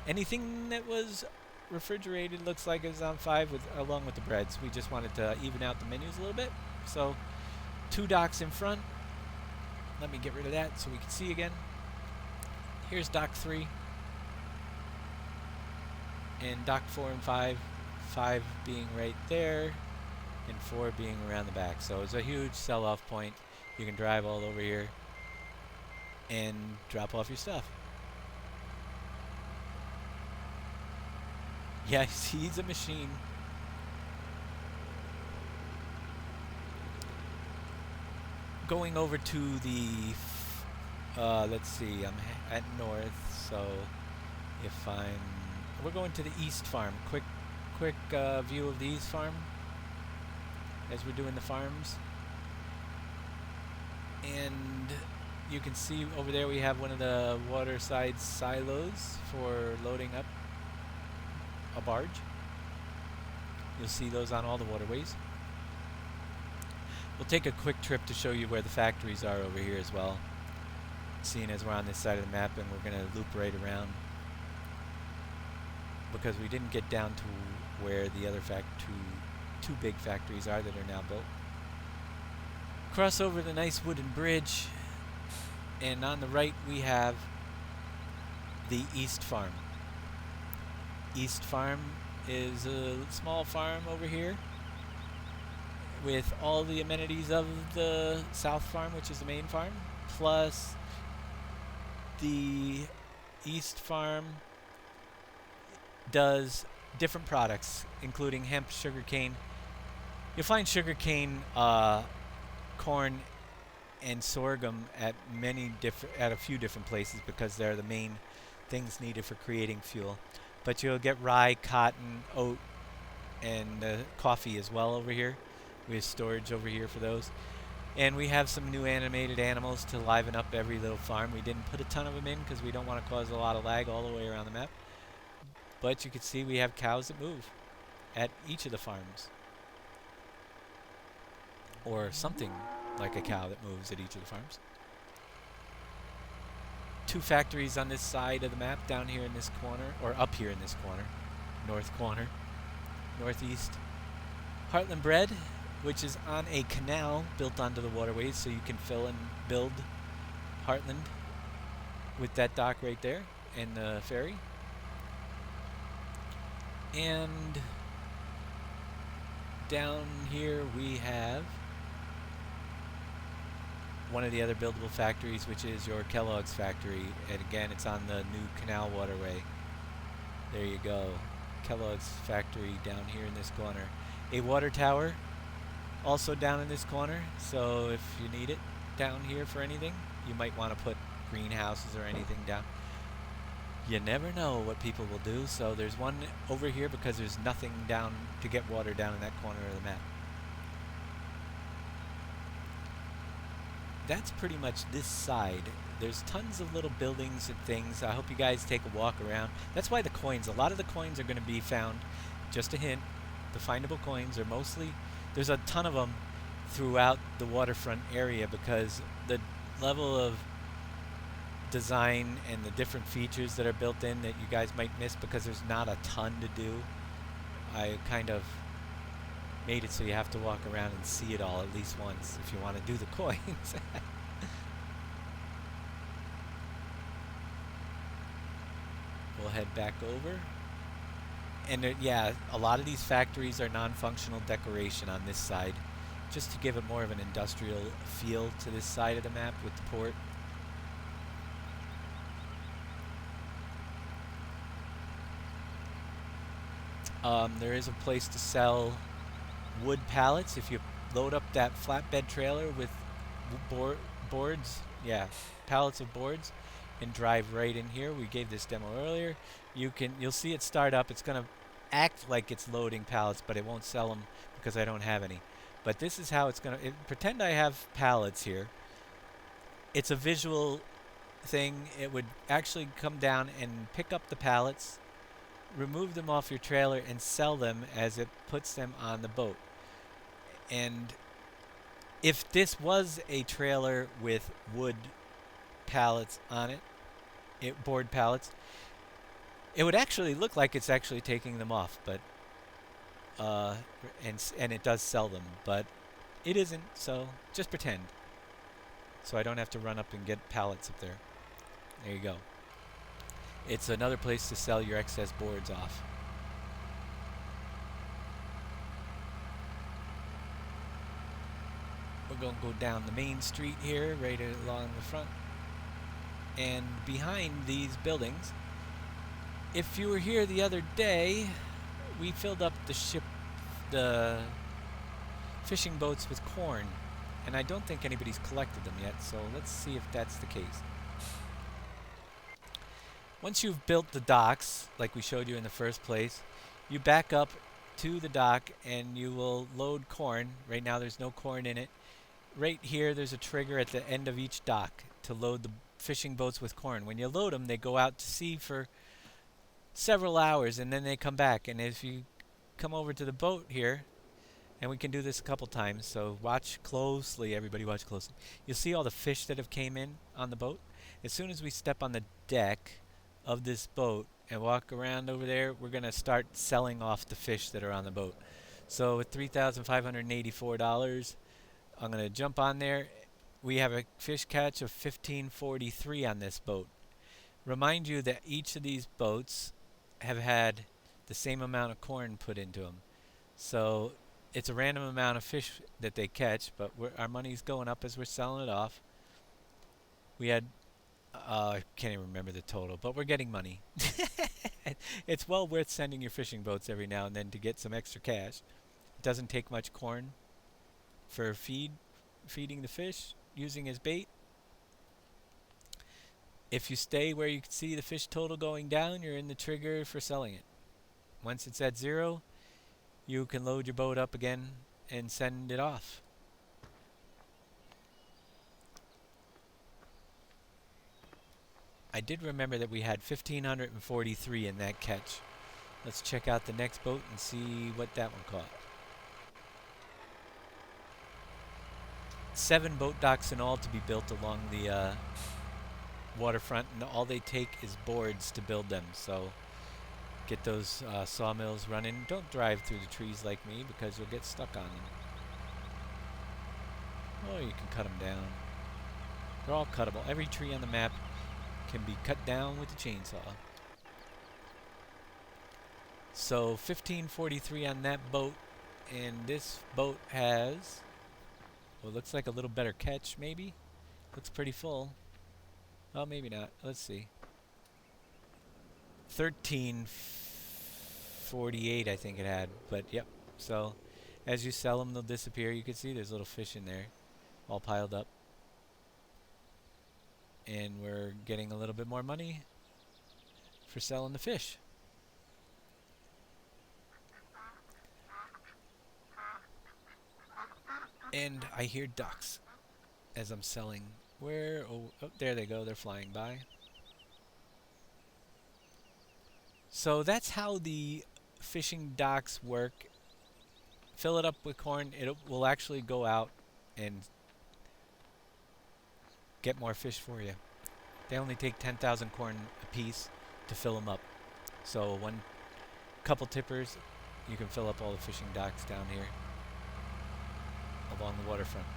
anything that was refrigerated looks like it's on 5 along with the breads. We just wanted to even out the menus a little bit. So 2 docks in front. Let me get rid of that so we can see again. Here's dock 3 and dock 4 and 5. 5 being right there and 4 being around the back. So it's a huge sell-off point. You can drive all over here and drop off your stuff. Yeah, he's a machine. Going over to the, let's see, I'm at north, so if we're going to the east farm. Quick view of the east farm as we're doing the farms. And you can see over there we have one of the waterside silos for loading up a barge. You'll see those on all the waterways. We'll take a quick trip to show you where the factories are over here as well, seeing as we're on this side of the map, and we're going to loop right around because we didn't get down to where the other two big factories are that are now built. Cross over the nice wooden bridge, and on the right we have the East Farm. East Farm is a small farm over here with all the amenities of the South Farm, which is the main farm, plus the East Farm does different products, including hemp, sugarcane. You'll find sugarcane, corn, and sorghum at a few different places because they're the main things needed for creating fuel. But you'll get rye, cotton, oat, and coffee as well over here. We have storage over here for those. And we have some new animated animals to liven up every little farm. We didn't put a ton of them in because we don't want to cause a lot of lag all the way around the map. But you can see we have cows that move at each of the farms. Or something like a cow that moves at each of the farms. 2 factories on this side of the map, down here in this corner, or up here in this corner, northeast. Heartland Bread, which is on a canal built onto the waterways, so you can fill and build Heartland with that dock right there and the ferry. And down here we have one of the other buildable factories, which is your Kellogg's factory, and again it's on the new canal waterway. There you go, Kellogg's factory down here in this corner. A water tower also down in this corner, so if you need it down here for anything, you might want to put greenhouses or anything down. You never know what people will do, so there's one over here because there's nothing down to get water down in that corner of the map. That's pretty much this side. There's tons of little buildings and things. I hope you guys take a walk around. That's why the coins, a lot of the coins are going to be found, just a hint, the findable coins are mostly, there's a ton of them throughout the waterfront area because the level of design and the different features that are built in that you guys might miss because there's not a ton to do. I kind of made it so you have to walk around and see it all at least once if you want to do the coins. We'll head back over. And yeah, a lot of these factories are non-functional decoration on this side, just to give it more of an industrial feel to this side of the map with the port. There is a place to sell wood pallets if you load up that flatbed trailer with boards, yeah, pallets of boards, and drive right in here. We gave this demo earlier. You'll see it start up. It's gonna act like it's loading pallets, but it won't sell them because I don't have any. But this is how it's gonna pretend I have pallets here. It's a visual thing. It would actually come down and pick up the pallets, remove them off your trailer, and sell them as it puts them on the boat. And if this was a trailer with wood pallets on it, board pallets, it would actually look like it's actually taking them off, but and it does sell them, but it isn't. So just pretend. So I don't have to run up and get pallets up there. There you go. It's another place to sell your excess boards off. We're going to go down the main street here, right along the front. And behind these buildings, if you were here the other day, we filled up the fishing boats with corn. And I don't think anybody's collected them yet, so let's see if that's the case. Once you've built the docks, like we showed you in the first place, you back up to the dock and you will load corn. Right now there's no corn in it. Right here there's a trigger at the end of each dock to load the fishing boats with corn. When you load them, they go out to sea for several hours and then they come back. And if you come over to the boat here, and we can do this a couple times, so watch closely, everybody watch closely. You'll see all the fish that have came in on the boat. As soon as we step on the deck of this boat and walk around over there, we're going to start selling off the fish that are on the boat. So with $3,584, I'm going to jump on there. We have a fish catch of $1,543 on this boat. Remind you that each of these boats have had the same amount of corn put into them. So it's a random amount of fish that they catch, but our money's going up as we're selling it off. We had, I can't even remember the total, but we're getting money. It's well worth sending your fishing boats every now and then to get some extra cash. It doesn't take much corn for feeding the fish, using as bait. If you stay where you can see the fish total going down, you're in the trigger for selling it. Once it's at 0, you can load your boat up again and send it off. I did remember that we had 1,543 in that catch. Let's check out the next boat and see what that one caught. 7 boat docks in all to be built along the waterfront, and all they take is boards to build them. So get those sawmills running. Don't drive through the trees like me because you'll get stuck on them. Oh, you can cut them down. They're all cuttable. Every tree on the map can be cut down with a chainsaw. So 1543 on that boat, and this boat has, well, looks like a little better catch maybe. Looks pretty full. Oh, maybe not. Let's see. 1348 I think it had, but yep. So as you sell them, they'll disappear. You can see there's little fish in there all piled up. And we're getting a little bit more money for selling the fish. And I hear ducks as I'm selling. Where? Oh, there they go. They're flying by. So that's how the fishing docks work. Fill it up with corn. It will actually go out and get more fish for you. They only take 10,000 corn apiece to fill them up. So one couple tippers, you can fill up all the fishing docks down here along the waterfront.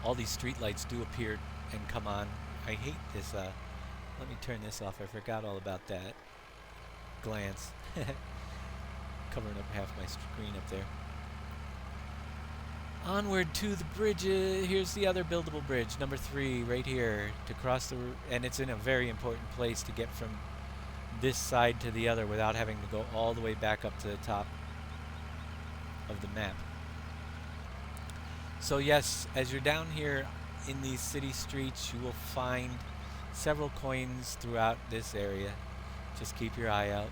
All these street lights do appear and come on. I hate this. Let me turn this off. I forgot all about that. Glance. Covering up half my screen up there. Onward to the bridge. Here's the other buildable bridge, number 3, right here, to cross the... And it's in a very important place to get from this side to the other without having to go all the way back up to the top of the map. So yes, as you're down here in these city streets, you will find several coins throughout this area. Just keep your eye out.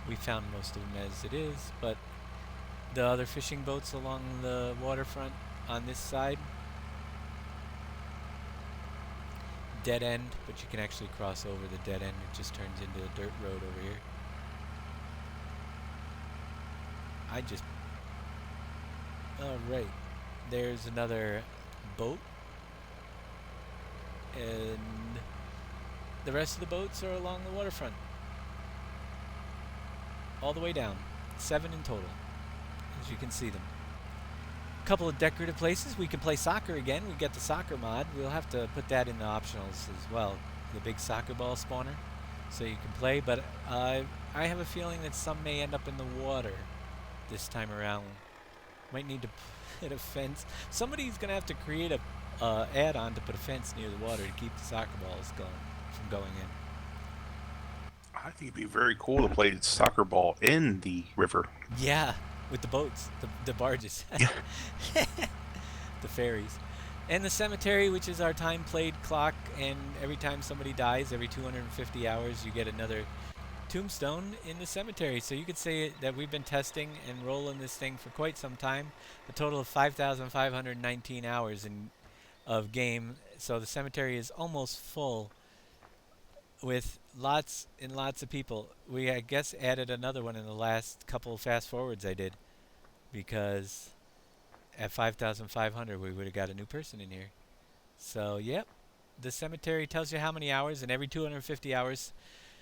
We found most of them as it is, but the other fishing boats along the waterfront on this side, dead end, but you can actually cross over the dead end. It just turns into a dirt road over here. Alright, there's another boat, and the rest of the boats are along the waterfront all the way down. 7 in total, as you can see them. A couple of decorative places. We can play soccer again. We get the soccer mod. We'll have to put that in the optionals as well. The big soccer ball spawner, so you can play. But I have a feeling that some may end up in the water this time around. Might need to put a fence. Somebody's gonna have to create a add-on to put a fence near the water to keep the soccer balls from going in. I think it'd be very cool to play soccer ball in the river. Yeah, with the boats, the barges, the ferries. And the cemetery, which is our time played clock, and every time somebody dies, every 250 hours, you get another tombstone in the cemetery. So you could say that we've been testing and rolling this thing for quite some time, a total of 5,519 hours of game. So the cemetery is almost full with lots and lots of people. We, I guess, added another one in the last couple fast forwards I did, because at 5,500 we would have got a new person in here. So, yep, the cemetery tells you how many hours, and every 250 hours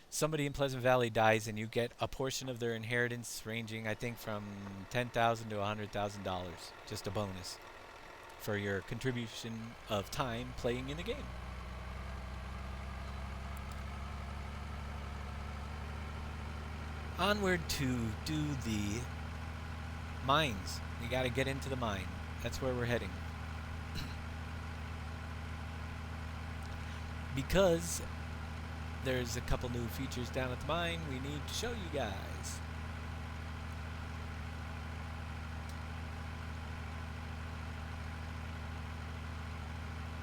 somebody in Pleasant Valley dies, and you get a portion of their inheritance ranging, I think, from $10,000 to $100,000. Just a bonus for your contribution of time playing in the game. Onward to do the mines. You gotta get into the mine. That's where we're heading. Because there's a couple new features down at the mine we need to show you guys.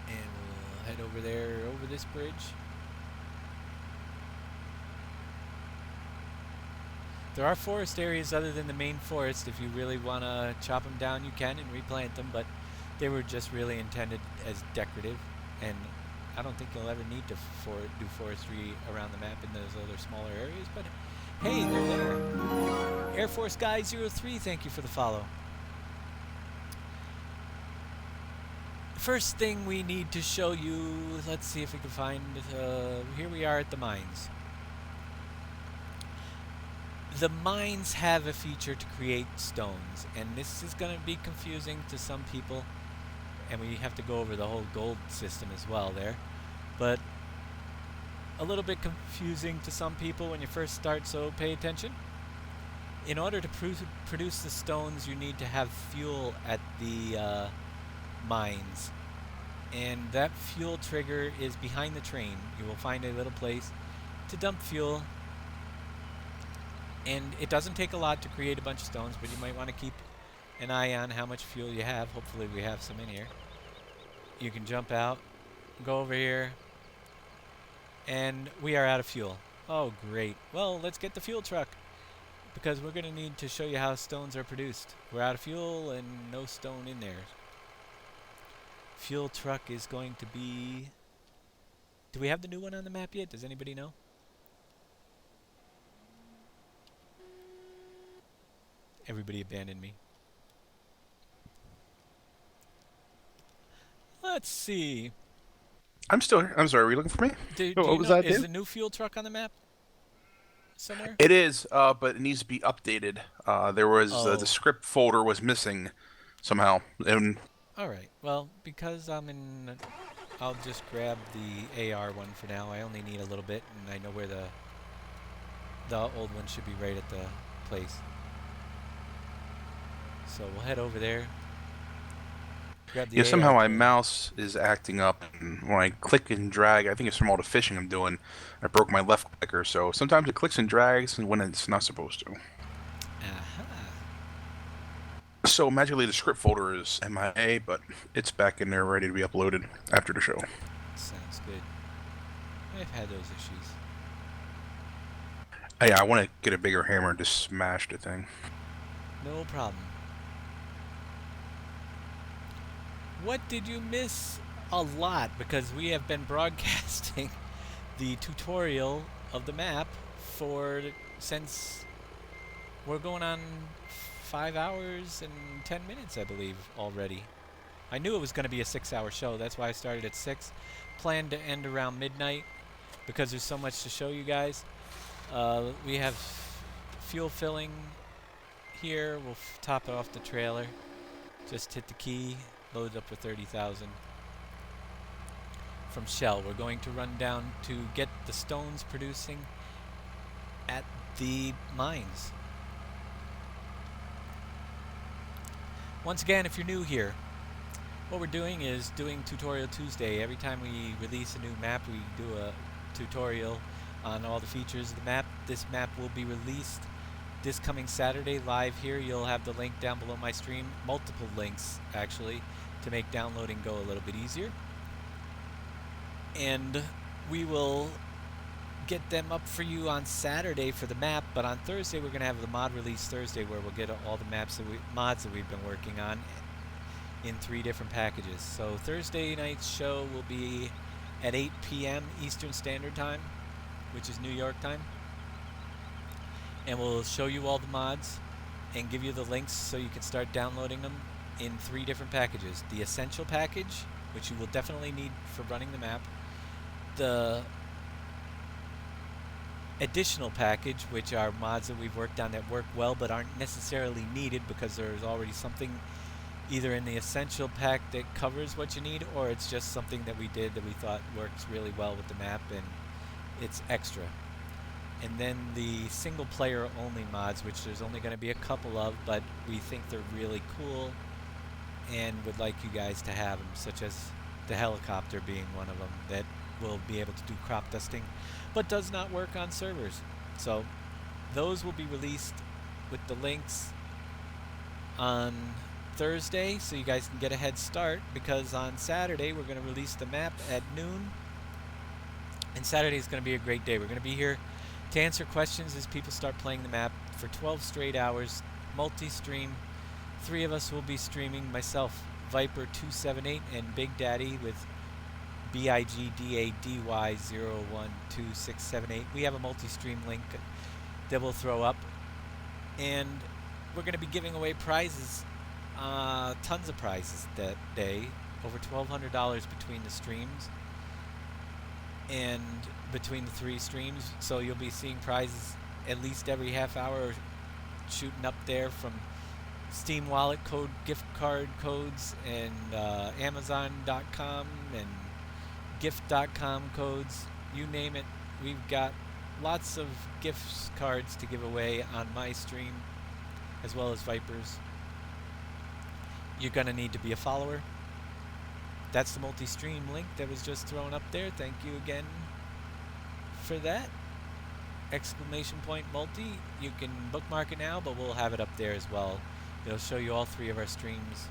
And we'll head over there, over this bridge. There are forest areas other than the main forest. If you really want to chop them down, you can and replant them, but they were just really intended as decorative, and I don't think you'll ever need to do forestry around the map in those other smaller areas, but hey, they're there. Air Force Guy 03, thank you for the follow. First thing we need to show you, let's see if we can find, here we are at the mines. The mines have a feature to create stones, and this is going to be confusing to some people, and we have to go over the whole gold system as well there, but a little bit confusing to some people when you first start, so pay attention. In order to produce the stones, you need to have fuel at the mines, and that fuel trigger is behind the train. You will find a little place to dump fuel. And it doesn't take a lot to create a bunch of stones, but you might want to keep an eye on how much fuel you have. Hopefully we have some in here. You can jump out, go over here, and we are out of fuel. Oh, great. Well, let's get the fuel truck, because we're going to need to show you how stones are produced. We're out of fuel and no stone in there. Fuel truck is going to be... Do we have the new one on the map yet? Does anybody know? Everybody abandoned me. Let's see. I'm still here. I'm sorry, were you looking for me? Do What you was know, that, is Dave? the new fuel truck on the map somewhere? It is, but it needs to be updated. There was the Oh, script folder was missing somehow, and all right. Well, because I'm in, I'll just grab the AR one for now. I only need a little bit, and I know where the old one should be right at the place. So we'll head over there. Grab yeah, the AR somehow my code. mouse is acting up, and when I click and drag, I think it's from all the fishing I'm doing. I broke my left clicker, so sometimes it clicks and drags when it's not supposed to. Aha. So magically, the script folder is MIA, but it's back in there, ready to be uploaded after the show. Sounds good. I've had those issues. Yeah, I want to get a bigger hammer and just smash the thing. No problem. What did you miss? A lot, because we have been broadcasting the tutorial of the map since we're going on 5 hours and 10 minutes, I believe, already. I knew it was going to be a 6-hour show. That's why I started at 6. Planned to end around midnight because there's so much to show you guys. We have fuel filling here. We'll top it off the trailer. Just hit the key. Load up with 30,000 from Shell. We're going to run down to get the stones producing at the mines. Once again, if you're new here, what we're doing is doing Tutorial Tuesday. Every time we release a new map, we do a tutorial on all the features of the map. This map will be released this coming Saturday live here. You'll have the link down below my stream, multiple links actually, to make downloading go a little bit easier. And we will get them up for you on Saturday for the map, but on Thursday we're going to have the mod release Thursday, where we'll get all the mods that we've been working on in 3 different packages. So Thursday night's show will be at 8 p.m. Eastern Standard Time, which is New York time. And we'll show you all the mods and give you the links so you can start downloading them in 3 different packages. The Essential package, which you will definitely need for running the map. The Additional package, which are mods that we've worked on that work well but aren't necessarily needed because there's already something either in the Essential pack that covers what you need, or it's just something that we did that we thought works really well with the map and it's extra. And then the single player only mods, which there's only going to be a couple of, but we think they're really cool and would like you guys to have them, such as the helicopter being one of them that will be able to do crop dusting but does not work on servers. So those will be released with the links on Thursday, so you guys can get a head start, because on Saturday we're going to release the map at noon. And Saturday is going to be a great day. We're going to be here to answer questions as people start playing the map for 12 straight hours, multi-stream. 3 of us will be streaming, myself, Viper278, and Big Daddy with BIGDADY012678. We have a multi-stream link that we'll throw up. And we're going to be giving away prizes, tons of prizes that day, over $1,200 between the streams and between the 3 streams. So you'll be seeing prizes at least every half hour shooting up there, from Steam Wallet code, gift card codes, and Amazon.com and gift.com codes, you name it. We've got lots of gift cards to give away on my stream, as well as Viper's. You're going to need to be a follower. That's the multi-stream link that was just thrown up there. Thank you again for that. Exclamation point multi. You can bookmark it now, but we'll have it up there as well. It'll show you all 3 of our streams.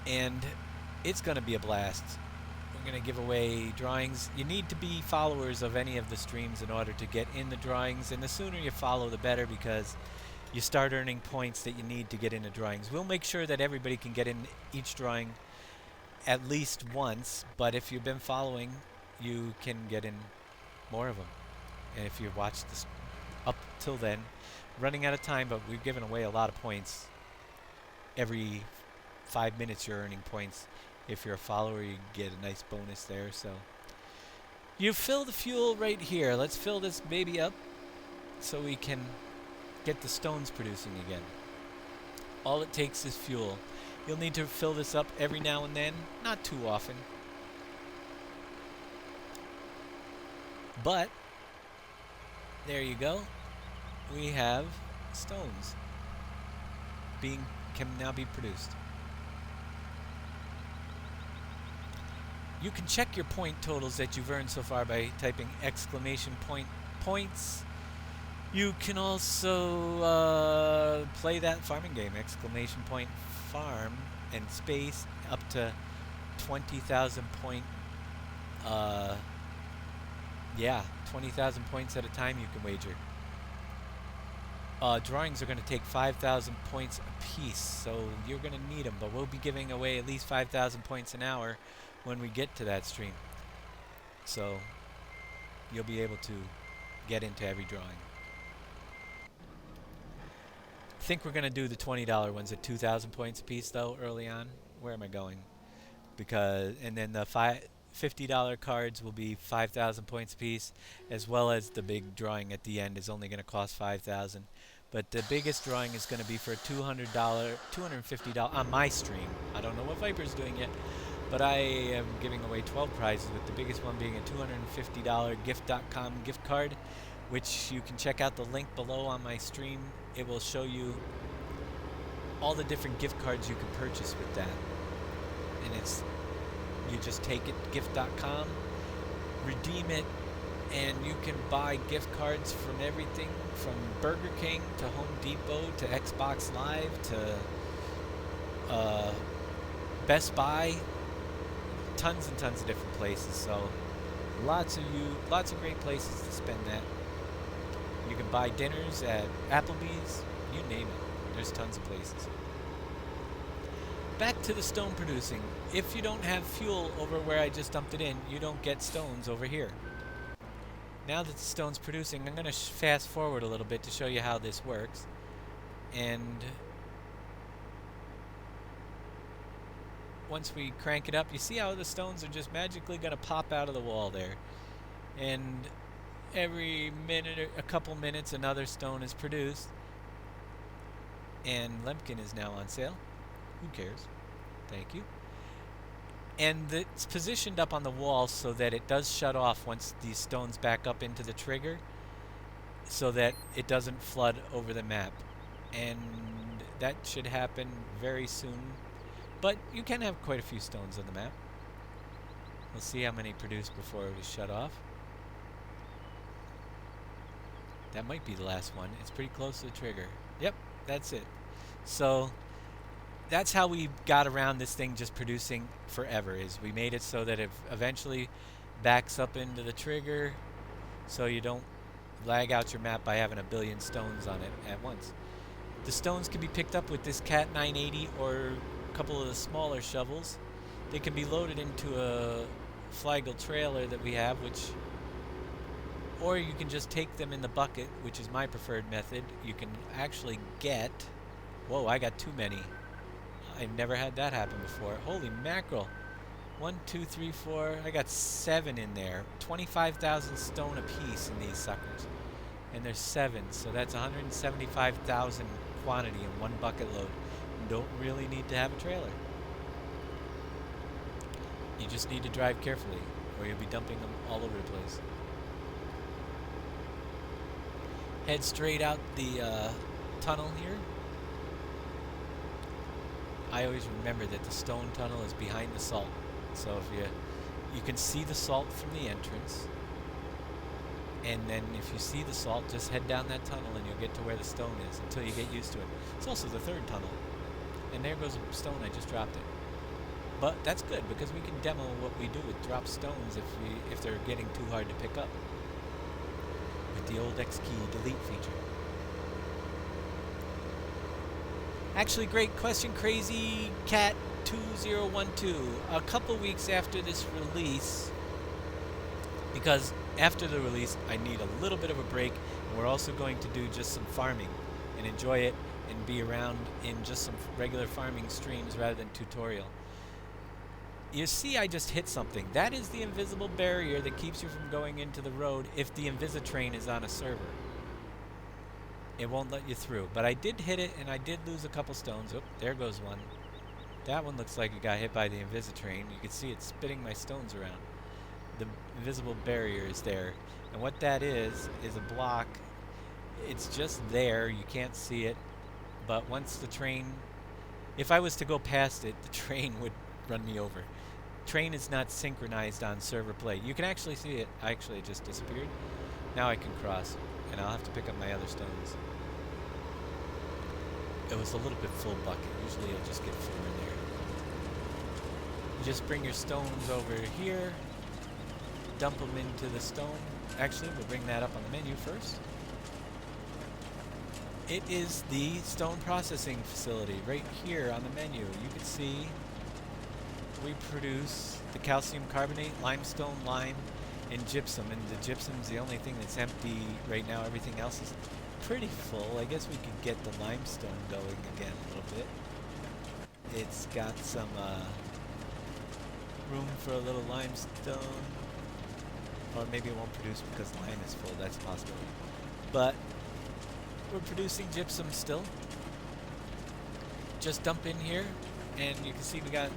And it's going to be a blast. We're going to give away drawings. You need to be followers of any of the streams in order to get in the drawings, and the sooner you follow the better, because you start earning points that you need to get into drawings. We'll make sure that everybody can get in each drawing at least once, but if you've been following, you can get in more of them. And if you've watched this up till then, running out of time, but we've given away a lot of points. Every 5 minutes you're earning points If you're a follower, you get a nice bonus there. So you fill the fuel right here. Let's fill this baby up so we can get the stones producing again. All it takes is fuel. You'll need to fill this up every now and then, not too often. But there you go. We have stones can now be produced. You can check your point totals that you've earned so far by typing exclamation point points. You can also play that farming game, exclamation point farm and space up to 20,000 point. Yeah, 20,000 points at a time you can wager. Drawings are going to take 5,000 points apiece, so you're going to need them, but we'll be giving away at least 5,000 points an hour when we get to that stream. So you'll be able to get into every drawing. I think we're going to do the $20 ones at 2,000 points apiece, though, early on. Where am I going? And then the $50 cards will be 5,000 points apiece, as well as the big drawing at the end is only going to cost 5,000. But the biggest drawing is going to be for $250 on my stream. I don't know what Viper's doing yet, but I am giving away 12 prizes, with the biggest one being a $250 gift.com gift card, which you can check out the link below on my stream. It will show you all the different gift cards you can purchase with that. And you just take it, gift.com, redeem it, and you can buy gift cards from everything from Burger King to Home Depot to Xbox Live to Best Buy, tons and tons of different places. So lots of great places to spend that. You can buy dinners at Applebee's, you name it. There's tons of places. Back to the stone producing. If you don't have fuel over where I just dumped it in, you don't get stones over here. Now that the stone's producing, I'm going to fast forward a little bit to show you how this works. And once we crank it up, you see how the stones are just magically going to pop out of the wall there. And every minute or a couple minutes, another stone is produced. And Lemkin is now on sale. Who cares? Thank you. And it's positioned up on the wall so that it does shut off once these stones back up into the trigger, so that it doesn't flood over the map. And that should happen very soon. But you can have quite a few stones on the map. We'll see how many produced before it is shut off. That might be the last one. It's pretty close to the trigger. Yep, that's it. So that's how we got around this thing just producing forever, is we made it so that it eventually backs up into the trigger, so you don't lag out your map by having a billion stones on it at once. The stones can be picked up with this Cat 980 or a couple of the smaller shovels. They can be loaded into a Flagel trailer that we have, or you can just take them in the bucket, which is my preferred method. You can actually get... Whoa, I got too many. I've never had that happen before. Holy mackerel. 1, 2, 3, 4. I got 7 in there. 25,000 stone apiece in these suckers. And there's 7, so that's 175,000 quantity in one bucket load. You don't really need to have a trailer. You just need to drive carefully, or you'll be dumping them all over the place. Head straight out the tunnel here. I always remember that the stone tunnel is behind the salt. So if you can see the salt from the entrance, and then if you see the salt, just head down that tunnel and you'll get to where the stone is until you get used to it. It's also the third tunnel. And there goes a stone, I just dropped it. But that's good, because we can demo what we do with drop stones if they're getting too hard to pick up with the old X key delete feature. Actually, great question, Crazy Cat 2012. A couple weeks after this release, because after the release I need a little bit of a break, and we're also going to do just some farming and enjoy it and be around in just some regular farming streams rather than tutorial. You see I just hit something. That is the invisible barrier that keeps you from going into the road if the Invisitrain is on a server. It won't let you through. But I did hit it, and I did lose a couple stones. Oh, there goes one. That one looks like it got hit by the Invisitrain. You can see it spitting my stones around. The invisible barrier is there. And what that is a block. It's just there. You can't see it. But once the train... If I was to go past it, the train would run me over. Train is not synchronized on server play. You can actually see it. Actually, it just disappeared. Now I can cross, and I'll have to pick up my other stones. It was a little bit full bucket. Usually I'll just get 4 in there. You just bring your stones over here, dump them into the stone. Actually, we'll bring that up on the menu first. It is the stone processing facility right here on the menu. You can see we produce the calcium carbonate, limestone, lime, and gypsum. And the gypsum's the only thing that's empty right now. Everything else is pretty full. I guess we could get the limestone going again a little bit. It's got some room for a little limestone. Or maybe it won't produce because lime is full. That's a possibility. But we're producing gypsum still. Just dump in here, and you can see we got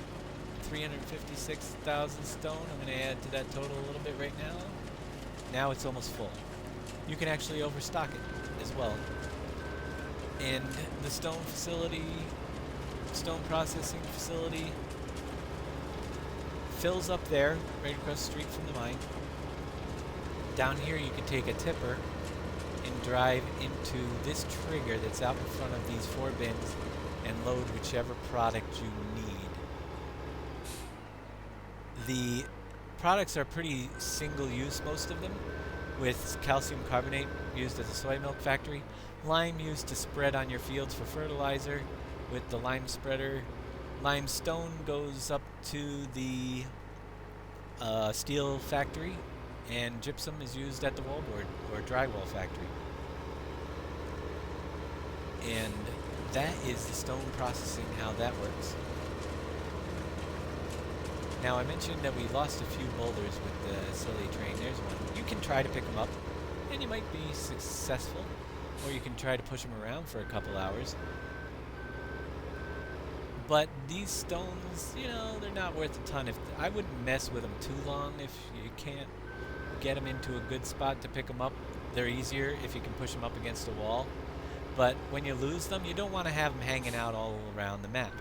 356,000 stone. I'm going to add to that total a little bit right now. Now it's almost full. You can actually overstock it as well. And the stone facility, stone processing facility, fills up there, right across the street from the mine. Down here you can take a tipper and drive into this trigger that's out in front of these 4 bins and load whichever product you need. The products are pretty single use, most of them, with calcium carbonate used as a soy milk factory, lime used to spread on your fields for fertilizer with the lime spreader. Limestone goes up to the steel factory, and gypsum is used at the wallboard or drywall factory. And that is the stone processing, how that works. Now I mentioned that we lost a few boulders with the silly train. There's one. You can try to pick them up, and you might be successful, or you can try to push them around for a couple hours. But these stones, you know, they're not worth a ton. I wouldn't mess with them too long if you can't get them into a good spot to pick them up. They're easier if you can push them up against a wall. But when you lose them, you don't want to have them hanging out all around the map.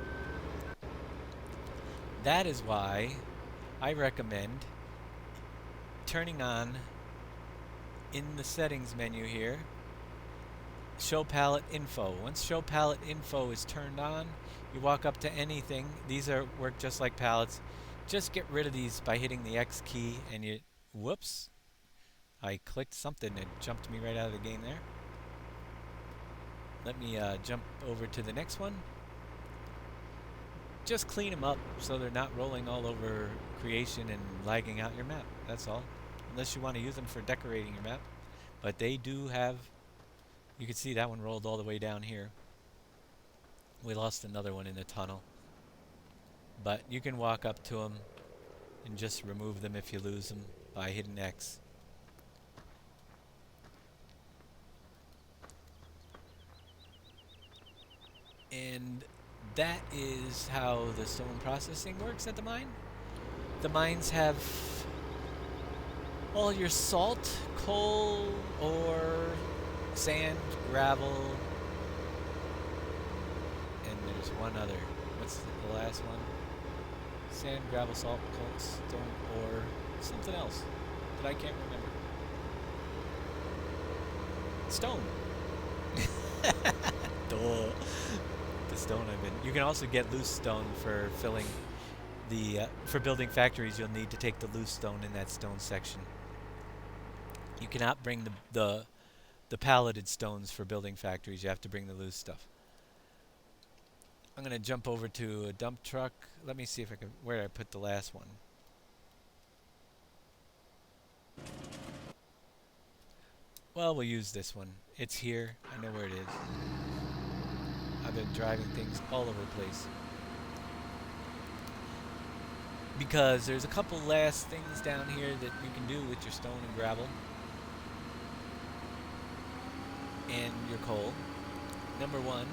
That is why I recommend turning on, in the settings menu here, show palette info. Once show palette info is turned on, you walk up to anything. These work just like pallets. Just get rid of these by hitting the X key, and you... Whoops. I clicked something. It jumped me right out of the game there. Let me jump over to the next one. Just clean them up so they're not rolling all over creation and lagging out your map. That's all. Unless you want to use them for decorating your map. But they do have... You can see that one rolled all the way down here. We lost another one in the tunnel. But you can walk up to them and just remove them if you lose them by hitting X. And that is how the stone processing works at the mine. The mines have all your salt, coal, ore, sand, gravel, and there's one other. What's the last one? Sand, gravel, salt, coal, stone, ore, something else that I can't remember. Stone. Duh. The stone I've been. You can also get loose stone for filling the for building factories. You'll need to take the loose stone in that stone section. You cannot bring the palleted stones for building factories. You have to bring the loose stuff. I'm gonna jump over to a dump truck. Let me see if I can. Where did I put the last one? Well, we'll use this one. It's here. I know where it is. I've been driving things all over the place. because there's a couple last things down here that you can do with your stone and gravel and your coal. Number one,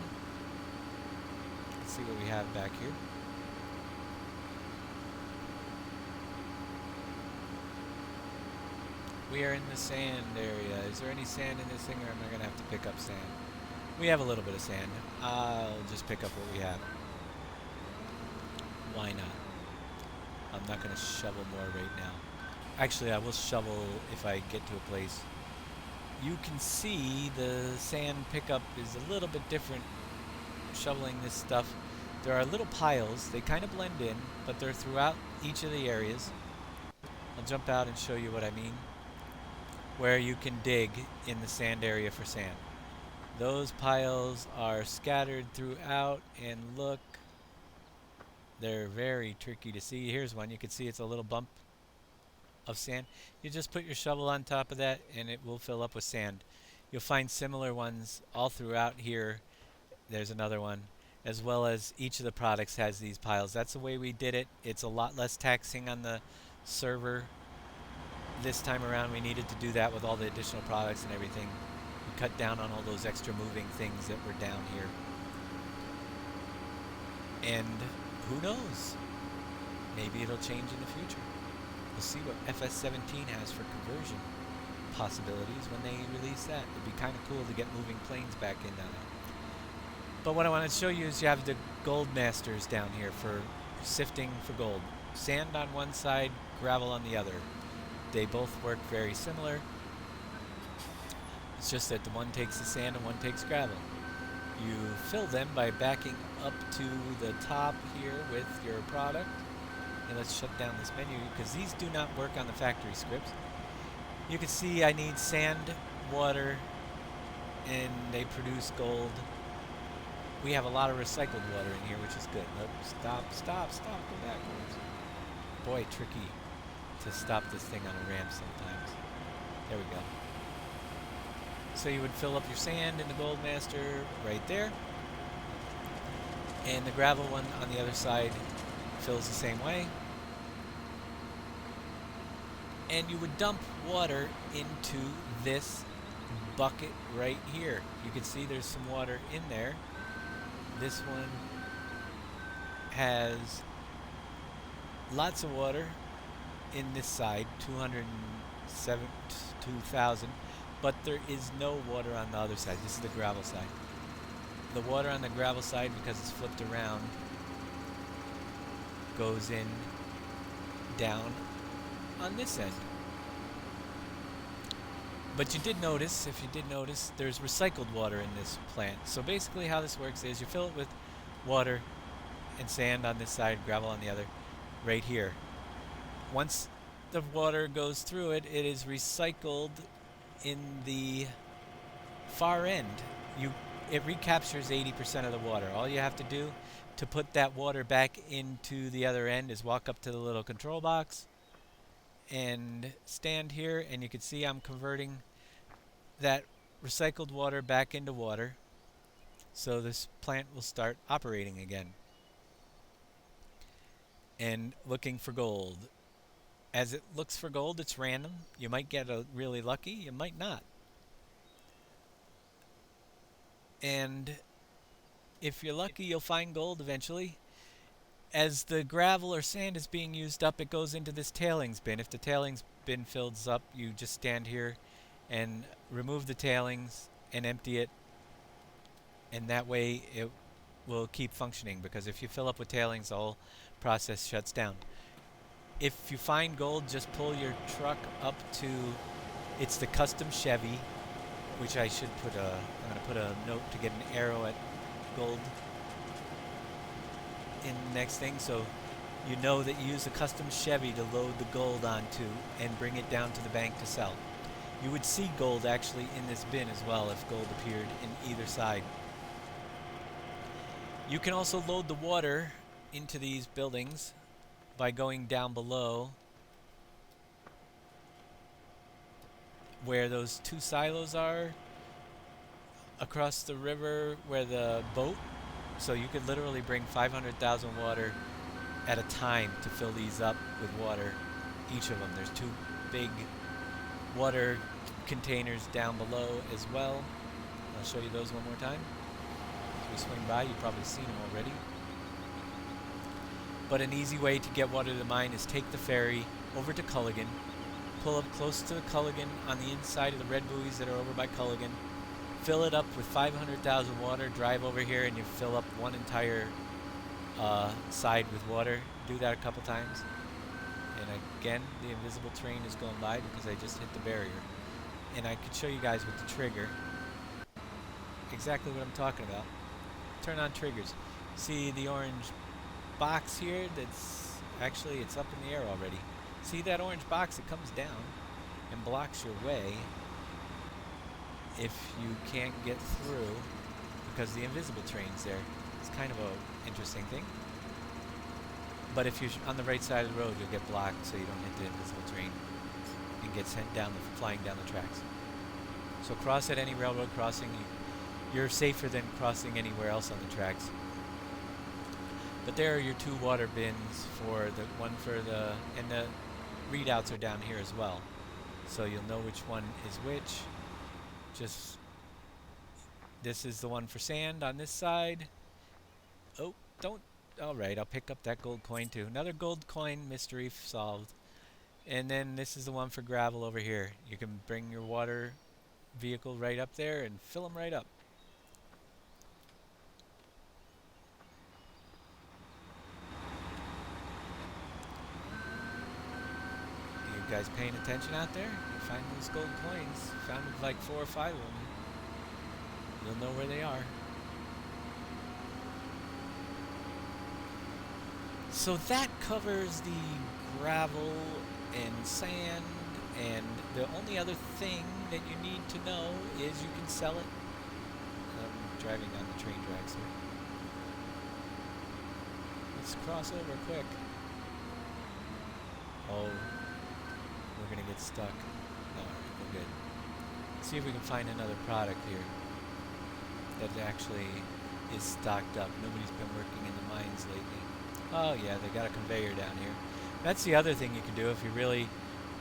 let's see what we have back here. We are in the sand area. Is there any sand in this thing, or am I going to have to pick up sand? We have a little bit of sand. I'll just pick up what we have. Why not? I'm not going to shovel more right now. Actually, I will shovel if I get to a place. You can see the sand pickup is a little bit different shoveling this stuff. There are little piles. They kind of blend in, but they're throughout each of the areas. I'll jump out and show you what I mean. Where you can dig in the sand area for sand. Those piles are scattered throughout, and look, they're very tricky to see. Here's one. You can see it's a little bump of sand. You just put your shovel on top of that and it will fill up with sand. You'll find similar ones all throughout here. There's another one, as well as each of the products has these piles. That's the way we did it. It's a lot less taxing on the server this time around. We needed to do that with all the additional products and everything. We cut down on all those extra moving things that were down here. And who knows? Maybe it'll change in the future. We'll see what FS17 has for conversion possibilities when they release that. It'd be kind of cool to get moving planes back in down there. But what I want to show you is you have the gold masters down here for sifting for gold. Sand on one side, gravel on the other. They both work very similar. It's just that the one takes the sand and one takes gravel. You fill them by backing up to the top here with your product. And let's shut down this menu because these do not work on the factory scripts. You can see I need sand, water, and they produce gold. We have a lot of recycled water in here, which is good. Nope, stop, go backwards. Boy, tricky to stop this thing on a ramp sometimes. There we go. So you would fill up your sand in the Gold Master right there. And the gravel one on the other side fills the same way. And you would dump water into this bucket right here. You can see there's some water in there. This one has lots of water in this side, 2,000, but there is no water on the other side. This is the gravel side. The water on the gravel side, because it's flipped around, goes in down on this end. But you did notice, if you did notice, there's recycled water in this plant. So basically how this works is you fill it with water and sand on this side, gravel on the other, right here. Once the water goes through it, it is recycled in the far end. It recaptures 80% of the water. All you have to do to put that water back into the other end is walk up to the little control box and stand here, and you can see I'm converting that recycled water back into water, so this plant will start operating again and looking for gold. As it looks for gold, it's random. You might get really lucky, you might not. And if you're lucky, you'll find gold eventually. As the gravel or sand is being used up, it goes into this tailings bin. If the tailings bin fills up, you just stand here and remove the tailings and empty it, and that way it will keep functioning, because if you fill up with tailings, the whole process shuts down. If you find gold, just pull your truck up to, it's the custom Chevy, which I should put I'm going to put a note to get an arrow at gold in the next thing, so you know that you use a custom Chevy to load the gold onto and bring it down to the bank to sell. You would see gold actually in this bin as well if gold appeared in either side. You can also load the water into these buildings by going down below where those two silos are across the river where the boat. So you could literally bring 500,000 water at a time to fill these up with water, each of them. There's 2 big water containers down below as well. I'll show you those one more time. As we swing by, you've probably seen them already. But an easy way to get water to the mine is take the ferry over to Culligan, pull up close to the Culligan on the inside of the red buoys that are over by Culligan, fill it up with 500,000 water, drive over here, and you fill up one entire side with water. Do that a couple times. And again, the invisible train is going by because I just hit the barrier. And I could show you guys with the trigger exactly what I'm talking about. Turn on triggers. See the orange box here? That's actually, it's up in the air already. See that orange box? It comes down and blocks your way if you can't get through because the invisible train's there. It's kind of a interesting thing. But if you're on the right side of the road, you'll get blocked so you don't hit the invisible train and get sent down, flying down the tracks. So cross at any railroad crossing. You're safer than crossing anywhere else on the tracks. But there are your 2 water bins for the one for the, and the readouts are down here as well. So you'll know which one is which. Just, this is the one for sand on this side. Oh, don't, alright, I'll pick up that gold coin too. Another gold coin mystery solved. And then this is the one for gravel over here. You can bring your water vehicle right up there and fill them right up. You guys paying attention out there? You find those gold coins. Found like 4 or 5 of them. You'll know where they are. So that covers the gravel and sand, and the only other thing that you need to know is you can sell it. I'm driving on the train tracks here. Let's cross over quick. Oh, we're gonna get stuck. Alright, we're good. See if we can find another product here that actually is stocked up. Nobody's been working in the mines lately. Oh yeah, they got a conveyor down here. That's the other thing you can do if you really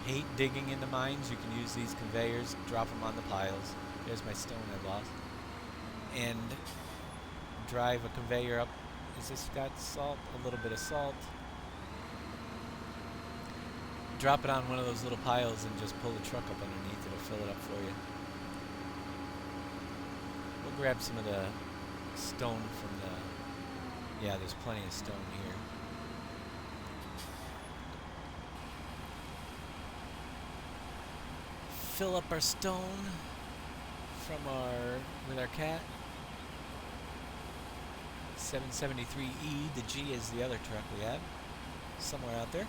hate digging in the mines. You can use these conveyors, drop them on the piles. There's my stone I lost. And drive a conveyor up. Is this got salt? A little bit of salt. Drop it on one of those little piles and just pull the truck up underneath. It'll fill it up for you. We'll grab some of the stone from the... Yeah, there's plenty of stone here. Fill up our stone from with our cat. 773E, the G is the other truck we have. Somewhere out there.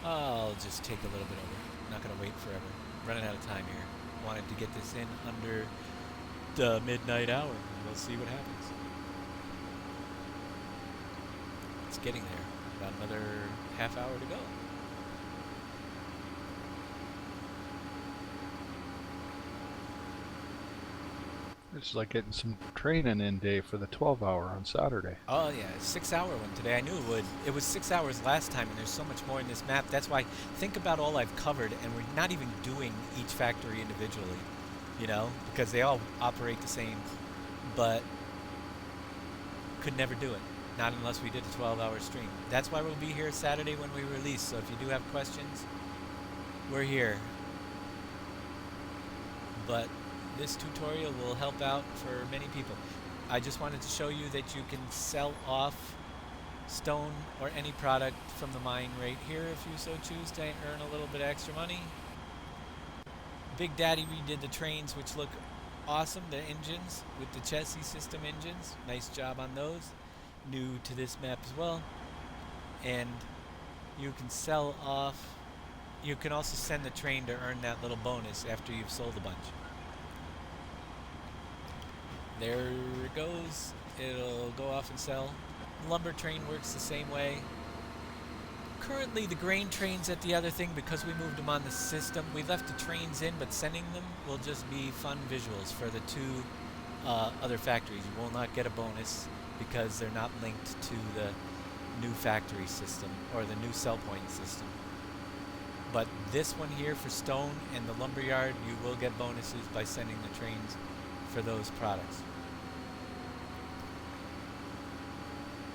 I'll just take a little bit over. Not gonna wait forever. Running out of time here. Wanted to get this in under the midnight hour. We'll see what happens. It's getting there. About another half hour to go. It's like getting some training in day for the 12-hour on Saturday. Oh yeah, 6-hour one today. I knew it would. It was 6 hours last time, and there's so much more in this map. That's why, think about all I've covered, and we're not even doing each factory individually, you know, because they all operate the same, but could never do it. Not unless we did a 12-hour stream. That's why we'll be here Saturday when we release, so if you do have questions, we're here. But this tutorial will help out for many people. I just wanted to show you that you can sell off stone or any product from the mine right here if you so choose to earn a little bit of extra money. Big Daddy redid the trains, which look awesome, the engines with the chassis system engines. Nice job on those. New to this map as well. And you can sell off, you can also send the train to earn that little bonus after you've sold a bunch. There it goes. It'll go off and sell. Lumber train works the same way. Currently, the grain trains at the other thing, because we moved them on the system, we left the trains in, but sending them will just be fun visuals for the two other factories. You will not get a bonus because they're not linked to the new factory system or the new sell point system. But this one here for stone and the lumberyard, you will get bonuses by sending the trains for those products.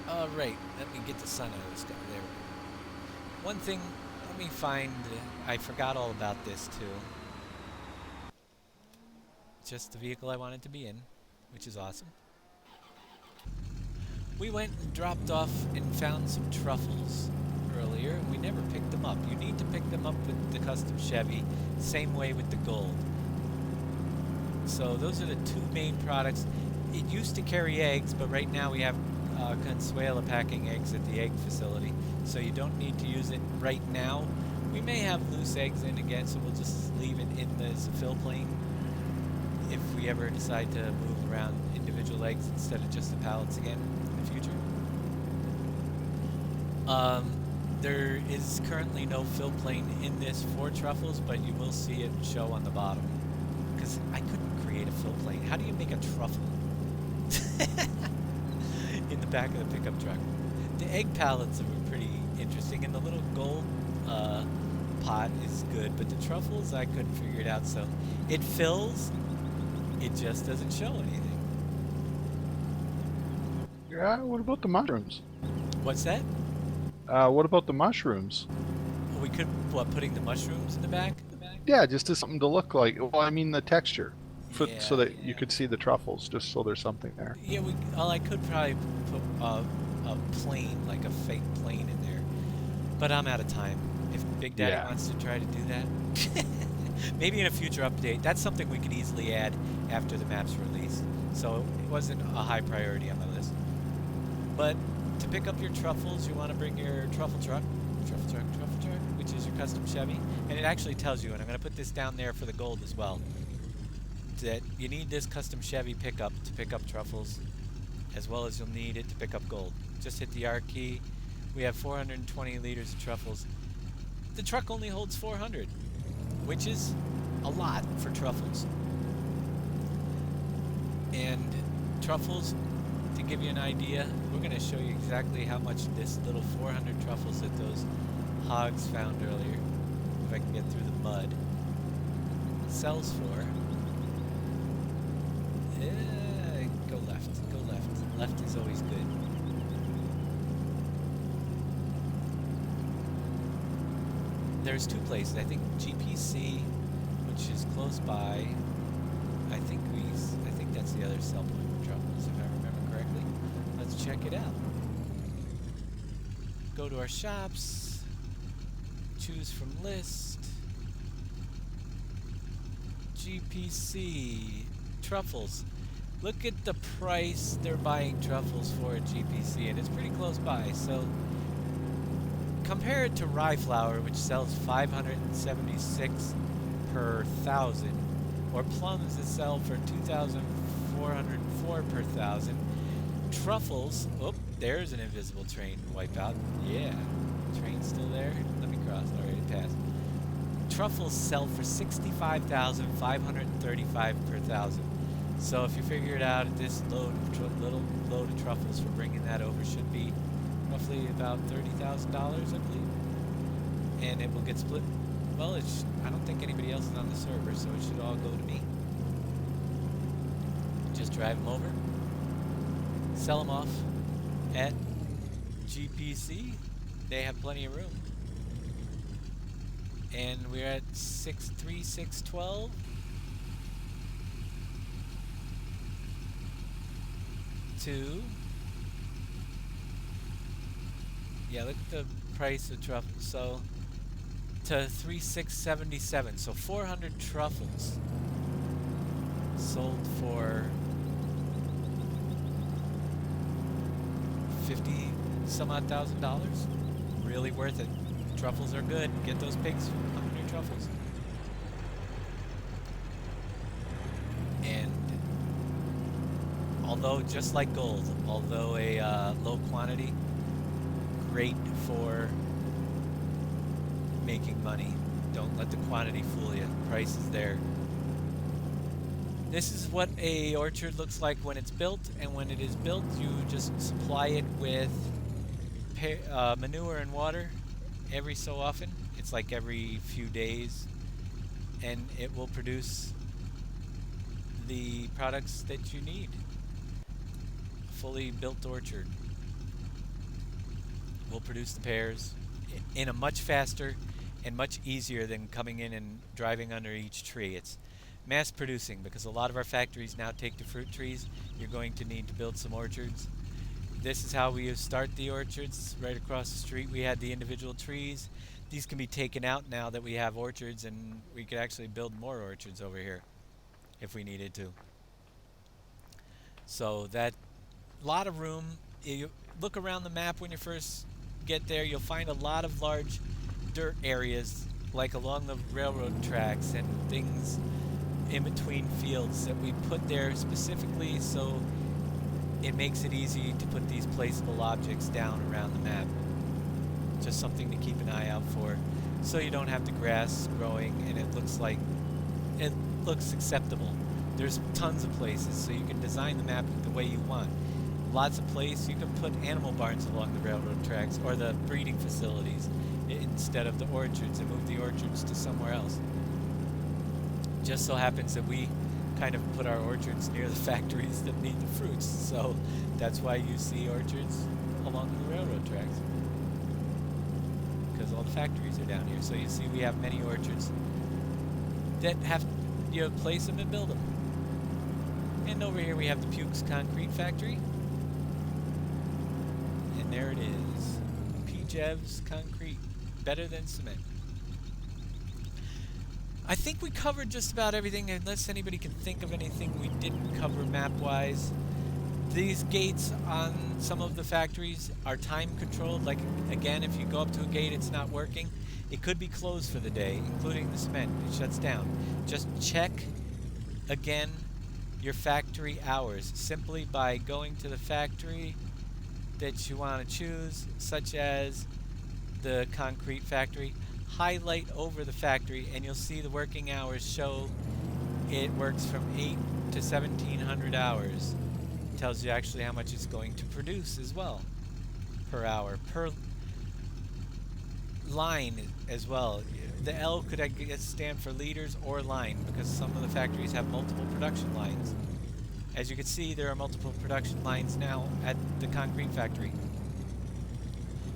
Alright, let me get the sun out of the sky. There we go. One thing, let me find, I forgot all about this too. Just the vehicle I wanted to be in, which is awesome. We went and dropped off and found some truffles earlier, and we never picked them up. You need to pick them up with the custom Chevy, same way with the gold. So those are the two main products. It used to carry eggs, but right now we have Consuela packing eggs at the egg facility, so you don't need to use it right now. We may have loose eggs in again, so we'll just leave it in as a fill plane if we ever decide to move around individual eggs instead of just the pallets again in the future. There is currently no fill plane in this for truffles, but you will see it show on the bottom. Because I couldn't create a fill plane. How do you make a truffle? In the back of the pickup truck. The egg pallets are pretty interesting, and the little gold pot is good, but the truffles, I couldn't figure it out, so it fills, it just doesn't show anything. Yeah, what about the mushrooms? What's that? What about the mushrooms? We could, what, putting the mushrooms in the back? Yeah, just as something to look like. Well, I mean the texture, Yeah, so that you could see the truffles, just so there's something there. Yeah, well, I could probably put a plane, like a fake plane in there, but I'm out of time. If Big Daddy Yeah. wants to try to do that, maybe in a future update. That's something we could easily add after the map's release, so it wasn't a high priority on my list. But to pick up your truffles, you want to bring your truffle truck, which is your custom Chevy, and it actually tells you, and I'm going to put this down there for the gold as well, that you need this custom Chevy pickup to pick up truffles, as well as you'll need it to pick up gold. Just hit the R key. We have 420 liters of truffles. The truck only holds 400, which is a lot for truffles. And truffles, to give you an idea, we're going to show you exactly how much this little 400 truffles that those hogs found earlier, if I can get through the mud, sells for. Go left, go left. Left is always good. There's two places. I think GPC, which is close by. I think that's the other sell point for truffles, if I remember correctly. Let's check it out. Go to our shops. Choose from list. GPC truffles. Look at the price they're buying truffles for at GPC, and it's pretty close by. So compare it to rye flour, which sells 576 per thousand, or plums that sell for 2,404 per thousand. Truffles, oh, there's an invisible train wipeout. Yeah, train's still there. Let me cross. Already passed. Truffles sell for 65,535 per thousand. So if you figure it out, this little load of truffles for bringing that over should be roughly about $30,000, I believe. And it will get split. Well, I don't think anybody else is on the server, so it should all go to me. Just drive them over, sell them off at GPC. They have plenty of room. And we're at 63612. Yeah, look at the price of truffles. So to 3,677. So 400 truffles sold for 50 some odd $1,000. Really worth it. Truffles are good. Get those pigs on your truffles. And although, just like gold, although a low quantity, great for making money. Don't let the quantity fool you. Price is there. This is what a orchard looks like when it's built, and when it is built, you just supply it with manure and water every so often. It's like every few days, and it will produce the products that you need. A fully built orchard will produce the pears in a much faster and much easier than coming in and driving under each tree. It's mass producing because a lot of our factories now take the fruit trees. You're going to need to build some orchards. This is how we start the orchards. Right across the street we had the individual trees. These can be taken out now that we have orchards, and we could actually build more orchards over here if we needed to. So that lot of room. You look around the map when you first get there, you'll find a lot of large dirt areas like along the railroad tracks and things in between fields that we put there specifically so it makes it easy to put these placeable objects down around the map. Just something to keep an eye out for so you don't have the grass growing and it looks acceptable. There's tons of places so you can design the map the way you want. Lots of places you can put animal barns along the railroad tracks or the breeding facilities instead of the orchards, and move the orchards to somewhere else. Just so happens that we kind of put our orchards near the factories that need the fruits, so that's why you see orchards along the railroad tracks, because all the factories are down here. So you see we have many orchards that have place them and build them. And over here we have the Pukes Concrete Factory. And there it is. PJev's Concrete. Better than cement. I think we covered just about everything, unless anybody can think of anything we didn't cover map-wise. These gates on some of the factories are time controlled. Like, again, if you go up to a gate, it's not working. It could be closed for the day, including the cement. It shuts down. Just check, again, your factory hours simply by going to the factory that you want to choose, such as the concrete factory. Highlight over the factory and you'll see the working hours show it works from 8 to 1700 hours. It tells you actually how much it's going to produce as well per hour, per line as well. The L could, I guess, stand for liters or line, because some of the factories have multiple production lines. As you can see, there are multiple production lines now at the concrete factory.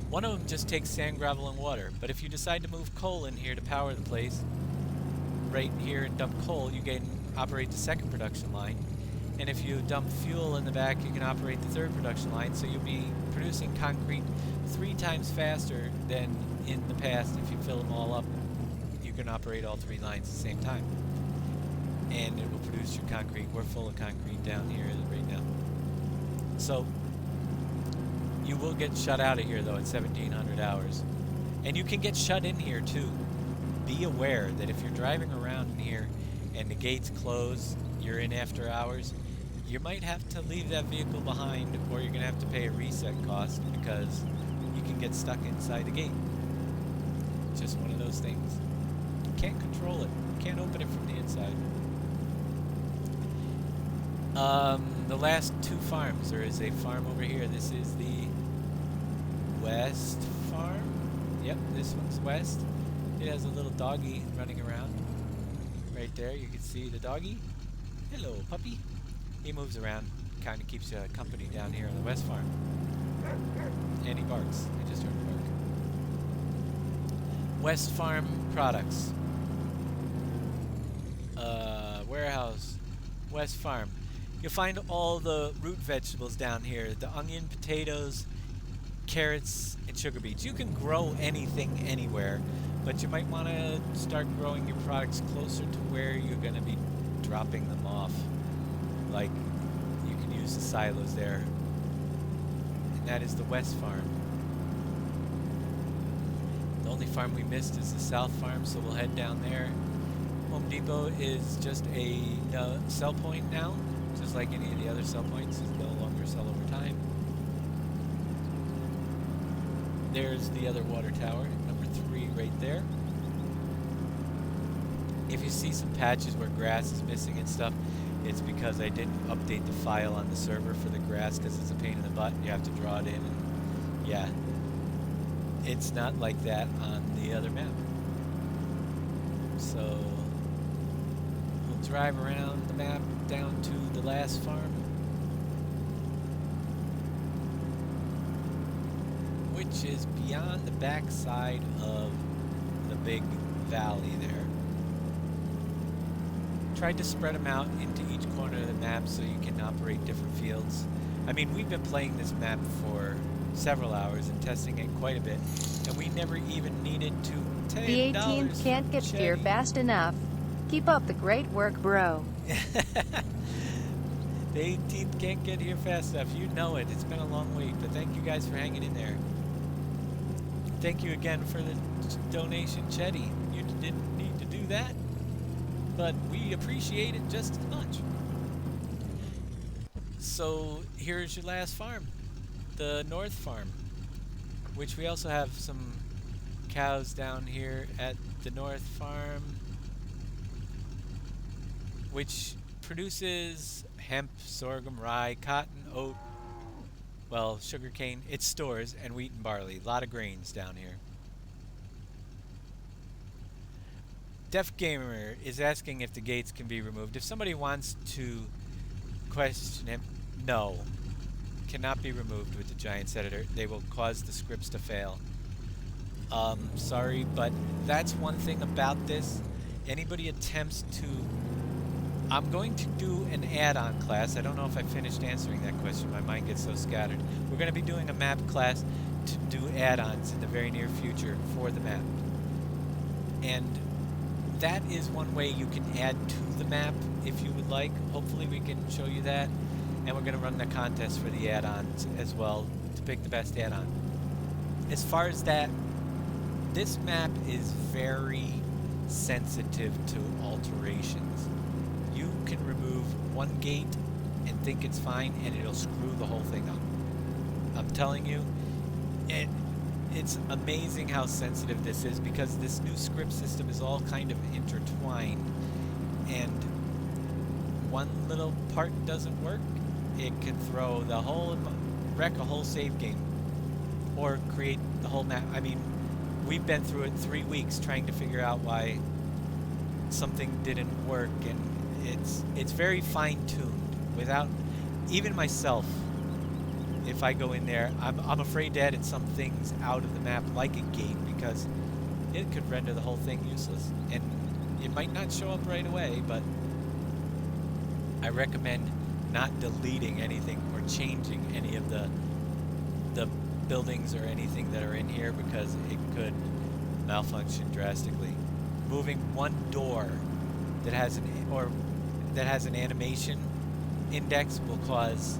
One of them just takes sand, gravel, and water, but if you decide to move coal in here to power the place, right here and dump coal, you can operate the second production line. And if you dump fuel in the back, you can operate the third production line, so you'll be producing concrete 3 times faster than in the past. If you fill them all up, you can operate all 3 lines at the same time. And it will produce your concrete. We're full of concrete down here right now. So, you will get shut out of here, though, at 1700 hours. And you can get shut in here, too. Be aware that if you're driving around in here and the gates close, you're in after hours, you might have to leave that vehicle behind, or you're going to have to pay a reset cost because you can get stuck inside the gate. Just one of those things. You can't control it. You can't open it from the inside. The last 2 farms. There is a farm over here. This is the West farm. Yep, this one's West. It has a little doggy running around. Right there, you can see the doggy. Hello, puppy. He moves around, kind of keeps you company down here on the West farm. And he barks. I just heard him bark. West farm products. Warehouse. West farm. You'll find all the root vegetables down here. The onion, potatoes, carrots, and sugar beets. You can grow anything anywhere, but you might want to start growing your products closer to where you're going to be dropping them off. Like, you can use the silos there. And that is the West farm. The only farm we missed is the South farm, so we'll head down there. Home Depot is just a sell point now. Just like any of the other sell points, it's no longer sell over time. There's the other water tower, number 3 right there. If you see some patches where grass is missing and stuff, it's because I didn't update the file on the server for the grass because it's a pain in the butt. You have to draw it in, and yeah, it's not like that on the other map. So we'll drive around the map down to the last farm, which is beyond the backside of the big valley there. Tried to spread them out into each corner of the map so you can operate different fields. I mean, we've been playing this map for several hours and testing it quite a bit, and we never even needed to The $10 18th can't get here Chetty. fast enough. Keep up the great work, bro. The 18th can't get here fast enough. You know it. It's been a long week, but thank you guys for hanging in there. Thank you again for the donation, Chetty. You didn't need to do that, but we appreciate it just as much. So here's your last farm, the North Farm, which we also have some cows down here at the North Farm, which produces hemp, sorghum, rye, cotton, oat, well, sugarcane. It stores, and wheat and barley. A lot of grains down here. Def Gamer is asking if the gates can be removed. If somebody wants to question him, no. Cannot be removed with the Giants editor. They will cause the scripts to fail. Sorry, but that's one thing about this. Anybody attempts to... I'm going to do an add-on class. I don't know if I finished answering that question. My mind gets so scattered. We're going to be doing a map class to do add-ons in the very near future for the map. And that is one way you can add to the map if you would like. Hopefully we can show you that. And we're going to run the contest for the add-ons as well to pick the best add-on. As far as that, this map is very sensitive to alterations. You can remove one gate and think it's fine, and it'll screw the whole thing up. I'm telling you, it's amazing how sensitive this is because this new script system is all kind of intertwined, and one little part doesn't work, it can throw the whole, wreck a whole save game, or create the whole map. I mean, we've been through it 3 weeks trying to figure out why something didn't work, and it's very fine-tuned. Without even myself, if I go in there, I'm afraid to edit some things out of the map, like a gate, because it could render the whole thing useless, and it might not show up right away. But I recommend not deleting anything or changing any of the buildings or anything that are in here, because it could malfunction drastically. Moving one door that has an animation index will cause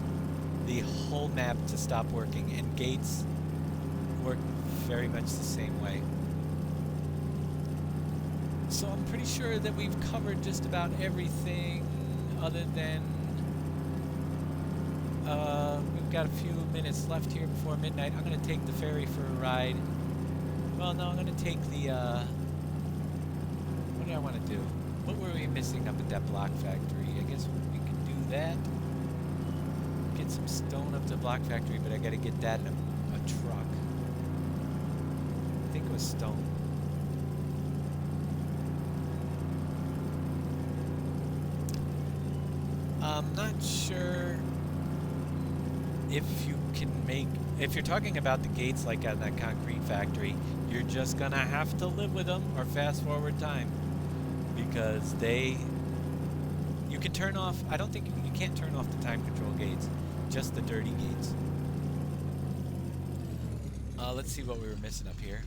the whole map to stop working, and gates work very much the same way. So I'm pretty sure that we've covered just about everything, other than we've got a few minutes left here before midnight. I'm going to take the ferry for a ride. Well, no, I'm going to take the what do I want to do? What were we missing up at that block factory? I guess we can do that. Get some stone up to the block factory, but I got to get that in a truck. I think it was stone. I'm not sure if you can make... If you're talking about the gates like at that concrete factory, you're just gonna have to live with them or fast forward time, because you can turn off... I don't think you can't turn off the time control gates, just the dirty gates. Let's see what we were missing up here.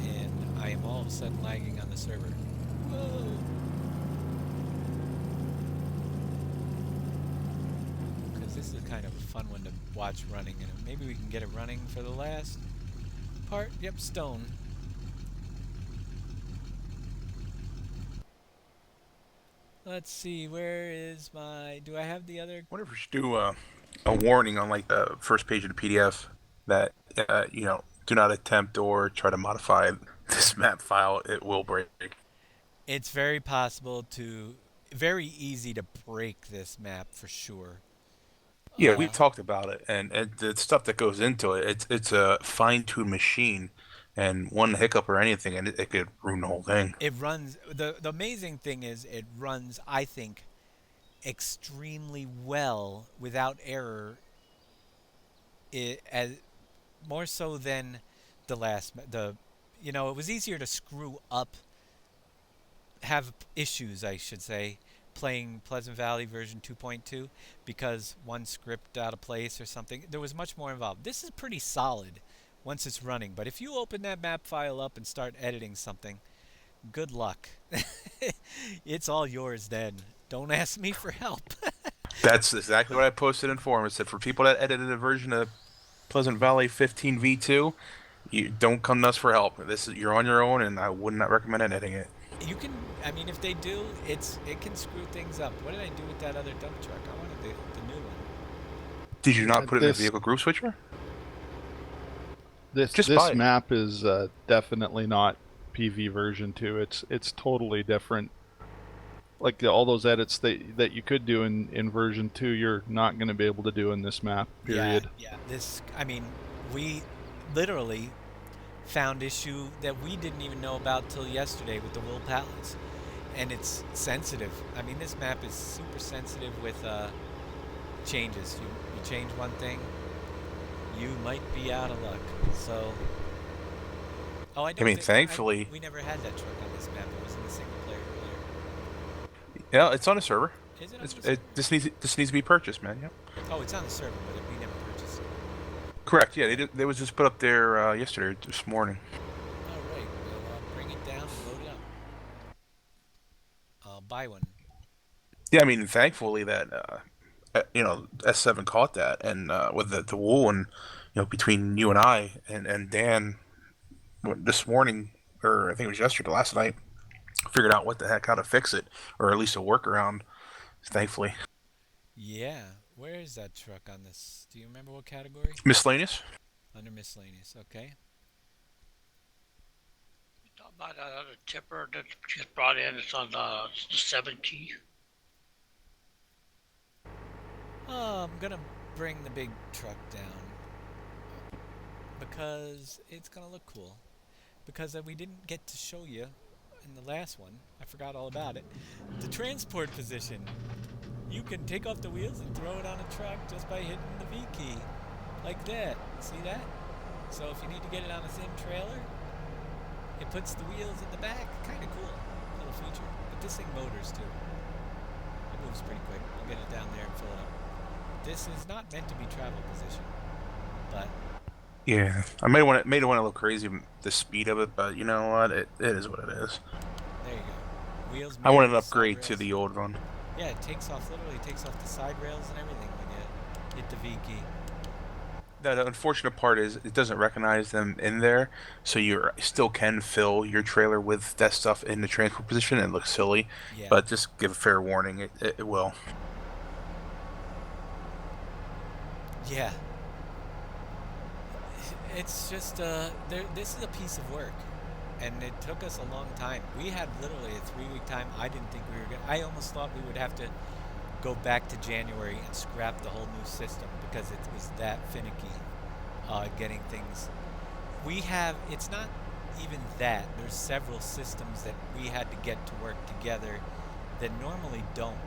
And I am all of a sudden lagging on the server. Whoa! This is kind of a fun one to watch running, and maybe we can get it running for the last part. Yep, stone. Let's see, where is my... Do I have the other... I wonder if we should do a warning on like the first page of the PDF that do not attempt or try to modify this map file. It will break. It's very possible to, very easy to break this map for sure. Yeah, we talked about it, and the stuff that goes into it. It's a fine-tuned machine, and one hiccup or anything, and it could ruin the whole thing. It runs, the amazing thing is it runs, I think, extremely well without error. It as more so than the last the you know, it was easier to screw up, have issues, I should say, playing Pleasant Valley version 2.2 because one script out of place or something. There was much more involved. This is pretty solid once it's running, but if you open that map file up and start editing something, good luck. It's all yours then. Don't ask me for help. That's exactly what I posted in forum. It said for people that edited a version of Pleasant Valley 15 V2, you don't come to us for help. This is you're on your own, and I would not recommend editing it. You can, I mean, if they do, it can screw things up. What did I do with that other dump truck? I wanted the new one. Did you not put it in the This vehicle group switcher? this Just buy this it. map is definitely not PV version 2. It's totally different. Like all those edits that you could do in version 2, you're not going to be able to do in this map. Period. Yeah. This, I mean, we literally found issue that we didn't even know about till yesterday with the wool pallets, and it's sensitive. I mean, this map is super sensitive with changes. You change one thing, you might be out of luck. So, oh, I don't. I mean, think, thankfully, we never had that truck on this map. It was in the single player earlier. yeah, it's on a server. Is it on It's, the server? it this needs to be purchased, man. Yep. Oh, it's on the server, but we never purchased it. Correct. Yeah, they was just put up there yesterday, this morning. All right, we'll bring it down and load it up. I'll buy one. Yeah, I mean, thankfully that S7 caught that, and with the wool, and between you and I and Dan this morning, or I think it was yesterday, last night, figured out what the heck how to fix it, or at least a workaround. Thankfully, Yeah. Where is that truck on this? Do you remember what category? miscellaneous. Under miscellaneous. Okay. Talk about that other tipper that just brought in. It's on the 7 key. Oh, I'm gonna bring the big truck down because it's gonna look cool. Because we didn't get to show you in the last one. I forgot all about it. The transport position. You can take off the wheels and throw it on a truck just by hitting the V key. Like that. See that? So if you need to get it on a thin trailer, it puts the wheels in the back. Kind of cool. Little feature. But this thing motors too. It moves pretty quick. I'll get it down there and fill it up. This is not meant to be travel position. But Yeah, I made it want to look crazy the speed of it, but you know what? It is what it is. there you go. Wheels I want mirror an the side upgrade to rails. the old one. Yeah, it takes off, literally takes off the side rails and everything when you hit the V key. The unfortunate part is it doesn't recognize them in there, so you still can fill your trailer with that stuff in the transport position. It looks silly, Yeah. but just give a fair warning. It will. Yeah. It's just, this is a piece of work. And it took us a long time. We had literally a 3-week time. I didn't think we were going to, I almost thought we would have to go back to January and scrap the whole new system because it was that finicky getting things. It's not even that. There's several systems that we had to get to work together that normally don't.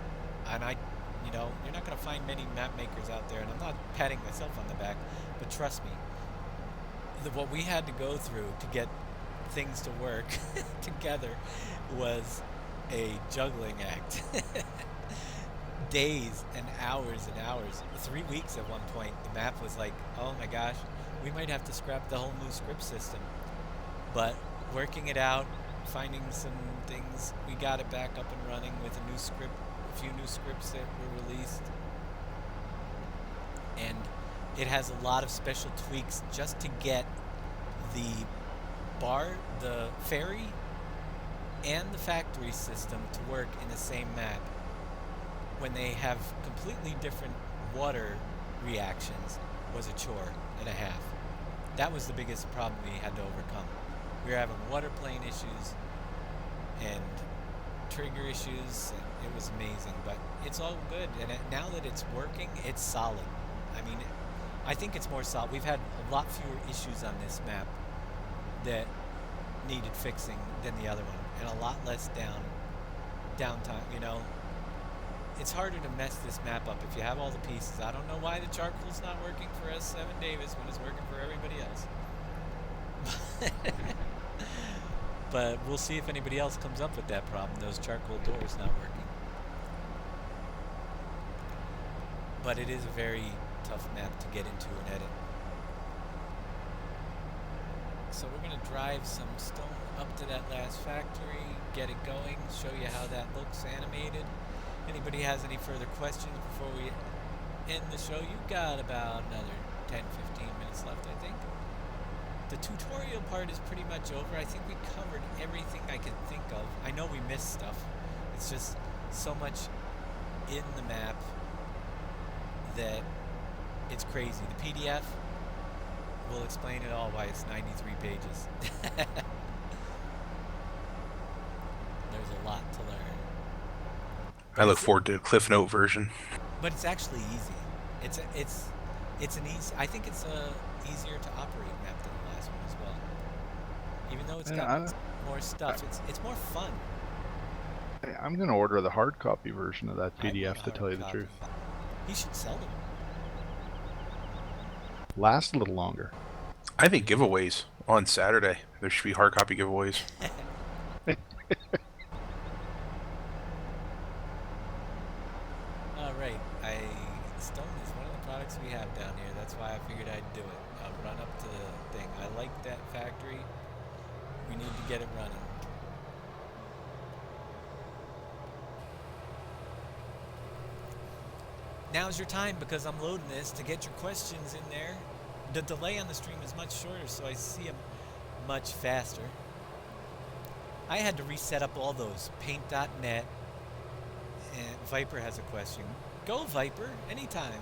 And you're not going to find many map makers out there, and I'm not patting myself on the back, but trust me, what we had to go through to get things to work together was a juggling act. Days and hours and hours. 3 weeks at one point. The map was like, oh my gosh, we might have to scrap the whole new script system. But working it out, finding some things, we got it back up and running with a new script, a few new scripts that were released. And it has a lot of special tweaks just to get the ferry and the factory system to work in the same map when they have completely different water reactions was a chore and a half. that was the biggest problem we had to overcome. We were having water plane issues and trigger issues, and it was amazing. But it's all good, and now that it's working, it's solid. I mean, I think it's more solid. We've had a lot fewer issues on this map that needed fixing than the other one, and a lot less downtime. You know, it's harder to mess this map up if you have all the pieces. I don't know why the charcoal's not working for S7 Davis when it's working for everybody else. But we'll see if anybody else comes up with that problem, those charcoal doors not working. But it is a very tough map to get into and edit. So we're going to drive some stone up to that last factory, get it going, show you how that looks animated. Anybody has any further questions before we end the show? You've got about another 10-15 minutes left, I think. The tutorial part is pretty much over. I think we covered everything I could think of. I know we missed stuff. It's just so much in the map that it's crazy. The PDF will explain it all, why it's 93 pages. There's a lot to learn. I look forward to the Cliff Note version. But it's actually easy. It's an easy. I think it's a easier to operate map than the last one as well. Even though it's got more stuff, it's more fun. I'm going to order the hard copy version of that I want PDF a to tell you the hard truth. copy. He should sell them. Last a little longer. I think giveaways on Saturday. There should be hard copy giveaways. All right, stone is one of the products we have down here. That's why I figured I'd do it. I'll run up to the thing. I like that factory. We need to get it running. Now's your time, because I'm loading this, to get your questions in there. The delay on the stream is much shorter, so I see them much faster. I had to reset up all those. Paint.net. And Viper has a question. Go, Viper, anytime.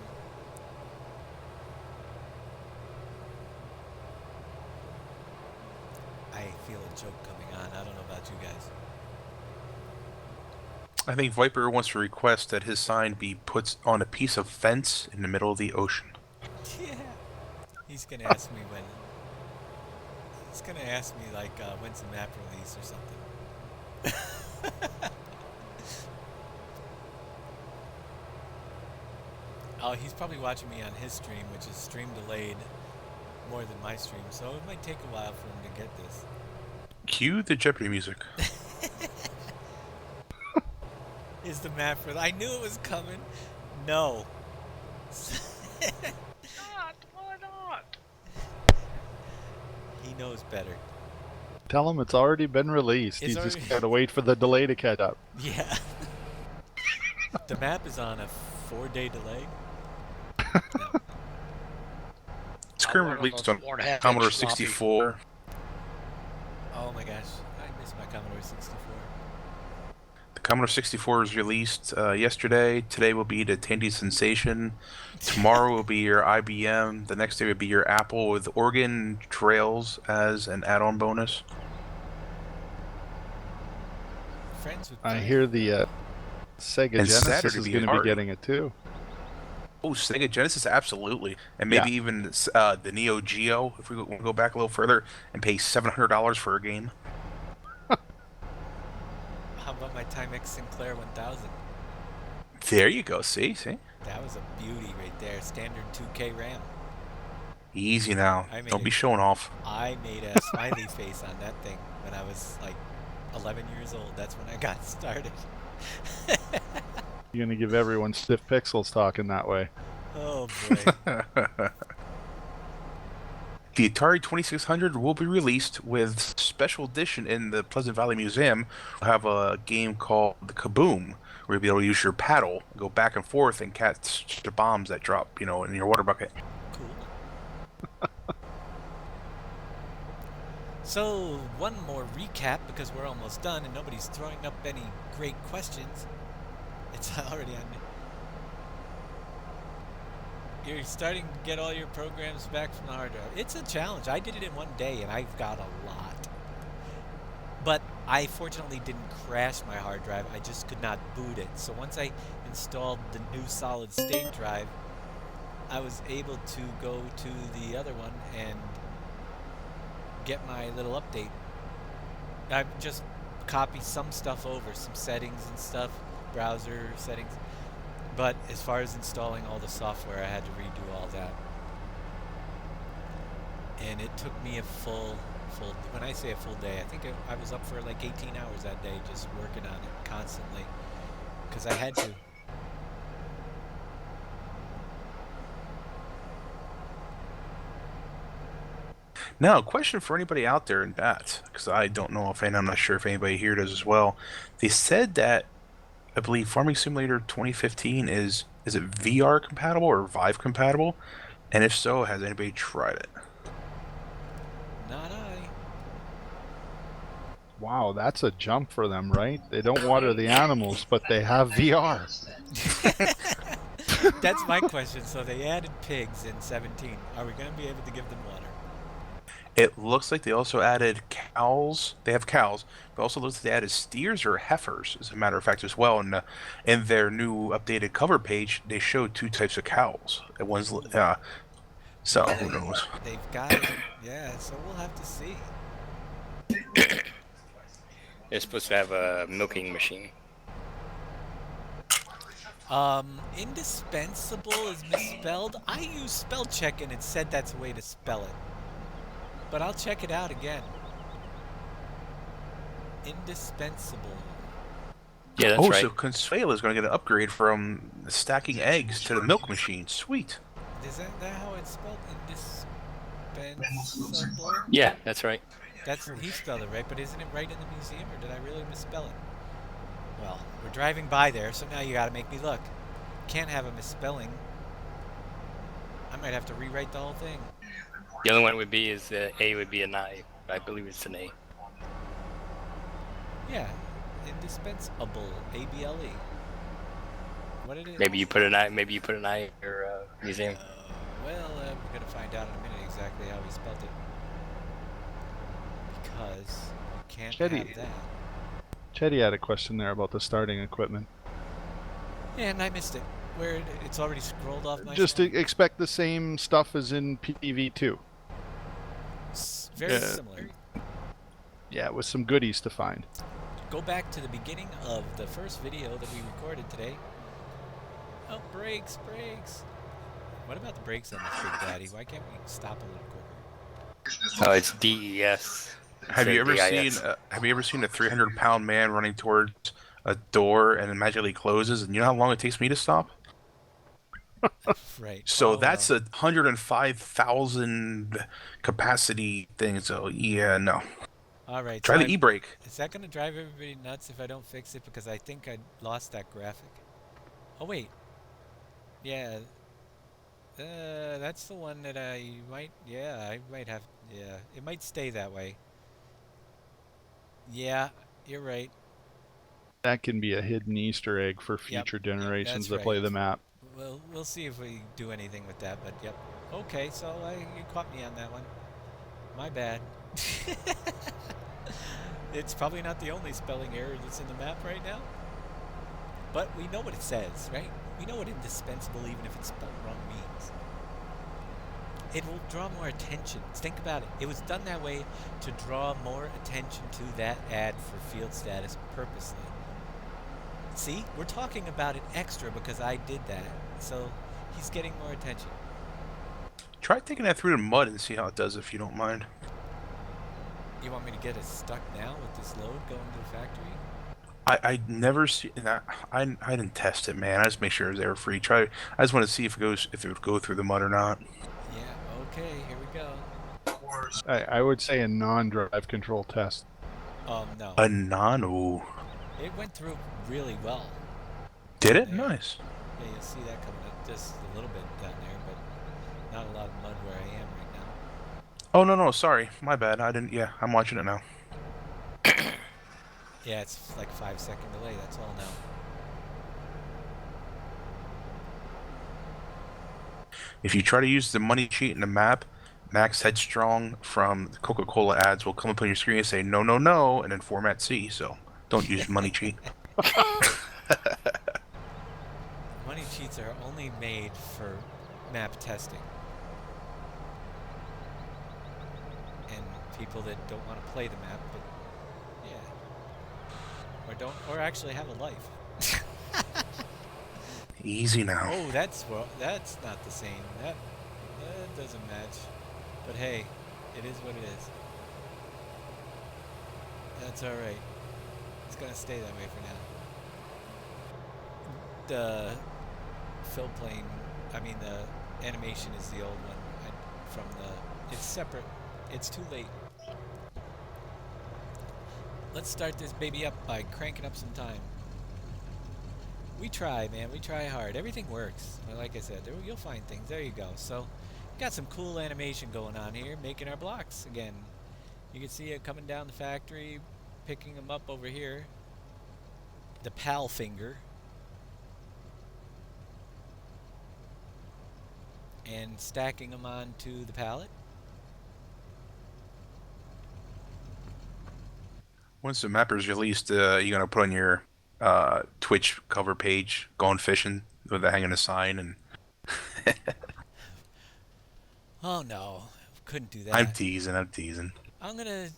I feel a joke coming on. I don't know about you guys. I think Viper wants to request that his sign be put on a piece of fence in the middle of the ocean. Yeah. He's gonna ask me when. He's gonna ask me like when's the map release or something. Oh, he's probably watching me on his stream, which is stream delayed more than my stream, so it might take a while for him to get this. Cue the Jeopardy music. Is the map for? I knew it was coming. No. Not, why not? He knows better. Tell him it's already been released. It's He's just already- got to wait for the delay to catch up. Yeah. The map is on a 4-day delay. It's currently released on 4.5 Commodore inch floppy. 64. Oh my gosh, I miss my Commodore 64. The Commodore 64 was released yesterday. Today will be the Tandy Sensation. Tomorrow will be your IBM. The next day will be your Apple with Oregon Trails as an add-on bonus. Friends with I Dice. hear the Sega And Genesis Saturday is be going to be hard. getting it too. Oh, Sega Genesis, absolutely, and maybe Yeah. even the Neo Geo. If we want to go back a little further and pay $700 for a game. How about my Timex Sinclair 1000? There you go. See. That was a beauty right there. Standard 2K RAM. Easy now. I made Don't be it. showing off. I made a smiley face on that thing when I was like 11 years old. That's when I got started. You're going to give everyone stiff pixels talking that way. Oh boy. The Atari 2600 will be released with special edition in the Pleasant Valley Museum. We'll have a game called the Kaboom, where you'll be able to use your paddle, go back and forth, and catch the bombs that drop, in your water bucket. Cool. So, one more recap, because we're almost done and nobody's throwing up any great questions. It's already on. You're starting to get all your programs back from the hard drive. It's a challenge. I did it in one day, and I've got a lot. But I fortunately didn't crash my hard drive. I just could not boot it. So once I installed the new solid state drive, I was able to go to the other one and get my little update. I just copy some stuff over, some settings and stuff, browser settings. But as far as installing all the software, I had to redo all that. And it took me a full, when I say a full day, I think I was up for like 18 hours that day just working on it constantly. Because I had to. Now, a question for anybody out there in that, because I don't know if, and I'm not sure if anybody here does as well. They said that I believe Farming Simulator 2015 is it VR compatible or Vive compatible? And if so, has anybody tried it? Not I. Wow, that's a jump for them, right? They don't water the animals, but they have VR. That's my question. So they added pigs in 17. Are we going to be able to give them water? It looks like they also added cows. They have cows, but also looks like they added steers or heifers, as a matter of fact, as well. And in their new updated cover page, they show two types of cows. And one's so Well, who knows? they've got it. Yeah, so we'll have to see. They're supposed to have a milking machine. Indispensable is misspelled. I use spell check and it said that's a way to spell it. But I'll check it out again. Indispensable. Yeah, that's right. So Consuela is going to get an upgrade from stacking eggs to the milk machine. Sweet. Is that how it's spelled? Indispensable? Yeah, that's right. He spelled it right, but isn't it right in the museum, or did I really misspell it? Well, we're driving by there, so now you gotta make me look. Can't have a misspelling. I might have to rewrite the whole thing. The only one would be is the A would be an I. I believe it's an A. Yeah, indispensable. A-B-L-E. What it is? Maybe you put an I. Maybe you put an I in your museum. Well, we're gonna find out in a minute exactly how he spelled it. Because you can't have that. Chetty had a question there about the starting equipment. And I missed it. It's already scrolled off my Just screen. expect the same stuff as in PV2. Very similar. Yeah, with some goodies to find. Go back to the beginning of the first video that we recorded today. Oh, brakes. What about the brakes on this Big Daddy? Why can't we stop a little quicker? Oh, it's DES. Have you ever seen a 300-pound man running towards a door and it magically closes? And you know how long it takes me to stop? Right. So that's a 105,000 capacity thing. So yeah, no. All right. Try so the e-brake. Is that going to drive everybody nuts if I don't fix it? Because I think I lost that graphic. Oh, wait. Yeah. That's the one that I might have. Yeah, it might stay that way. Yeah, you're right. That can be a hidden Easter egg for future generations that play the map. We'll see if we do anything with that, but yep. Okay, so you caught me on that one. My bad. It's probably not the only spelling error that's in the map right now. But we know what it says, right? We know what indispensable, even if it's spelled wrong, means. It will draw more attention. Think about it. It was done that way to draw more attention to that ad for field status purposely. See? We're talking about it extra because I did that. So he's getting more attention. Try taking that through the mud and see how it does if you don't mind. You want me to get it stuck now with this load going to the factory? I never see that. I didn't test it, man. I just make sure it was error free. I just want to see if it would go through the mud or not. Yeah. Okay. Here we go. I would say a non-drive control test. No. A nano. It went through really well. Did it? There. Nice. Yeah, you'll see that coming up just a little bit down there, but not a lot of mud where I am right now. Oh no, sorry, my bad. I didn't. Yeah, I'm watching it now. Yeah, it's like 5-second delay. That's all now. If you try to use the money cheat in the map, Max Headstrong from the Coca-Cola ads will come up on your screen and say no, no, no, and then format C. So don't use money cheat. Money cheats are only made for map testing. And people that don't want to play the map, but yeah. Or actually have a life. Easy now. Oh, that's not the same. That doesn't match. But hey, it is what it is. That's all right. It's gonna stay that way for now. The fill plane, I mean the animation is the old one from the. It's separate. It's too late. Let's start this baby up by cranking up some time. We try, man. We try hard. Everything works. Like I said, you'll find things. There you go. So, got some cool animation going on here, making our blocks again. You can see it coming down the factory, picking them up over here. The pal finger. And stacking them onto the pallet. Once the map is released, you're gonna put on your Twitch cover page, going fishing with hanging a sign, and Oh no, couldn't do that. I'm teasing. I'm gonna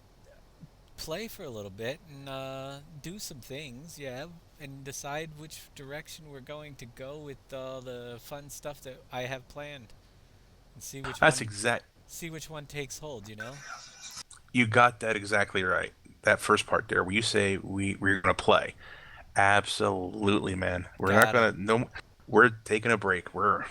play for a little bit and do some things, yeah, and decide which direction we're going to go with the fun stuff that I have planned, and see which one takes hold. You know. You got that exactly right. That first part there, where you say we're gonna play. Absolutely, man. We're not gonna no. We're taking a break. We're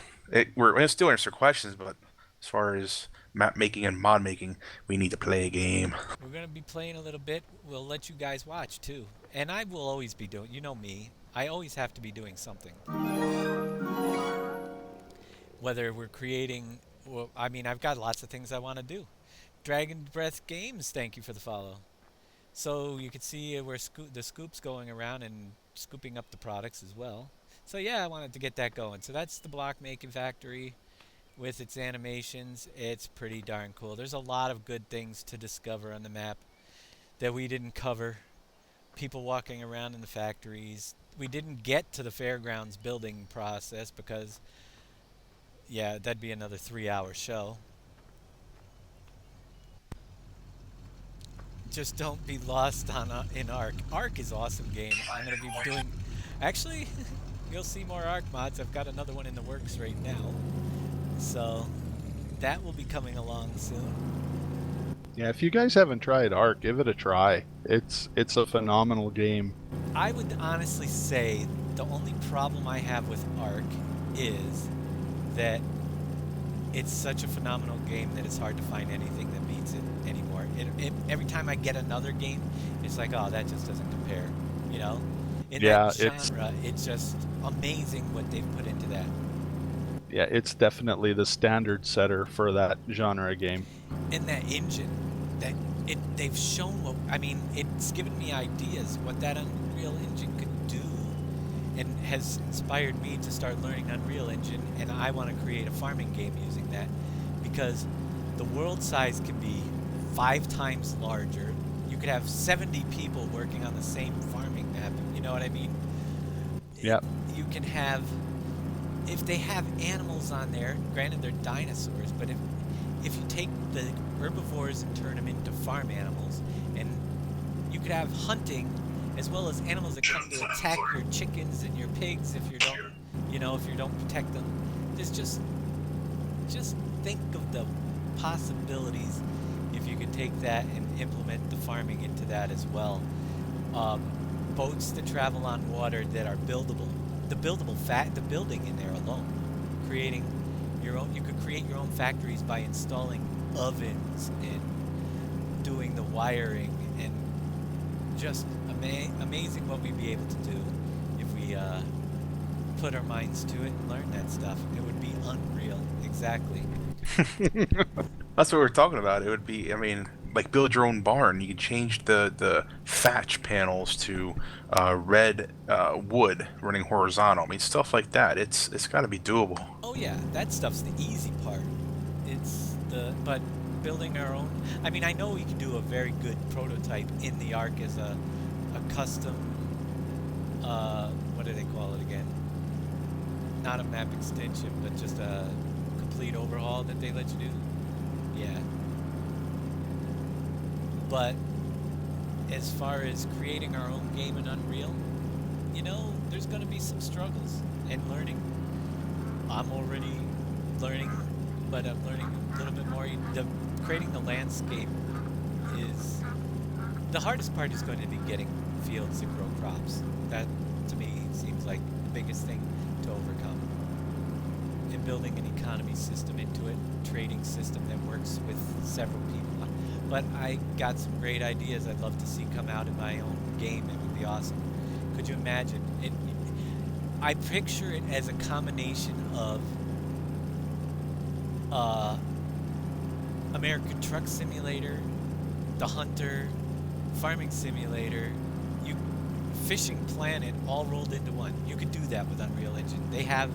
gonna still answer questions, but as far as map making and mod making, we need to play a game. We're gonna be playing a little bit. We'll let you guys watch too, and I will always be doing. You know me. I always have to be doing something. Whether we're creating, well, I mean, I've got lots of things I want to do. Dragon Breath Games, thank you for the follow. So you can see where the scoop's going around and scooping up the products as well. So yeah, I wanted to get that going. So that's the block making factory with its animations. It's pretty darn cool. There's a lot of good things to discover on the map that we didn't cover. People walking around in the factories. We didn't get to the fairgrounds building process because, yeah, that'd be another 3-hour show. Just don't be lost in Ark. Ark is awesome game. I'm gonna be doing. Actually, you'll see more Ark mods. I've got another one in the works right now, so that will be coming along soon. Yeah, if you guys haven't tried Ark, give it a try. It's a phenomenal game. I would honestly say the only problem I have with Ark is that it's such a phenomenal game that it's hard to find anything that beats it anymore. Every time I get another game, it's like, oh, that just doesn't compare. You know? In that genre, it's just amazing what they've put into that. Yeah, it's definitely the standard setter for that genre game. And that engine, they've shown what, I mean, it's given me ideas what that Unreal Engine could do, and has inspired me to start learning Unreal Engine, and I want to create a farming game using that, because the world size can be 5 times larger. You could have 70 people working on the same farming map, you know what I mean? Yeah. You can have, if they have animals on there, granted they're dinosaurs, but if you take the herbivores and turn them into farm animals, and you could have hunting as well as animals that come to attack your chickens and your pigs if you don't protect them. Just think of the possibilities if you could take that and implement the farming into that as well. Boats that travel on water that are buildable. The building in there alone, creating your own. You could create your own factories by installing ovens and doing the wiring, and just amazing what we'd be able to do if we put our minds to it and learn that stuff. It would be unreal. Exactly. That's what we're talking about. It would be, I mean, like build your own barn. You can change the thatch panels to red wood running horizontal. I mean, stuff like that. It's got to be doable. Oh yeah, that stuff's the easy part. But building our own. I mean, I know we can do a very good prototype in the Ark as a custom. What do they call it again? Not a map extension, but just a complete overhaul that they let you do. Yeah. But as far as creating our own game in Unreal, there's going to be some struggles and learning. I'm already learning, but I'm learning a little bit more. Creating the landscape is the hardest part is going to be getting fields to grow crops. That, to me, seems like the biggest thing to overcome. And building an economy system into it, trading system that works with several people. But I got some great ideas I'd love to see come out in my own game. It would be awesome. Could you imagine? I picture it as a combination of American Truck Simulator, The Hunter, Farming Simulator, Fishing Planet, all rolled into one. You could do that with Unreal Engine. They have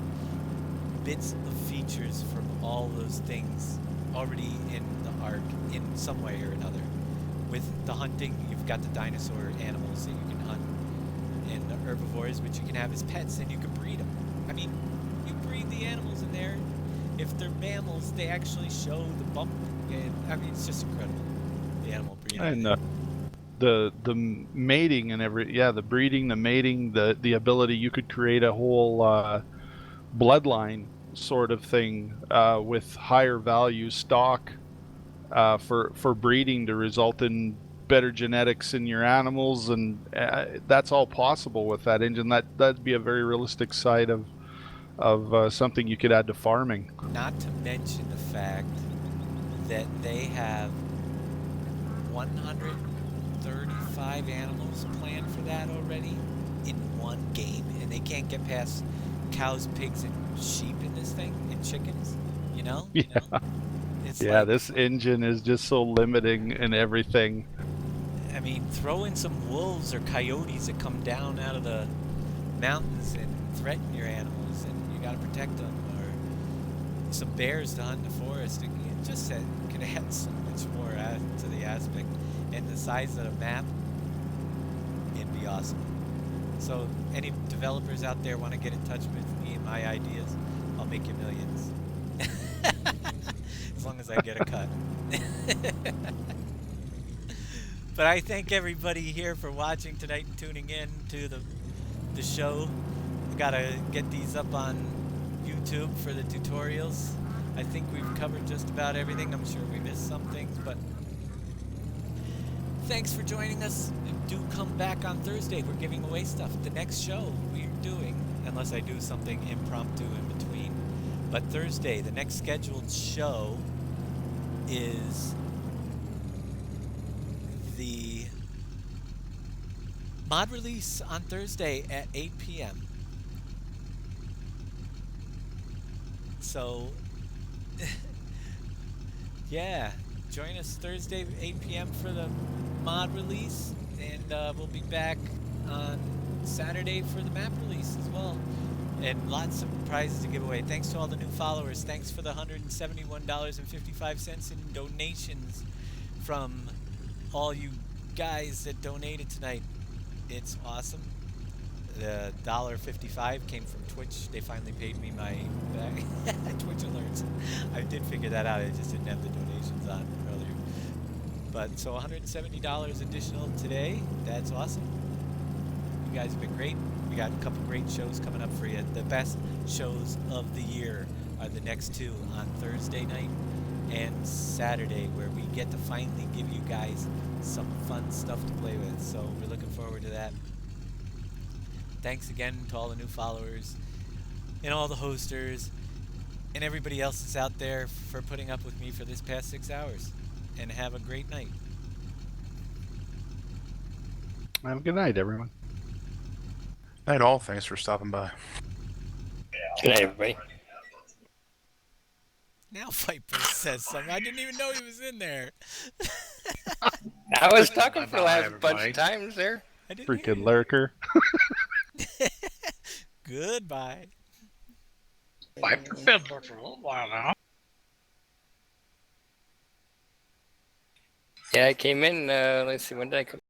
bits of features from all those things already in the Ark in some way or another. With the hunting, you've got the dinosaur animals that you can hunt, and the herbivores, which you can have as pets, and you can breed them. I mean, you breed the animals in there. If they're mammals, they actually show the bump. And, I mean, it's just incredible. The animal breeding. And the mating and the breeding, the mating, the ability, you could create a whole bloodline sort of thing with higher value stock for breeding to result in better genetics in your animals, and that's all possible with that engine. That'd be a very realistic side of something you could add to farming. Not to mention the fact that they have 135 animals planned for that already in one game, and they can't get past cows, pigs, and sheep in this thing, and chickens. Yeah. It's Yeah, like, this engine is just so limiting in everything. I mean, throw in some wolves or coyotes that come down out of the mountains and threaten your animals, and you got to protect them, or some bears to hunt in the forest. It just could add so much more to the aspect, and the size of the map, it'd be awesome. So any developers out there want to get in touch with me and my ideas, I'll make you millions. As long as I get a cut. But I thank everybody here for watching tonight and tuning in to the show. I gotta get these up on YouTube for the tutorials. I think we've covered just about everything. I'm sure we missed some things, but thanks for joining us. Do come back on Thursday. We're giving away stuff. The next show we're doing, unless I do something impromptu in between, but Thursday, the next scheduled show is the mod release on Thursday at 8 p.m. So, yeah, join us Thursday at 8 p.m. for the mod release, and we'll be back on Saturday for the map release as well. And lots of prizes to give away. Thanks to all the new followers. Thanks for the $171.55 in donations from all you guys that donated tonight. It's awesome. The $1.55 came from Twitch. They finally paid me my Twitch alerts. I did figure that out. I just didn't have the donations on earlier. But so $170 additional today. That's awesome. You guys have been great. We got a couple great shows coming up for you. The best shows of the year are the next two on Thursday night and Saturday, where we get to finally give you guys some fun stuff to play with. So we're looking forward to that. Thanks again to all the new followers and all the hosters and everybody else that's out there for putting up with me for this past 6 hours. And have a great night. Have a good night, everyone. Night all. Thanks for stopping by. Good night, everybody. Now Viper says something. I didn't even know he was in there. I was talking for the Bye-bye, last bunch everybody. of times there. I didn't hear Freaking you. lurker. Goodbye. Viper Fiddler for a little while now. Yeah, I came in. Let's see, when did I come?